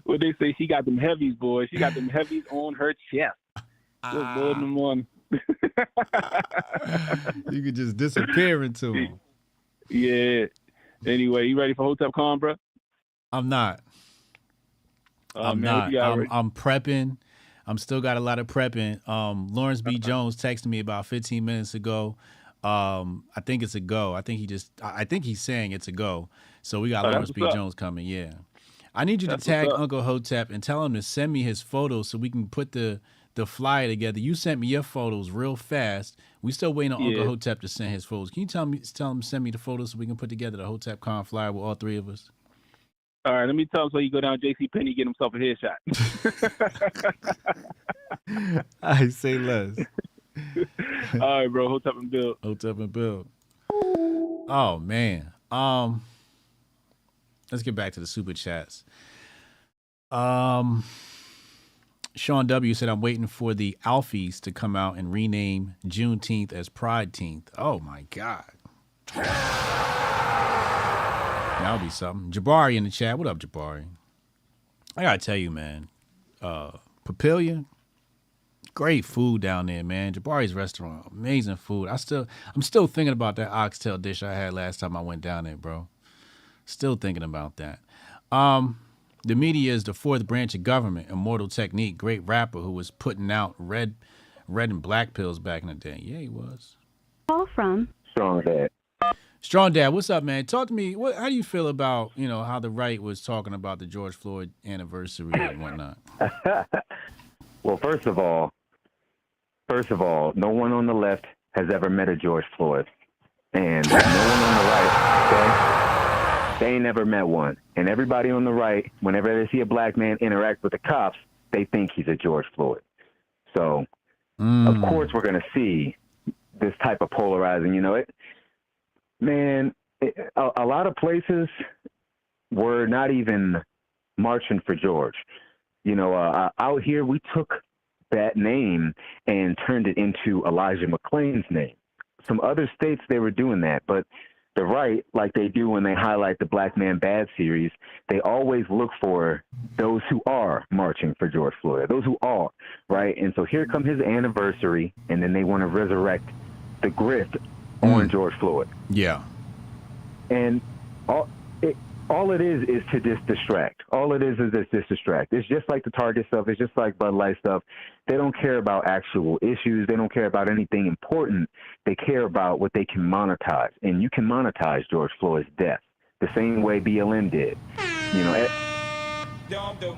What they say, she got them heavies, boy. She got them heavies on her chest. Good Lord in the morning. You could just disappear into them. Yeah. Anyway, you ready for Hotep Con, bro? I'm not. I'm man, what not. you got ready? I'm prepping. I'm still got a lot of prepping. Lawrence B. Jones texted me about 15 minutes ago. I think it's a go. I think he's saying it's a go. So we got Lawrence B. Jones coming. Yeah. I need you to tag Uncle Hotep and tell him to send me his photos so we can put the flyer together. You sent me your photos real fast. We still waiting on Uncle Hotep to send his photos. Can you tell him to send me the photos so we can put together the Hotep Con flyer with all three of us? All right, let me tell him so you go down J.C. Penney, get himself a headshot. I say less. All right, bro. Hotep and Bill. Hotep and Bill. Oh man. Let's get back to the super chats. Sean W said, I'm waiting for the Alfies to come out and rename Juneteenth as Prideteenth. Oh my God. That'll be something. Jabari in the chat. What up, Jabari? I gotta tell you, man. Papillion, great food down there, man. Jabari's restaurant, amazing food. I'm still thinking about that oxtail dish I had last time I went down there, bro. Still thinking about that. The media is the fourth branch of government. Immortal Technique, great rapper who was putting out red and black pills back in the day. Yeah, he was. Call from Strong Dad. Strong Dad, what's up, man? Talk to me. How do you feel about, how the right was talking about the George Floyd anniversary and whatnot? Well, first of all, no one on the left has ever met a George Floyd. And no one on the right, okay? They ain't never met one. And everybody on the right, whenever they see a black man interact with the cops, they think he's a George Floyd. So, of course, we're going to see this type of polarizing. A lot of places were not even marching for George. Out here, we took that name and turned it into Elijah McClain's name. Some other states, they were doing that, but the right, like they do when they highlight the Black Man Bad series, they always look for those who are marching for George Floyd, those who are, right? And so here come his anniversary, and then they want to resurrect the grift on George Floyd. Yeah. And all it is to just distract. All it is just distract. It's just like the Target stuff. It's just like Bud Light stuff. They don't care about actual issues. They don't care about anything important. They care about what they can monetize. And you can monetize George Floyd's death the same way BLM did.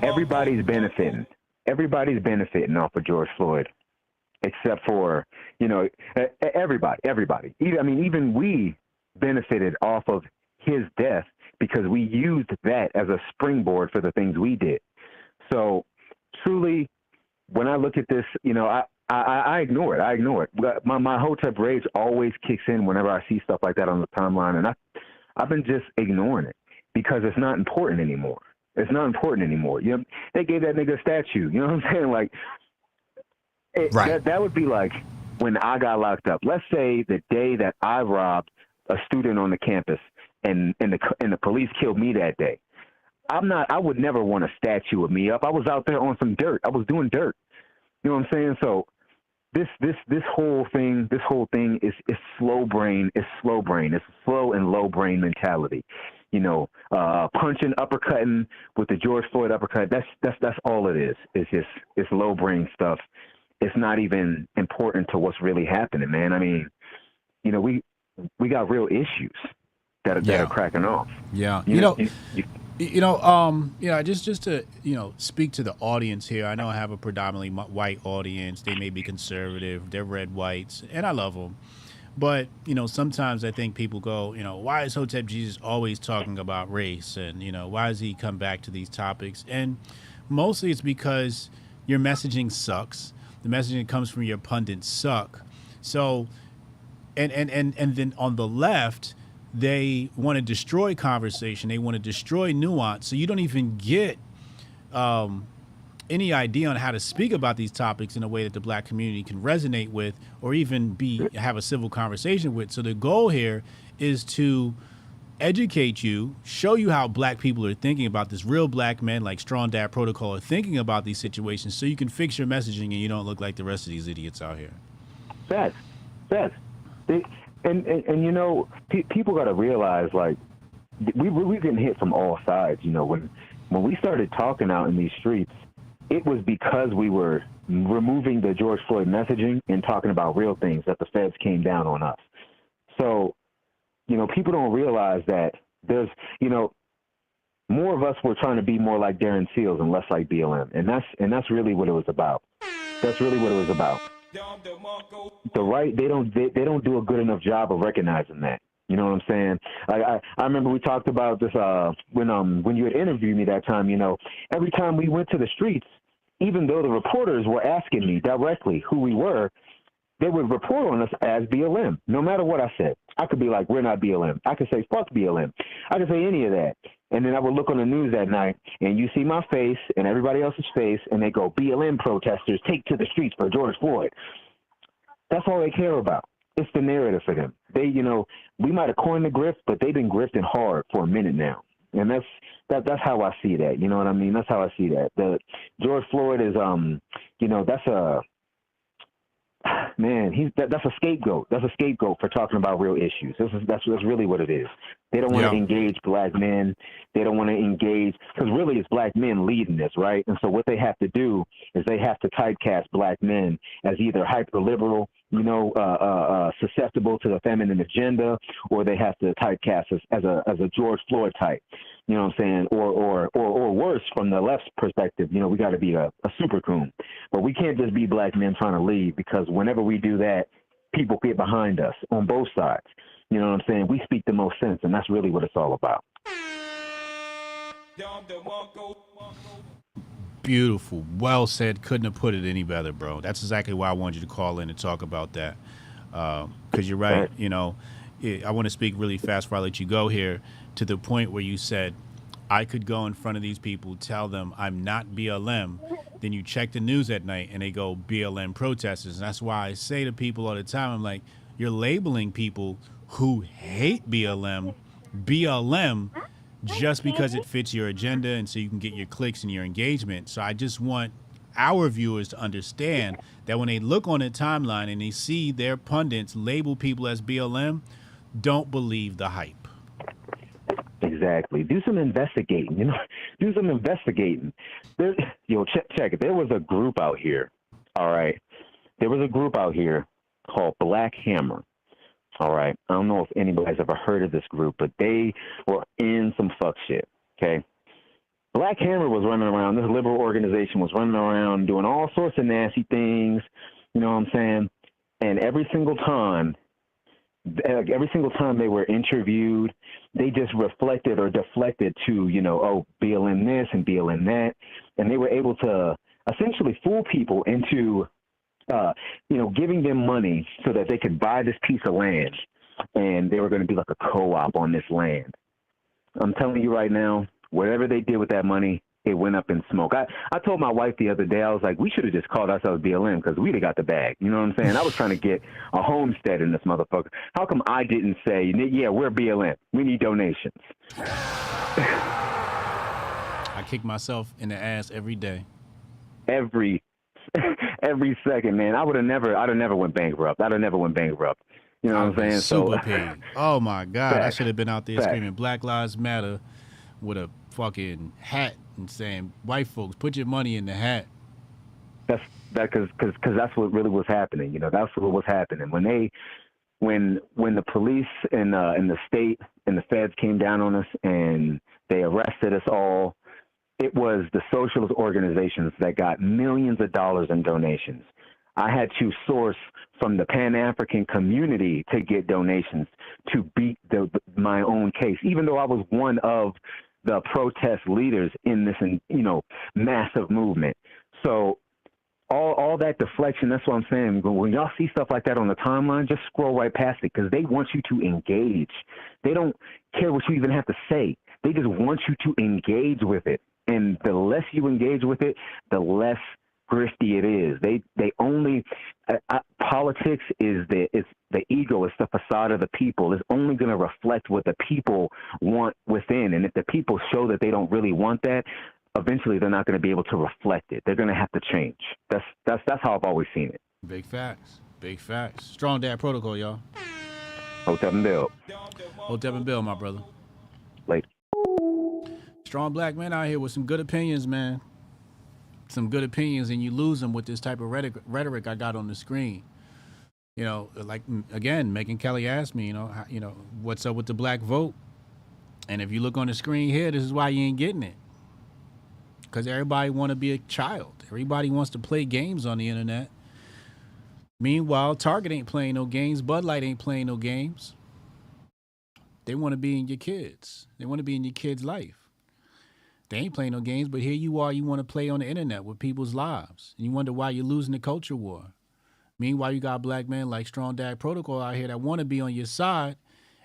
Everybody's benefiting. Everybody's benefiting off of George Floyd, except for, everybody. Even we benefited off of his death because we used that as a springboard for the things we did. So truly, when I look at this, I ignore it. I ignore it. My Hotep rage always kicks in whenever I see stuff like that on the timeline, and I've been just ignoring it because it's not important anymore. It's not important anymore. They gave that nigga a statue. You know what I'm saying? Like, right. That would be like when I got locked up. Let's say the day that I robbed a student on the campus and the police killed me that day. I would never want a statue of me up. I was out there on some dirt. I was doing dirt. You know what I'm saying? So this whole thing is slow brain. It's slow brain. It's slow and low brain mentality. Punching, uppercutting with the George Floyd uppercut. That's all it is. It's low brain stuff. It's not even important to what's really happening, man. We got real issues that are cracking off. Yeah. Just to speak to the audience here. I know I have a predominantly white audience. They may be conservative. They're red whites, and I love them. But sometimes I think people go, why is Hotep Jesus always talking about race, and why does he come back to these topics? And mostly it's because your messaging sucks. The messaging that comes from your pundits suck. So, and then on the left, they want to destroy conversation. They want to destroy nuance. So you don't even get any idea on how to speak about these topics in a way that the black community can resonate with, or even have a civil conversation with. So the goal here is to educate you, show you how black people are thinking about this. Real black men like Strong Dad Protocol are thinking about these situations, so you can fix your messaging and you don't look like the rest of these idiots out here. Facts. People got to realize, like, we're getting hit from all sides. When we started talking out in these streets, it was because we were removing the George Floyd messaging and talking about real things that the feds came down on us. So, people don't realize that there's, more of us were trying to be more like Darren Seals and less like BLM, and that's really what it was about. That's really what it was about. The right, they don't do a good enough job of recognizing that. You know what I'm saying? I remember we talked about this when you had interviewed me that time. Every time we went to the streets, even though the reporters were asking me directly who we were, they would report on us as BLM. No matter what I said, I could be like, we're not BLM. I could say fuck BLM. I could say any of that. And then I would look on the news that night, and you see my face and everybody else's face, and they go, BLM protesters take to the streets for George Floyd. That's all they care about. It's the narrative for them. They, we might have coined the grift, but they've been grifting hard for a minute now. And that's how I see that. You know what I mean? That's how I see that. The George Floyd is, that's a, man, that's a scapegoat. That's a scapegoat for talking about real issues. That's really what it is. They don't want to engage black men. They don't want to engage, because really it's black men leading this, right? And so what they have to do is they have to typecast black men as either hyper-liberal, susceptible to the feminine agenda, or they have to typecast us as a George Floyd type. You know what I'm saying? Or worse, from the left's perspective, we got to be a super coon. But we can't just be black men trying to lead, because whenever we do that, people get behind us on both sides. You know what I'm saying? We speak the most sense, and that's really what it's all about. Beautiful. Well said. Couldn't have put it any better, bro. That's exactly why I wanted you to call in and talk about that. Because you're right. I want to speak really fast before I let you go here, to the point where you said, I could go in front of these people, tell them I'm not BLM. Then you check the news at night and they go BLM protesters. And that's why I say to people all the time, I'm like, you're labeling people who hate BLM just because it fits your agenda and so you can get your clicks and your engagement. So I just want our viewers to understand that when they look on a timeline and they see their pundits label people as BLM, don't believe the hype. Exactly. Do some investigating. Do some investigating. Check it. There was a group out here. All right. There was a group out here called Black Hammer. All right. I don't know if anybody's ever heard of this group, but they were in some fuck shit. Okay. Black Hammer was running around. This liberal organization was running around doing all sorts of nasty things. You know what I'm saying? And every single time they were interviewed, they just reflected or deflected to, BLM this and BLM that. And they were able to essentially fool people into, giving them money so that they could buy this piece of land. And they were going to be like a co-op on this land. I'm telling you right now, whatever they did with that money, it went up in smoke. I told my wife the other day, I was like, we should have just called ourselves BLM because we'd have got the bag. You know what I'm saying? I was trying to get a homestead in this motherfucker. How come I didn't say, yeah, we're BLM. We need donations. I kick myself in the ass every day. Every second, man. I'd have never went bankrupt. You know what I'm saying? Super paid. Oh my God. I should have been out there screaming Black Lives Matter with a fucking hat and saying, white folks, put your money in the hat. Because that's what really was happening. That's what was happening when they when the police and the state and the feds came down on us and they arrested us all, it was the socialist organizations that got millions of dollars in donations. I had to source from the Pan-African community to get donations to beat my own case, even though I was one of the protest leaders in this, massive movement. So all that deflection, that's what I'm saying. When y'all see stuff like that on the timeline, just scroll right past it, because they want you to engage. They don't care what you even have to say. They just want you to engage with it. And the less you engage with it, the less grifty it is. They only politics is the ego. It's the facade of the people. It's only going to reflect what the people want within. And if the people show that they don't really want that, eventually they're not going to be able to reflect it. They're going to have to change. That's how I've always seen it. Big facts. Big facts. Strong Dad Protocol, y'all. Hotep and Bill. Hotep and Bill, my brother. Late. Strong black man out here with some good opinions, man. Some good opinions, and you lose them with this type of rhetoric I got on the screen. Like, again, Megyn Kelly asked me, what's up with the black vote? And if you look on the screen here, this is why you ain't getting it. Because everybody want to be a child. Everybody wants to play games on the internet. Meanwhile, Target ain't playing no games. Bud Light ain't playing no games. They want to be in your kids. They want to be in your kids' life. They ain't playing no games, but here you are, you want to play on the internet with people's lives. And you wonder why you're losing the culture war. Meanwhile, you got black men like Strong Dad Protocol out here that want to be on your side,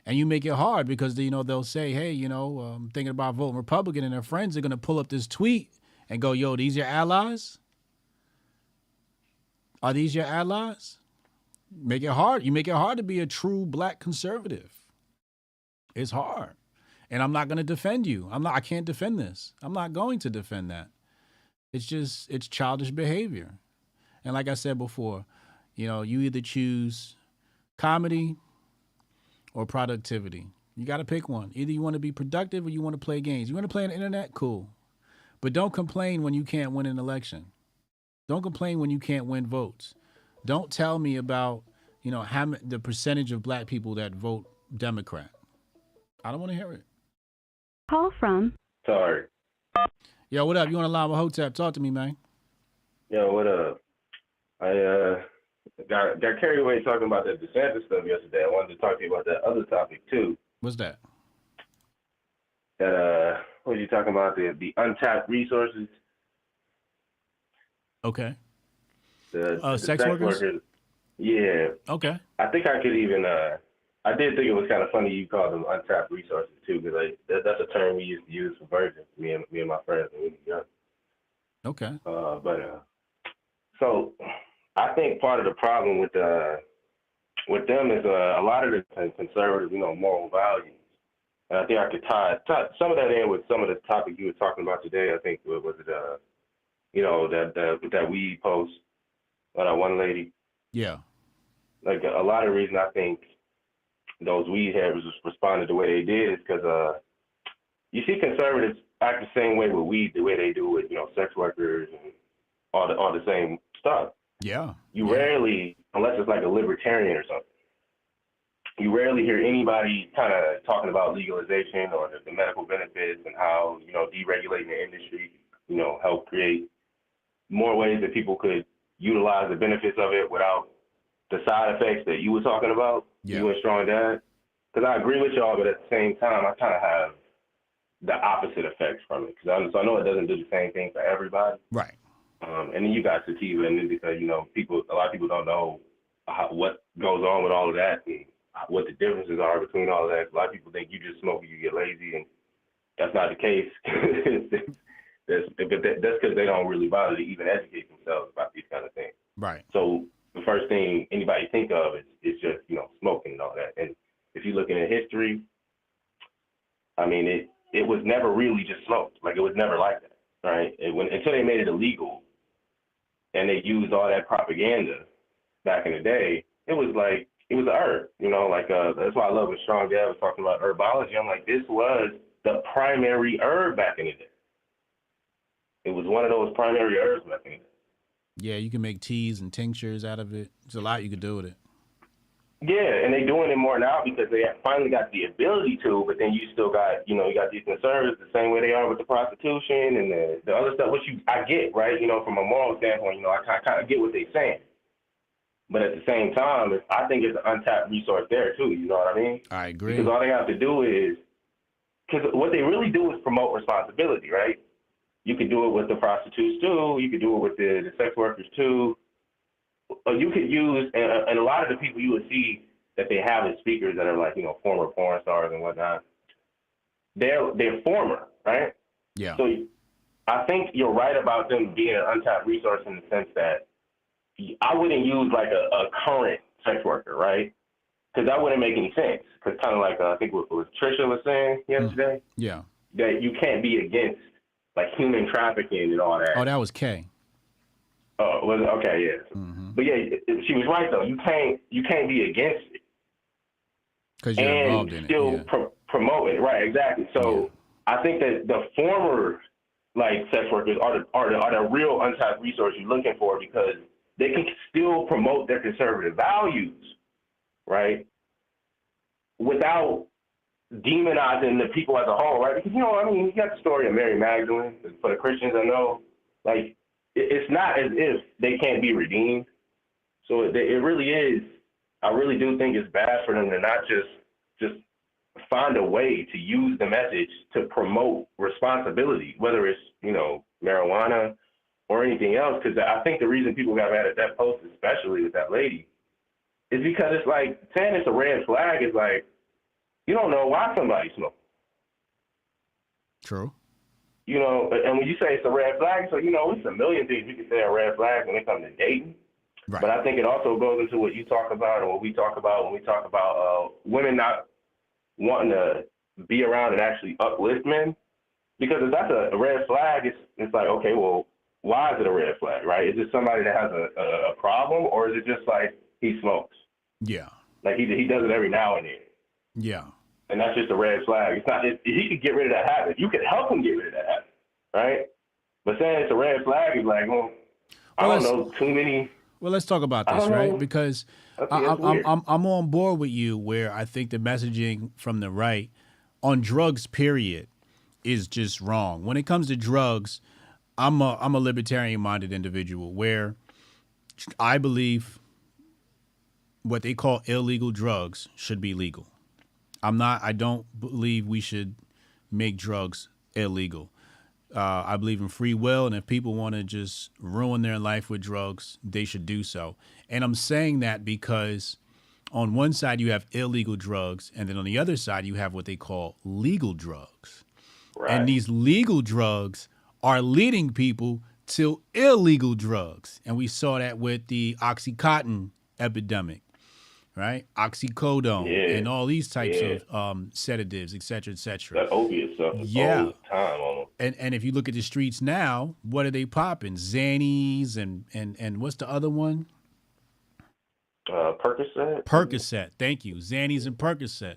and you make it hard because, they'll say, hey, I'm thinking about voting Republican, and their friends are going to pull up this tweet and go, yo, these your allies? Are these your allies? Make it hard. You make it hard to be a true black conservative. It's hard. And I'm not going to defend you. I can't defend this. I'm not going to defend that. It's childish behavior. And like I said before, you either choose comedy or productivity. You got to pick one. Either you want to be productive or you want to play games. You want to play on the internet? Cool. But don't complain when you can't win an election. Don't complain when you can't win votes. Don't tell me about, the percentage of black people that vote Democrat. I don't want to hear it. Call from. Sorry. Yo, what up? You on the line with Hotep? Talk to me, man. Yo, what up? I got carried away talking about that DeSantis stuff yesterday. I wanted to talk to you about that other topic too. What's that? That what are you talking about? The untapped resources. Okay. The sex workers? Yeah. Okay. I think I could even I did think it was kind of funny you called them untapped resources too, because that's a term we used to use for virgins, me and my friends when we were young. Okay. So I think part of the problem with them is a lot of the conservative, moral values. And I think I could tie some of that in with some of the topic you were talking about today. I think was it that weed post by that one lady. Yeah. Like a lot of the reason I think those weed heads responded the way they did is because you see conservatives act the same way with weed the way they do with sex workers and all the same stuff. Yeah. You rarely, unless it's like a libertarian or something, you rarely hear anybody kind of talking about legalization or the medical benefits and how deregulating the industry help create more ways that people could utilize the benefits of it without the side effects that you were talking about. Yeah. You and Strong Dad. Because I agree with y'all, but at the same time, I kind of have the opposite effects from it. Because I know it doesn't do the same thing for everybody. Right. And then you got sativa, and because a lot of people don't know what goes on with all of that and what the differences are between all of that. A lot of people think you just smoke and you get lazy, and that's not the case. That's because they don't really bother to even educate themselves about these kind of things. Right. So the first thing anybody think of is just smoking and all that. And if you're looking at history, I mean it was never really just smoked. Like it was never like that, right? Until they made it illegal, and they used all that propaganda back in the day. It was an herb, that's why I love when Strong Dad was talking about herbology. I'm like, this was the primary herb back in the day. It was one of those primary herbs back in the day. Yeah, you can make teas and tinctures out of it. There's a lot you could do with it. Yeah, and they're doing it more now because they finally got the ability to, but then you still got, you got these conservatives the same way they are with the prostitution and the other stuff, which I get, right? From a moral standpoint, I kind of get what they're saying. But at the same time, I think it's an untapped resource there too, you know what I mean? I agree. Because all they have to do is, because what they really do is promote responsibility, right? You could do it with the prostitutes too, you could do it with the sex workers too. You could use, and a lot of the people you would see that they have as speakers that are like, former porn stars and whatnot, they're former, right? Yeah. So I think you're right about them being an untapped resource in the sense that I wouldn't use like a current sex worker, right? Because that wouldn't make any sense. Because kind of like I think what Trisha was saying yesterday, Yeah. that you can't be against like human trafficking and all that. Oh, that was Kay. Oh, was it? Okay, yeah. But yeah, she was right though. You can't be against it because you're involved in still it. Yeah. Promote it, right? Exactly. So I think that the former like sex workers are the real untapped resource you're looking for because they can still promote their conservative values, right? Without demonizing the people as a whole, right? Because you got the story of Mary Magdalene. For the Christians, I know, like. It's not as if they can't be redeemed. So it really is. I really do think it's bad for them to not just find a way to use the message to promote responsibility, whether it's, marijuana or anything else. Because I think the reason people got mad at that post, especially with that lady, is because it's like saying it's a red flag is like, you don't know why somebody smokes. True. And when you say it's a red flag, so, it's a million things you can say are red flags when it comes to dating. Right. But I think it also goes into what you talk about and what we talk about when we talk about women not wanting to be around and actually uplift men. Because if that's a red flag, it's like, okay, well, why is it a red flag, right? Is it somebody that has a problem, or is it just like he smokes? Yeah. Like he does it every now and then. Yeah. And that's just a red flag. It's not. He could get rid of that habit. You could help him get rid of that habit, right? But saying it's a red flag is like, I don't know too many. Well, let's talk about this, right? Because I'm on board with you where I think the messaging from the right on drugs, period, is just wrong. When it comes to drugs, I'm a libertarian-minded individual where I believe what they call illegal drugs should be legal. I don't believe we should make drugs illegal. I believe in free will, and if people want to just ruin their life with drugs, they should do so. And I'm saying that because on one side you have illegal drugs, and then on the other side you have what they call legal drugs. Right. And these legal drugs are leading people to illegal drugs. And we saw that with the Oxycontin epidemic. Right, oxycodone and all these types of sedatives, et cetera, et cetera. That opiate stuff all the time almost. And if you look at the streets now, what are they popping? Xannies and what's the other one? Percocet. Percocet, thank you. Xannies and Percocet.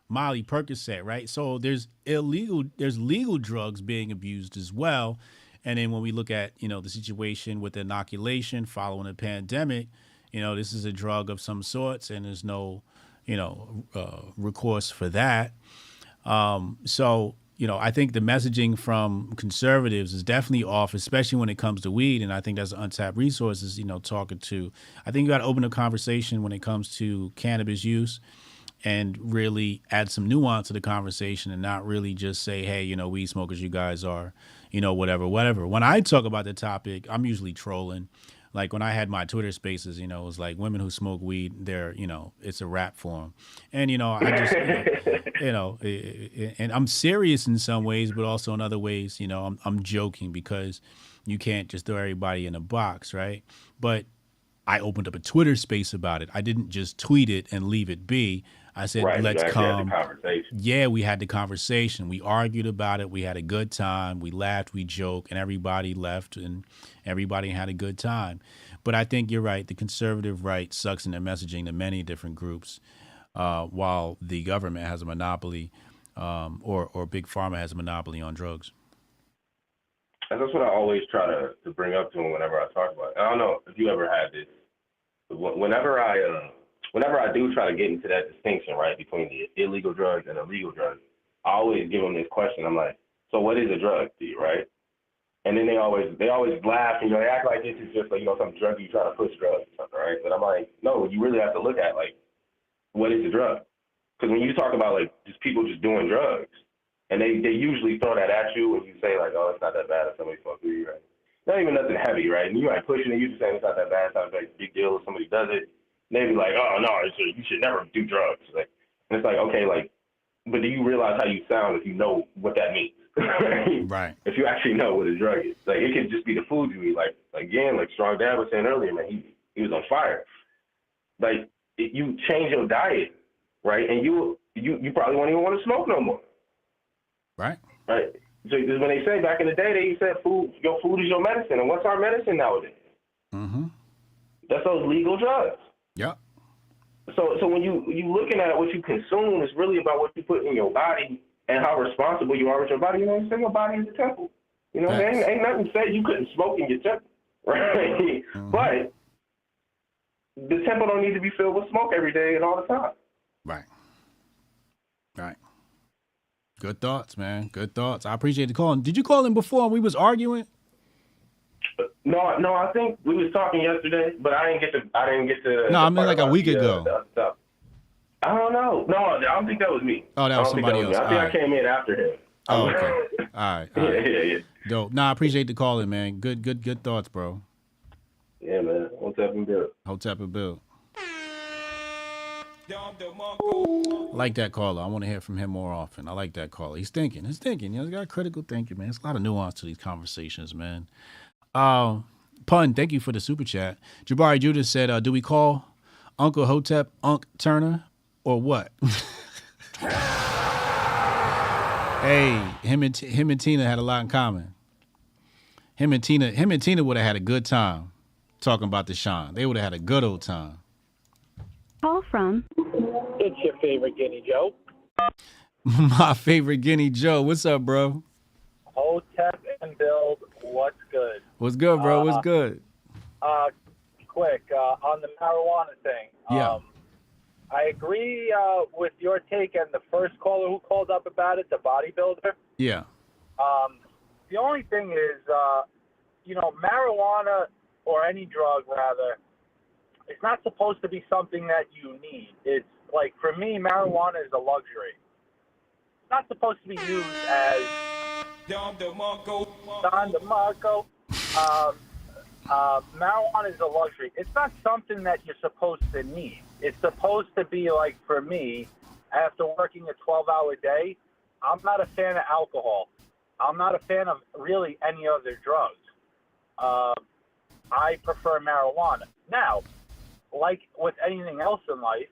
Molly, Percocet, right? So there's legal drugs being abused as well. And then when we look at, the situation with the inoculation following the pandemic, this is a drug of some sorts, and there's no, recourse for that. So, I think the messaging from conservatives is definitely off, especially when it comes to weed. And I think that's untapped resources, I think you got to open a conversation when it comes to cannabis use and really add some nuance to the conversation and not really just say, hey, weed smokers, you guys are, whatever. When I talk about the topic, I'm usually trolling. Like when I had my Twitter spaces, it was like women who smoke weed, they're, it's a rap for them. And, I just, and I'm serious in some ways, but also in other ways, I'm joking because you can't just throw everybody in a box, right? But I opened up a Twitter space about it. I didn't just tweet it and leave it be. I said, let's come. Yeah, we had the conversation. We argued about it. We had a good time. We laughed, we joked, and everybody left and everybody had a good time. But I think you're right. The conservative right sucks in their messaging to many different groups, while the government has a monopoly or Big Pharma has a monopoly on drugs. And that's what I always try to bring up to them whenever I talk about it. I don't know if you ever had this. Whenever I whenever I do try to get into that distinction, right, between the illegal drugs and illegal drugs, I always give them this question. I'm like, so what is a drug to you, right? And then they always laugh, and they act like this is just like, some drug you try to push drugs or something, right? But I'm like, no, you really have to look at, like, what is a drug? Because when you talk about, like, just people just doing drugs, and they usually throw that at you when you say, like, oh, it's not that bad if somebody fucks with you, right? Not even nothing heavy, right? And you're like pushing it, you're just saying it's not that bad, it's not a big deal if somebody does it. And they be like, oh, no, you should never do drugs. Like, and it's like, okay, like, but do you realize how you sound if you know what that means? Right. If you actually know what a drug is. Like, it could just be the food you eat. Like again, like Strong Dad was saying earlier, man, he was on fire. Like, you change your diet, right? And you probably won't even want to smoke no more. Right. Right. So when they say back in the day, they said your food is your medicine. And what's our medicine nowadays? Mm-hmm. That's those legal drugs. Yep. So when you looking at what you consume, it's really about what you put in your body and how responsible you are with your body. You know what I'm saying? Your body is a temple. You know, ain't nothing said you couldn't smoke in your temple, right? Mm-hmm. But the temple don't need to be filled with smoke every day and all the time. Right. Right. Good thoughts, man. Good thoughts. I appreciate the call. Did you call him before we was arguing? No, I think we was talking yesterday, but I didn't get to. No, I mean like a week ago. I don't know. No, I don't think that was me. Oh, that was somebody else. I think I came in after him. Oh, okay. All right. Yeah. Dope. Nah, I appreciate the call in, man. Good thoughts, bro. Yeah, man. Hotep and Bill. Hotep and Bill. I like that caller. I want to hear from him more often. I like that caller. He's thinking. He's got critical thinking, man. There's a lot of nuance to these conversations, man. Pun, thank you for the super chat. Jabari Judas said, do we call Uncle Hotep Unc Turner or what? Hey, him and Tina had a lot in common. Him and Tina would have had a good time talking about the Sean. They would have had a good old time. Call from. It's your favorite Guinea Joe. My favorite Guinea Joe. What's up, bro? Hotep and Build. What's good? What's good, bro? What's good? Quick, on the marijuana thing. Yeah. I agree with your take and the first caller who called up about it, the bodybuilder. Yeah. The only thing is, marijuana or any drug, rather, it's not supposed to be something that you need. It's like, for me, marijuana is a luxury. It's not supposed to be used as Don DeMarco. Marijuana is a luxury. It's not something that you're supposed to need. It's supposed to be like, for me, after working a 12-hour day, I'm not a fan of alcohol. I'm not a fan of really any other drugs. I prefer marijuana. Now, like with anything else in life,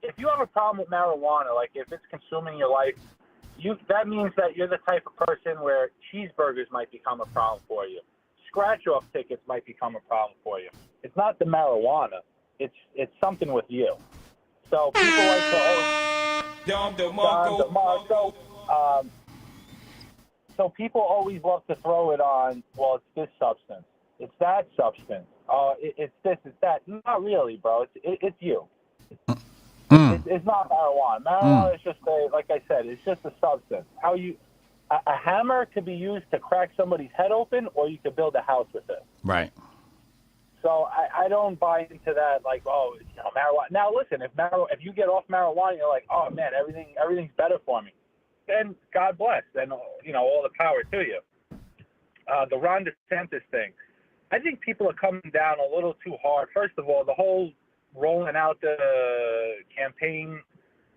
if you have a problem with marijuana, like if it's consuming your life, that means that you're the type of person where cheeseburgers might become a problem for you. Scratch-off tickets might become a problem for you. It's not the marijuana. It's something with you. So people like to Don DeMarco. So people always love to throw it on, well, it's this substance. It's that substance. It's this, it's that. Not really, bro. It's you. It's not marijuana. Marijuana is just like I said, it's just a substance. A hammer could be used to crack somebody's head open, or you could build a house with it. Right. So I don't buy into that, like, marijuana. Now listen, if you get off marijuana, you're like, oh man, everything's better for me. Then God bless, and all the power to you. The Ron DeSantis thing, I think people are coming down a little too hard. First of all, the whole rolling out the campaign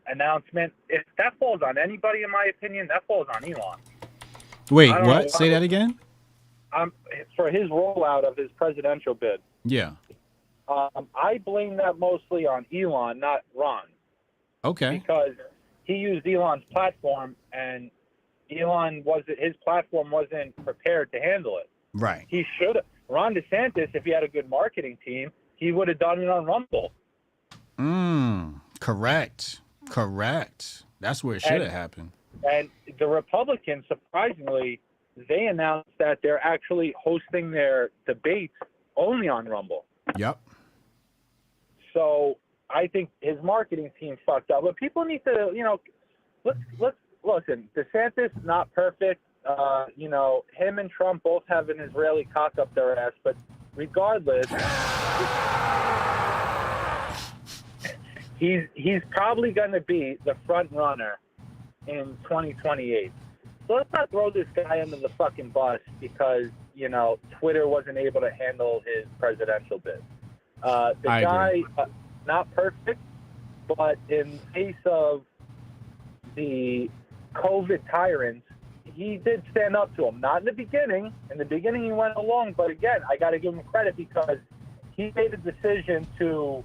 announcement, if that falls on anybody, in my opinion, that falls on Elon. Wait, what? Say that again? For his rollout of his presidential bid. Yeah. I blame that mostly on Elon, not Ron. Okay. Because he used Elon's platform, and his platform wasn't prepared to handle it. Right. He should have. Ron DeSantis, if he had a good marketing team, he would have done it on Rumble. Correct. That's where it should have happened. And the Republicans, surprisingly, they announced that they're actually hosting their debates only on Rumble. Yep. So I think his marketing team fucked up. But people need to, let's listen. DeSantis not perfect. Him and Trump both have an Israeli cock up their ass. But regardless, he's probably going to be the front runner in 2028. So let's not throw this guy under the fucking bus because, Twitter wasn't able to handle his presidential bid. The guy, not perfect, but in face of the COVID tyrants, he did stand up to him. Not in the beginning. In the beginning, he went along. But again, I got to give him credit because he made a decision to,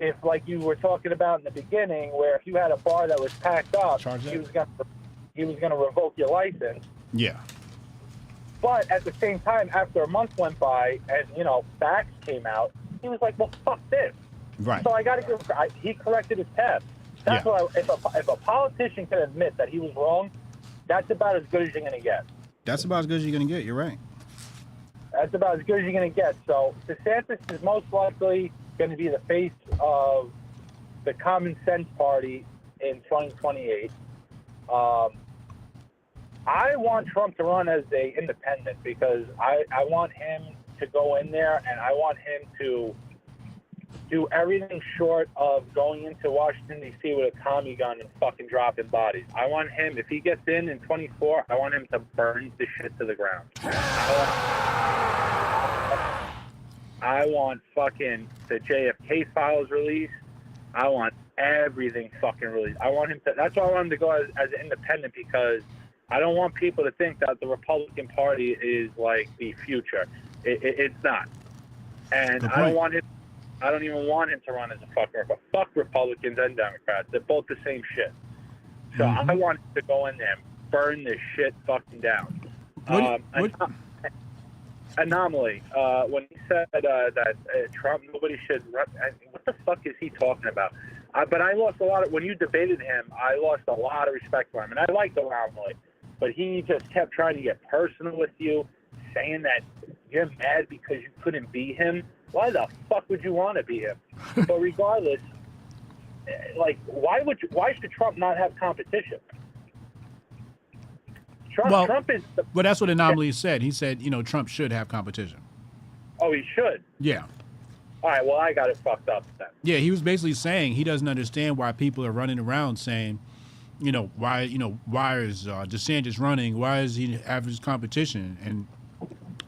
if like you were talking about in the beginning, where if you had a bar that was packed up, he was going to revoke your license. Yeah. But at the same time, after a month went by and, facts came out, he was like, well, fuck this. Right. So I got to give him, he corrected his path. That's what if a politician can admit that he was wrong, that's about as good as you're going to get. That's about as good as you're going to get. You're right. That's about as good as you're going to get. So DeSantis is most likely going to be the face of the Common Sense Party in 2028. I want Trump to run as an independent because I want him to go in there and I want him to do everything short of going into Washington, D.C. with a Tommy gun and fucking dropping bodies. I want him, if he gets in 24, I want him to burn the shit to the ground. I want fucking the JFK files released. I want everything fucking released. I want him to, that's why I want him to go as an independent because I don't want people to think that the Republican Party is like the future. It's not. And I don't even want him to run as a fucker. But fuck Republicans and Democrats. They're both the same shit. So I want him to go in there and burn this shit fucking down. Anomaly. When he said that Trump, nobody should run, what the fuck is he talking about? But I lost a lot of, when you debated him, I lost a lot of respect for him. And I liked Anomaly. But he just kept trying to get personal with you, saying that you're mad because you couldn't beat him. Why the fuck would you want to beat him? But regardless, why should Trump not have competition? Trump is. Well, that's what Anomaly said. He said, Trump should have competition. Oh, he should. Yeah. All right. Well, I got it fucked up then. Yeah, he was basically saying he doesn't understand why people are running around saying, why is DeSantis running? Why is he having his competition? And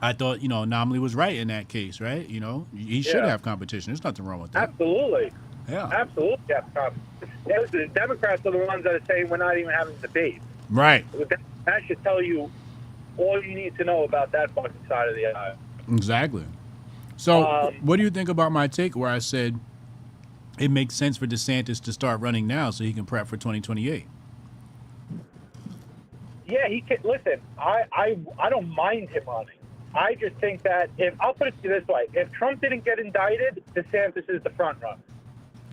I thought, Anomaly was right in that case, right? He should have competition. There's nothing wrong with that. Absolutely. Yeah. Absolutely have competition. The Democrats are the ones that are saying we're not even having a debate. Right. That should tell you all you need to know about that fucking side of the aisle. Exactly. So what do you think about my take where I said it makes sense for DeSantis to start running now so he can prep for 2028? Yeah, he can. Listen, I don't mind him running. I just think that I'll put it to you this way, if Trump didn't get indicted, DeSantis is the front runner.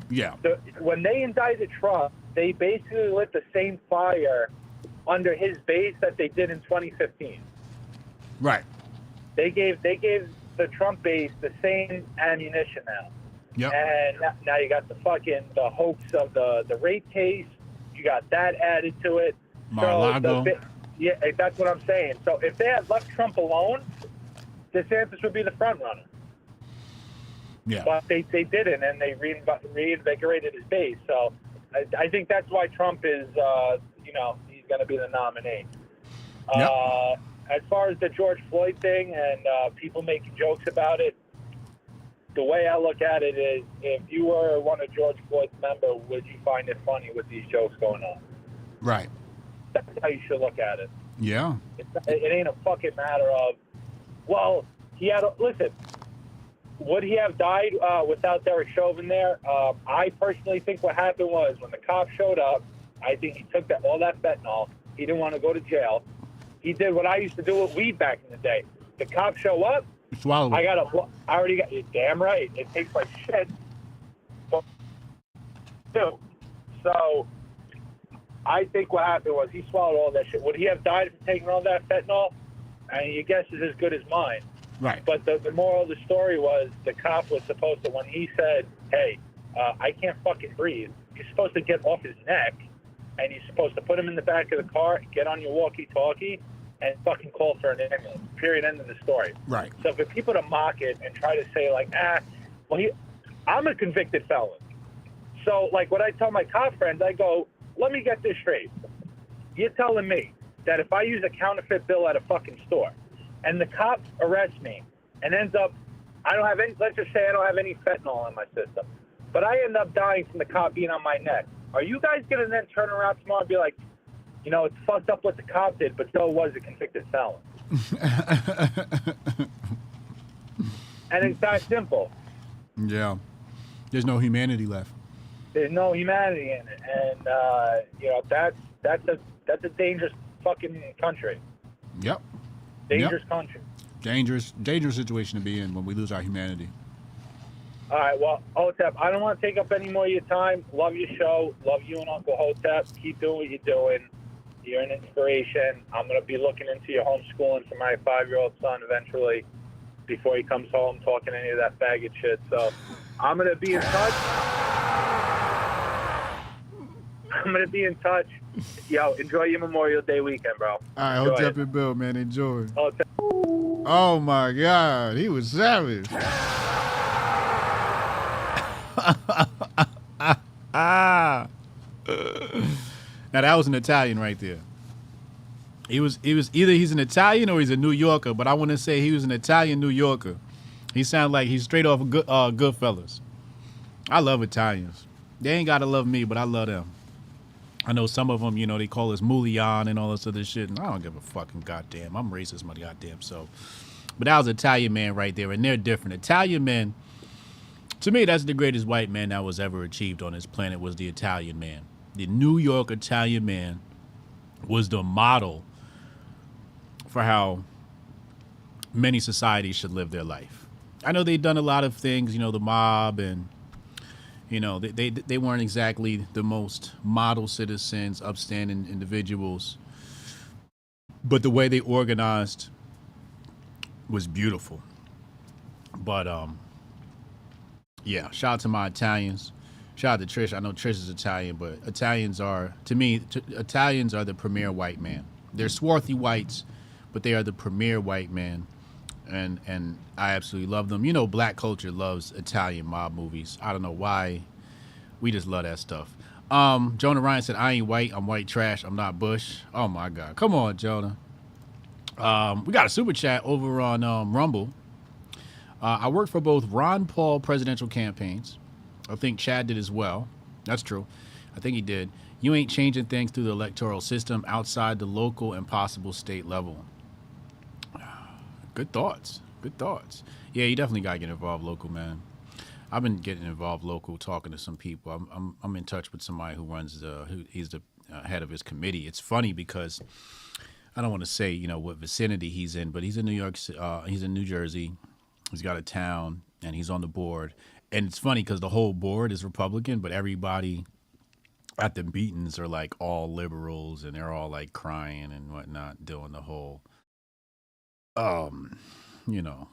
Yeah. When they indicted Trump, they basically lit the same fire under his base that they did in 2015. Right. They gave the Trump base the same ammunition now. Yep. And now you got the hoax of the rape case. You got that added to it. Mar-a-Lago. Yeah, that's what I'm saying. So if they had left Trump alone, DeSantis would be the front runner. Yeah. But they didn't, and they reinvigorated his base. So I think that's why Trump is, he's going to be the nominee. Yep. As far as the George Floyd thing and people making jokes about it, the way I look at it is, if you were one of George Floyd's members, would you find it funny with these jokes going on? Right. That's how you should look at it. Yeah. It ain't a fucking matter of, well, listen, would he have died without Derek Chauvin there? I personally think what happened was when the cops showed up, I think he took all that fentanyl. He didn't want to go to jail. He did what I used to do with weed back in the day. The cops show up. Swallow it. I already got, you're damn right. It tastes like shit. So I think what happened was he swallowed all that shit. Would he have died from taking all that fentanyl? I mean, your guess is as good as mine. Right. But the moral of the story was the cop was supposed to, when he said, hey, I can't fucking breathe. You're supposed to get off his neck, and you're supposed to put him in the back of the car, get on your walkie-talkie, and fucking call for an ambulance. Period. End of the story. Right. So for people to mock it and try to say like, I'm a convicted felon. So like what I tell my cop friends, I go, let me get this straight. You're telling me that if I use a counterfeit bill at a fucking store, and the cop arrests me and ends up, let's just say I don't have any fentanyl in my system, but I end up dying from the cop being on my neck. Are you guys going to then turn around tomorrow and be like, it's fucked up what the cop did, but Joe was a convicted felon? And it's that simple. Yeah. There's no humanity left. There's no humanity in it. And, that's a dangerous fucking country. Yep. Dangerous country. Dangerous situation to be in when we lose our humanity. All right, well, Hotep, I don't want to take up any more of your time. Love your show. Love you and Uncle Hotep. Keep doing what you're doing. You're an inspiration. I'm going to be looking into your homeschooling for my 5-year-old son eventually before he comes home talking any of that faggot shit. So I'm going to be in touch. Yo, enjoy your Memorial Day weekend, bro. All right, Enjoy Hotep and Bill, man. Enjoy. Oh, my God. He was savage. Now that was an Italian right there. He was either he's an Italian or he's a New Yorker, but I want to say he was an Italian New Yorker. He sounded like he's straight off of Goodfellas. I love Italians. They ain't gotta love me, but I love them. I know some of them, they call us Mulian and all this other shit, and I don't give a fucking goddamn. I'm racist, my goddamn self. But that was Italian man right there, and they're different. Italian men, to me, that's the greatest white man that was ever achieved on this planet was the Italian man. The New York Italian man was the model for how many societies should live their life. I know they've done a lot of things, the mob, and they weren't exactly the most model citizens, upstanding individuals, but the way they organized was beautiful. But yeah, shout out to my Italians. Shout out to Trish. I know Trish is Italian, but Italians are the premier white man. They're swarthy whites, but they are the premier white man. And I absolutely love them. Black culture loves Italian mob movies. I don't know why. We just love that stuff. Jonah Ryan said, I ain't white. I'm white trash. I'm not Bush. Oh, my God. Come on, Jonah. We got a super chat over on Rumble. I worked for both Ron Paul presidential campaigns. I think Chad did as well. That's true. I think he did. You ain't changing things through the electoral system outside the local and possible state level. Good thoughts. Good thoughts. Yeah, you definitely got to get involved local, man. I've been getting involved local, talking to some people. I'm in touch with somebody who runs he's the head of his committee. It's funny because I don't want to say, what vicinity he's in, but he's in New York. He's in New Jersey. He's got a town and he's on the board. And it's funny because the whole board is Republican, but everybody at the meetings are like all liberals and they're all like crying and whatnot, doing the whole,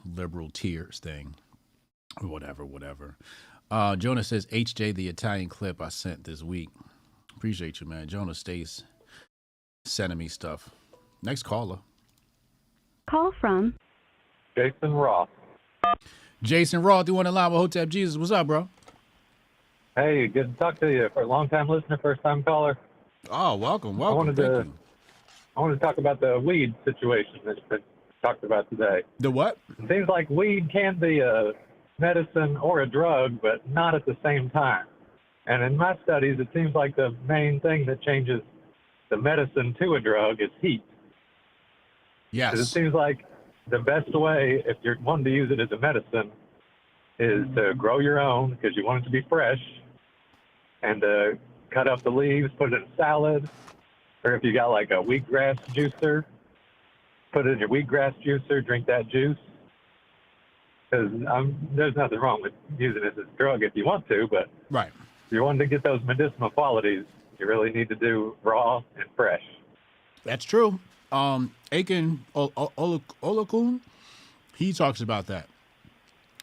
liberal tears thing. Whatever. Jonah says, HJ, the Italian clip I sent this week. Appreciate you, man. Jonah stays sending me stuff. Next caller. Call from Jason Roth. Jason Roth, you want to line with Hotep Jesus? What's up, bro? Hey, good to talk to you. For a long-time listener, first-time caller. Oh, welcome. I wanted to talk about the weed situation that's been talked about today. The what? It seems like weed can be a medicine or a drug, but not at the same time. And in my studies, it seems like the main thing that changes the medicine to a drug is heat. Yes. 'Cause it seems like the best way, if you're wanting to use it as a medicine, is to grow your own because you want it to be fresh, and to cut up the leaves, put it in a salad, or if you got like a wheatgrass juicer, put it in your wheatgrass juicer, drink that juice. Because there's nothing wrong with using it as a drug if you want to, but right. If you want to get those medicinal qualities, you really need to do raw and fresh. That's true. Aiken Olakun, he talks about that.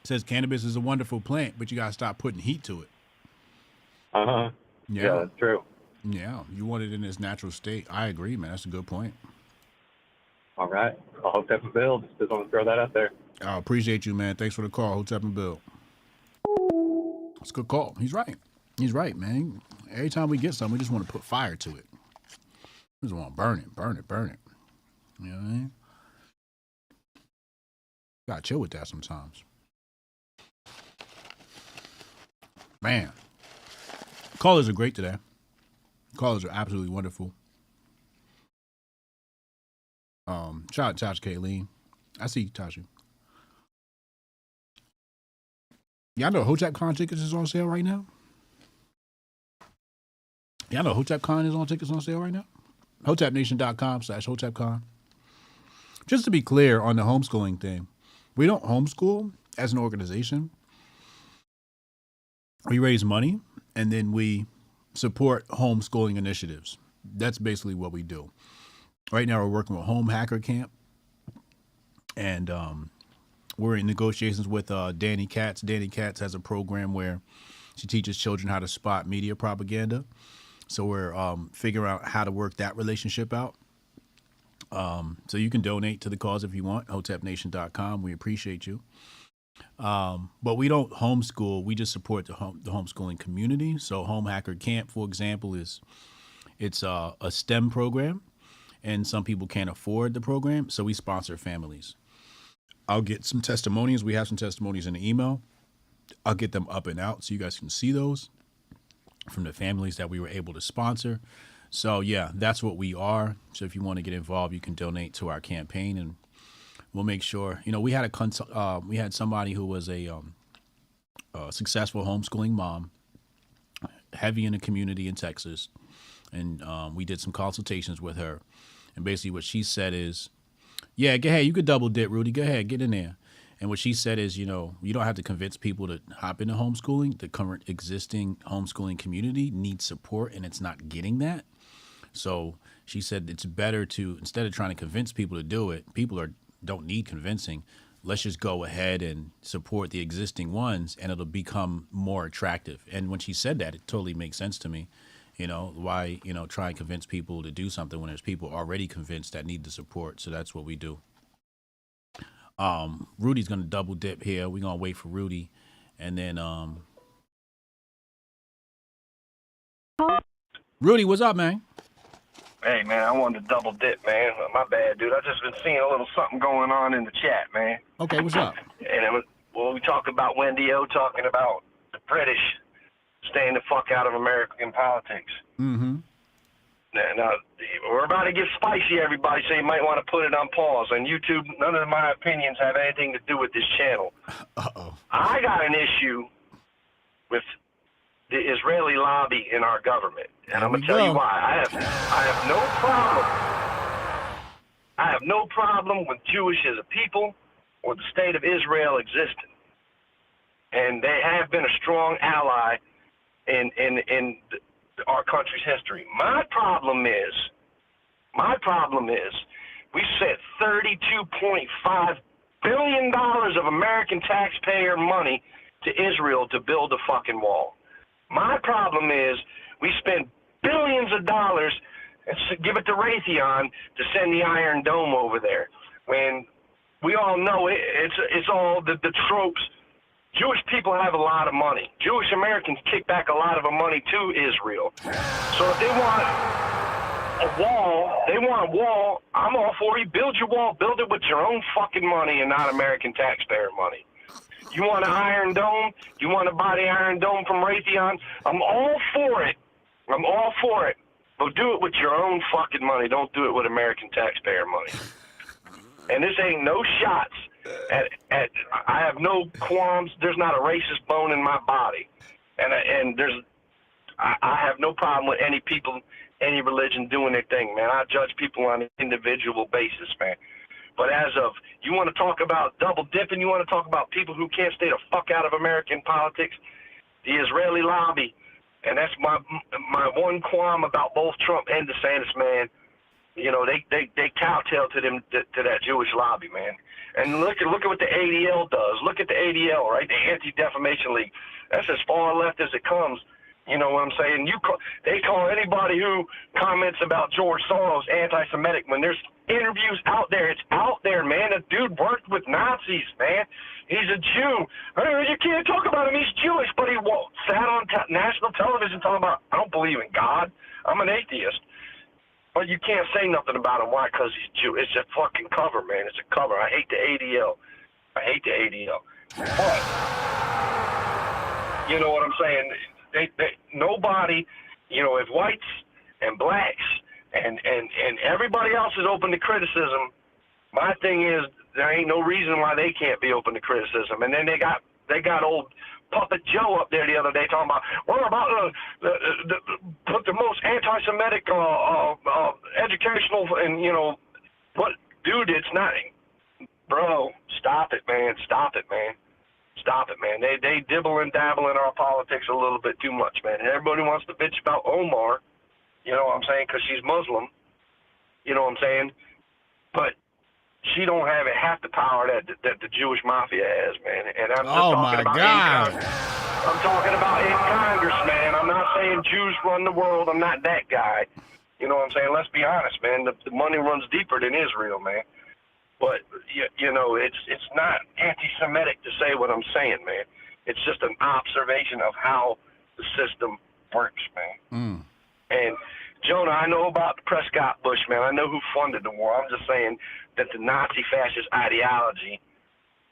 Says cannabis is a wonderful plant, but you got to stop putting heat to it. Uh-huh. Yeah, that's true. Yeah, you want it in its natural state. I agree, man. That's a good point. All right. I hope that builds. Just want to throw that out there. I appreciate you, man. Thanks for the call. Hotep and Bill. It's a good call. He's right. He's right, man. Every time we get something, we just want to put fire to it. We just want to burn it, burn it, burn it. You know what I mean? Gotta chill with that sometimes. Man. Callers are great today. Callers are absolutely wonderful. Shout out to Tasha Kayleen. I see you, Tasha. Y'all know HotepCon tickets is on sale right now? Y'all know HotepCon is on tickets on sale right now? HotepNation.com/HotepCon. Just to be clear on the homeschooling thing, we don't homeschool as an organization. We raise money and then we support homeschooling initiatives. That's basically what we do. Right now we're working with Home Hacker Camp, and we're in negotiations with Danny Katz. Danny Katz has a program where she teaches children how to spot media propaganda. So we're figuring out how to work that relationship out. So you can donate to the cause if you want, HotepNation.com. We appreciate you. But we don't homeschool. We just support the homeschooling community. So Home Hacker Camp, for example, it's a STEM program, and some people can't afford the program. So we sponsor families. I'll get some testimonies. We have some testimonies in the email. I'll get them up and out so you guys can see those from the families that we were able to sponsor. So yeah, that's what we are. So if you want to get involved, you can donate to our campaign, and we'll make sure. You know, we had somebody who was a successful homeschooling mom, heavy in the community in Texas, and we did some consultations with her. And basically, what she said is, "Yeah, go ahead, you could double dip, Rudy. Go ahead, get in there." And what she said is, you know, you don't have to convince people to hop into homeschooling. The current existing homeschooling community needs support, and it's not getting that. So she said it's better to, instead of trying to convince people to do it, don't need convincing. Let's just go ahead and support the existing ones, and it'll become more attractive. And when she said that, it totally makes sense to me. You know, why, try and convince people to do something when there's people already convinced that need the support. So that's what we do. Rudy's going to double dip here. We're going to wait for Rudy. And then, Rudy, what's up, man? Hey, man, I wanted to double dip, man. My bad, dude. I just been seeing a little something going on in the chat, man. Okay, what's up? And it was, we talk about Wendy O talking about the British staying the fuck out of American politics. Mm-hmm. Now, we're about to get spicy, everybody, so you might want to put it on pause. On YouTube, none of my opinions have anything to do with this channel. Uh-oh. I got an issue with the Israeli lobby in our government, and I'm going to tell you why. I have no problem with Jewish as a people or the state of Israel existing. And they have been a strong ally in our country's history. My problem is we sent $32.5 billion of American taxpayer money to Israel to build a fucking wall. My problem is we spent billions of dollars and give it to Raytheon to send the Iron Dome over there. When we all know it's all the tropes. Jewish people have a lot of money. Jewish Americans kick back a lot of the money to Israel. So if they want a wall, I'm all for you. Build your wall. Build it with your own fucking money and not American taxpayer money. You want an Iron Dome? You want to buy the Iron Dome from Raytheon? I'm all for it. But do it with your own fucking money. Don't do it with American taxpayer money. And this ain't no shots at I have no qualms. There's not a racist bone in my body. And I have no problem with any people, any religion doing their thing, man. I judge people on an individual basis, man. But as of, you want to talk about double dipping, you want to talk about people who can't stay the fuck out of American politics, the Israeli lobby, and that's my one qualm about both Trump and DeSantis, man. You know, they kowtow to that Jewish lobby, man. And look at what the ADL does. Look at the ADL, right? The Anti-Defamation League. That's as far left as it comes. You know what I'm saying? They call anybody who comments about George Soros anti-Semitic when there's interviews out there. It's out there, man. The dude worked with Nazis, man. He's a Jew. You can't talk about him. He's Jewish, but he sat on national television talking about, I don't believe in God. I'm an atheist. But you can't say nothing about him. Why? Because he's Jew. It's a fucking cover, man. It's a cover. I hate the ADL. But, you know what I'm saying? Nobody, you know, if whites and blacks and everybody else is open to criticism, my thing is there ain't no reason why they can't be open to criticism. And then they got old Puppet Joe up there the other day talking about we're about to put the most anti-Semitic educational and you know, but dude, it's not, bro. Stop it, man. They dibble and dabble in our politics a little bit too much, man. And everybody wants to bitch about Omar, you know what I'm saying, because she's Muslim, you know what I'm saying? But she don't have half the power that the Jewish mafia has, man. And I'm just talking about I'm talking about in Congress, man. I'm not saying Jews run the world. I'm not that guy. You know what I'm saying? Let's be honest, man. The money runs deeper than Israel, man. But, you know, it's not anti-Semitic to say what I'm saying, man. It's just an observation of how the system works, man. And, Jonah, I know about the Prescott Bush, man. I know who funded the war. I'm just saying that the Nazi fascist ideology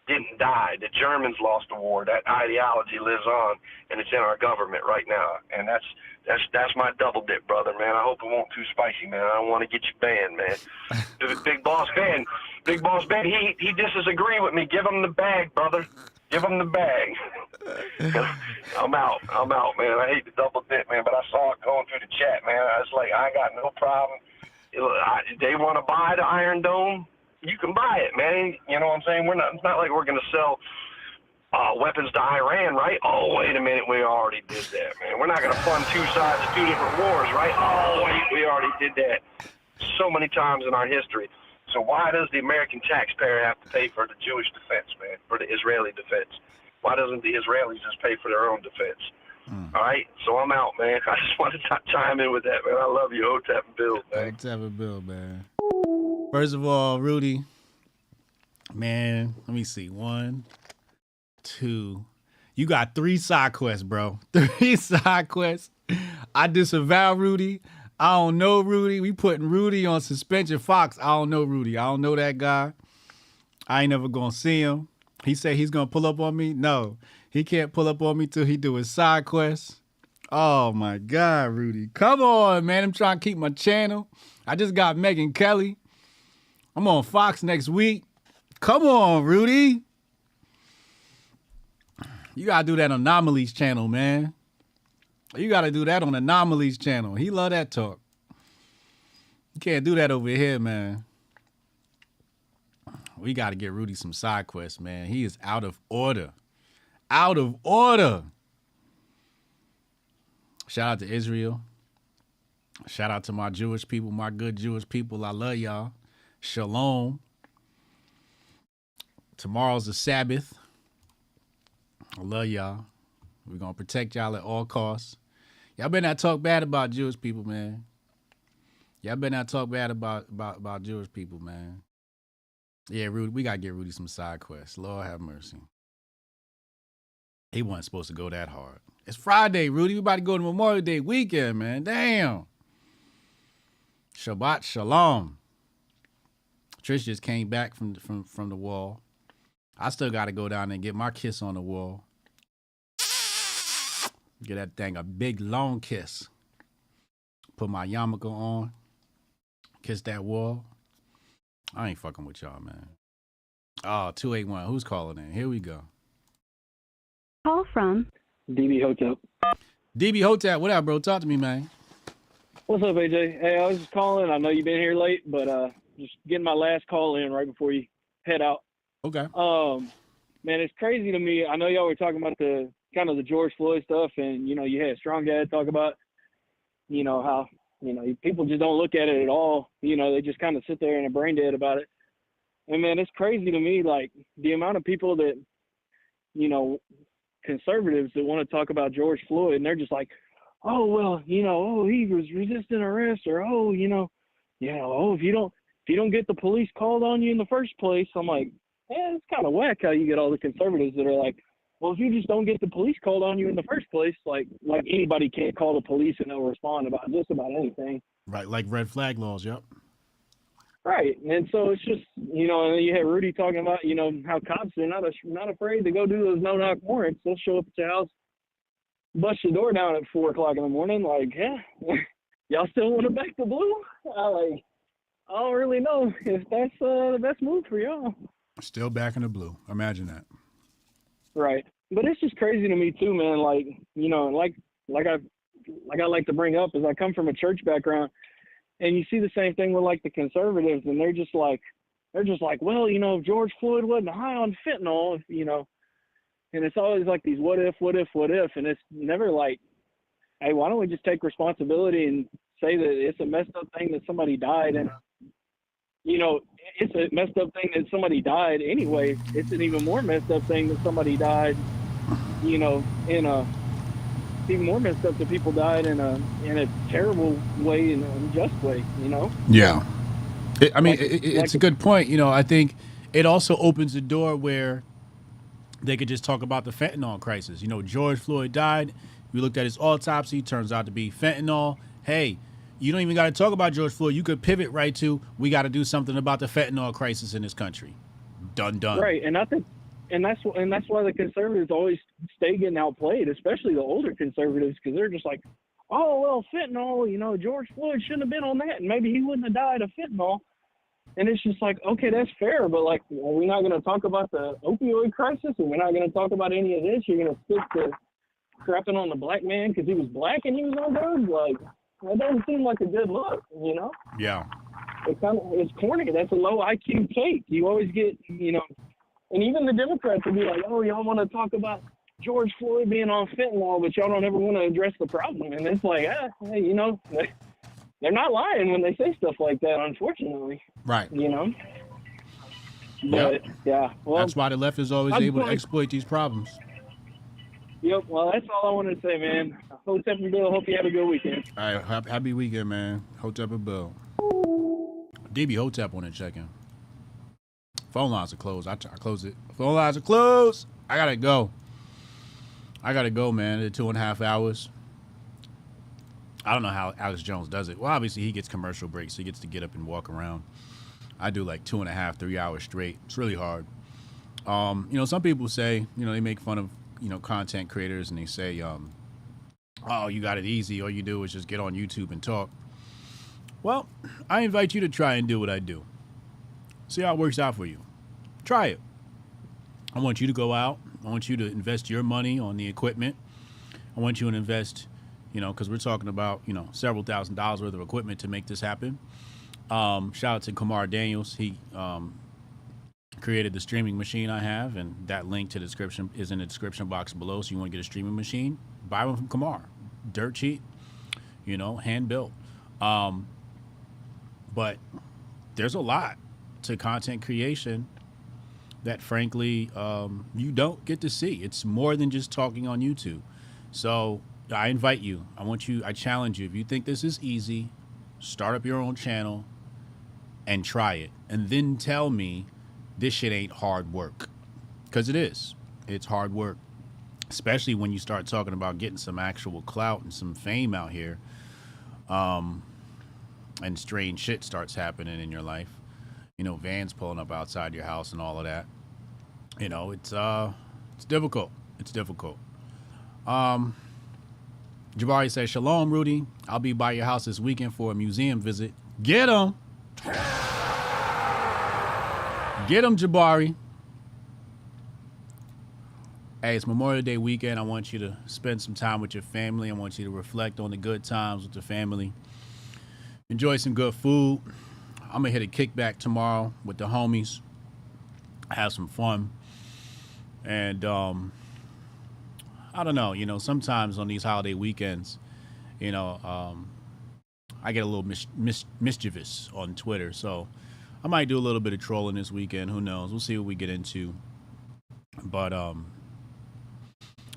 didn't die. The Germans lost the war. That ideology lives on, and it's in our government right now. And that's my double dip, brother, man. I hope it won't too spicy, man. I don't want to get you banned, man. Big Boss Ben, he disagree with me. Give him the bag, brother. Give him the bag. I'm out, man. I hate the double dip, man, but I saw it going through the chat, man. I was like, I got no problem. They want to buy the Iron Dome, you can buy it, man. You know what I'm saying? It's not like we're going to sell weapons to Iran, right? Oh, wait a minute, we already did that, man. We're not going to fund two sides of two different wars, right? Oh, wait, we already did that so many times in our history. So why does the American taxpayer have to pay for the Jewish defense, man, for the Israeli defense? Why doesn't the Israelis just pay for their own defense? All right, so I'm out, man. I just wanted to chime in with that, man. I love you, Hotep and Bill, man. Hotep and Bill, man. First of all, Rudy, man, let me see. 1, 2. You got 3 side quests, bro. 3 side quests. I disavow Rudy. I don't know Rudy. We putting Rudy on suspension. Fox, I don't know Rudy. I don't know that guy. I ain't never gonna see him. He said he's gonna pull up on me. No, he can't pull up on me till he do his side quests. Oh my God, Rudy. Come on, man. I'm trying to keep my channel. I just got Megyn Kelly. I'm on Fox next week. Come on, Rudy. You gotta do that on Anomalies channel, man. You gotta do that on Anomalies channel. He love that talk. You can't do that over here, man. We gotta get Rudy some side quests, man. He is out of order. Out of order. Shout out to Israel. Shout out to my Jewish people, my good Jewish people. I love y'all. Shalom. Tomorrow's the Sabbath. I love y'all. We're going to protect y'all at all costs. Y'all better not talk bad about Jewish people, man. Y'all better not talk bad about Jewish people, man. Yeah, Rudy, we got to get Rudy some side quests. Lord have mercy. He wasn't supposed to go that hard. It's Friday, Rudy. We about to go to Memorial Day weekend, man. Damn. Shabbat shalom. Trish just came back from the wall. I still got to go down there and get my kiss on the wall. Get that thing a big, long kiss. Put my yarmulke on. Kiss that wall. I ain't fucking with y'all, man. Oh, 281. Who's calling in? Here we go. Call from DB Hotep. DB Hotep, what up, bro? Talk to me, man. What's up, AJ? Hey, I was just calling. I know you've been here late, but just getting my last call in right before you head out. Okay. Man, it's crazy to me. I know y'all were talking about the kind of the George Floyd stuff, and you had Strong Dad talk about, how people just don't look at it at all. They just kind of sit there and are brain dead about it. And man, it's crazy to me, like the amount of people that, conservatives that want to talk about George Floyd, and they're just like, oh, well, oh, he was resisting arrest, or, oh, oh, if you don't get the police called on you in the first place. I'm like, yeah, it's kind of whack how you get all the conservatives that are like, well, if you just don't get the police called on you in the first place, like anybody can't call the police and they'll respond about just about anything. Right, like red flag laws, yep. Right, and so it's just, and then you had Rudy talking about, how cops are not afraid to go do those no-knock warrants. They'll show up at your house, bust your door down at 4 o'clock in the morning, like, yeah, y'all still want to back the blue? I don't really know if that's the best move for y'all. Still back in the blue. Imagine that. Right. But it's just crazy to me too, man. Like, I like to bring up is I come from a church background, and you see the same thing with like the conservatives, and they're just like, well, if George Floyd wasn't high on fentanyl, and it's always like these what if, and it's never like, hey, why don't we just take responsibility and say that it's a messed up thing that somebody died, and it's a messed up thing that somebody died anyway. It's an even more messed up thing that somebody died, even more messed up that people died in a terrible way, in an unjust way, Yeah. It's a good point. I think it also opens the door where they could just talk about the fentanyl crisis. George Floyd died. We looked at his autopsy. Turns out to be fentanyl. Hey, you don't even got to talk about George Floyd. You could pivot right to, we got to do something about the fentanyl crisis in this country. Done. Right, and I think, and that's why the conservatives always stay getting outplayed, especially the older conservatives, because they're just like, oh, well, fentanyl, George Floyd shouldn't have been on that, and maybe he wouldn't have died of fentanyl. And it's just like, okay, that's fair, but like, are we not going to talk about the opioid crisis, and we're not going to talk about any of this? You're going to stick to crapping on the black man because he was black and he was on drugs? Like, that doesn't seem like a good look, Yeah. It's corny. That's a low IQ take. You always get, and even the Democrats will be like, oh, y'all want to talk about George Floyd being on fentanyl, but y'all don't ever want to address the problem. And it's like, hey, they're not lying when they say stuff like that, unfortunately. Right. But, yeah. Well, that's why the left is always able to exploit these problems. Yep. Well, that's all I wanted to say, man. Hotep and Bill, hope you have a good weekend. All right. Happy weekend, man. Hotep and Bill. DB Hotep on it checking. Phone lines are closed. I close it. Phone lines are closed. I gotta go, man. It's 2.5 hours. I don't know how Alex Jones does it. Well, obviously he gets commercial breaks, so he gets to get up and walk around. I do like 2.5, 3 hours straight. It's really hard. Some people say, they make fun of, content creators, and they say, oh, you got it easy. All you do is just get on YouTube and talk. Well, I invite you to try and do what I do. See how it works out for you. Try it. I want you to go out. I want you to invest your money on the equipment. I want you to invest, because we're talking about, several $1,000s worth of equipment to make this happen. Shout out to Kamar Daniels. He created the streaming machine I have, and that link to the description is in the description box below. So you want to get a streaming machine, buy one from Kamar. Dirt cheap, hand built. But there's a lot to content creation that, frankly, you don't get to see. It's more than just talking on YouTube. So I invite you. I challenge you. If you think this is easy, start up your own channel and try it. And then tell me this shit ain't hard work. Because it is. It's hard work. Especially when you start talking about getting some actual clout and some fame out here. And strange shit starts happening in your life. Vans pulling up outside your house and all of that. It's difficult. It's difficult. Jabari says, Shalom, Rudy. I'll be by your house this weekend for a museum visit. Get him. Get him, Jabari. Hey, it's Memorial Day weekend. I want you to spend some time with your family. I want you to reflect on the good times with the family. Enjoy some good food. I'm going to hit a kickback tomorrow with the homies. Have some fun. And, I don't know, sometimes on these holiday weekends, I get a little mischievous on Twitter. So I might do a little bit of trolling this weekend. Who knows? We'll see what we get into. But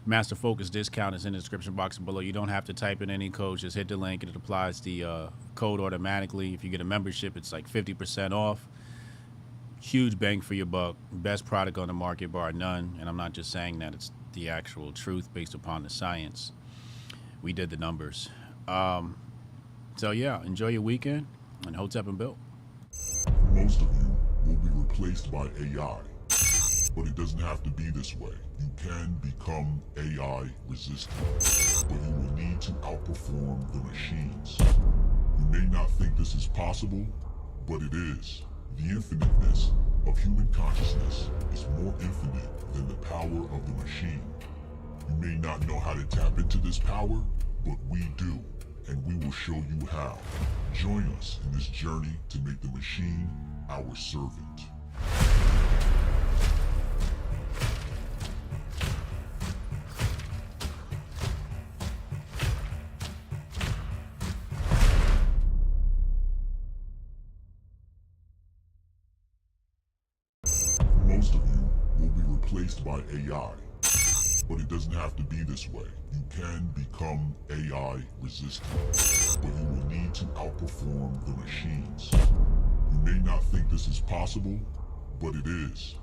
Master Focus discount is in the description box below. You don't have to type in any code. Just hit the link and it applies the code automatically. If you get a membership, it's like 50% off. Huge bang for your buck. Best product on the market, bar none. And I'm not just saying that. It's the actual truth based upon the science. We did the numbers. So, yeah, enjoy your weekend. And Hotep and Bill. Most of you will be replaced by AI. But it doesn't have to be this way. You can become AI resistant. But you will need to outperform the machines. You may not think this is possible, but it is. The infiniteness of human consciousness is more infinite than the power of the machine. You may not know how to tap into this power, but we do, and we will show you how. Join us in this journey to make the machine our servant. Most of you will be replaced by AI, but it doesn't have to be this way. You can become AI resistant, but you will need to outperform the machines. You may not think this is possible, but it is.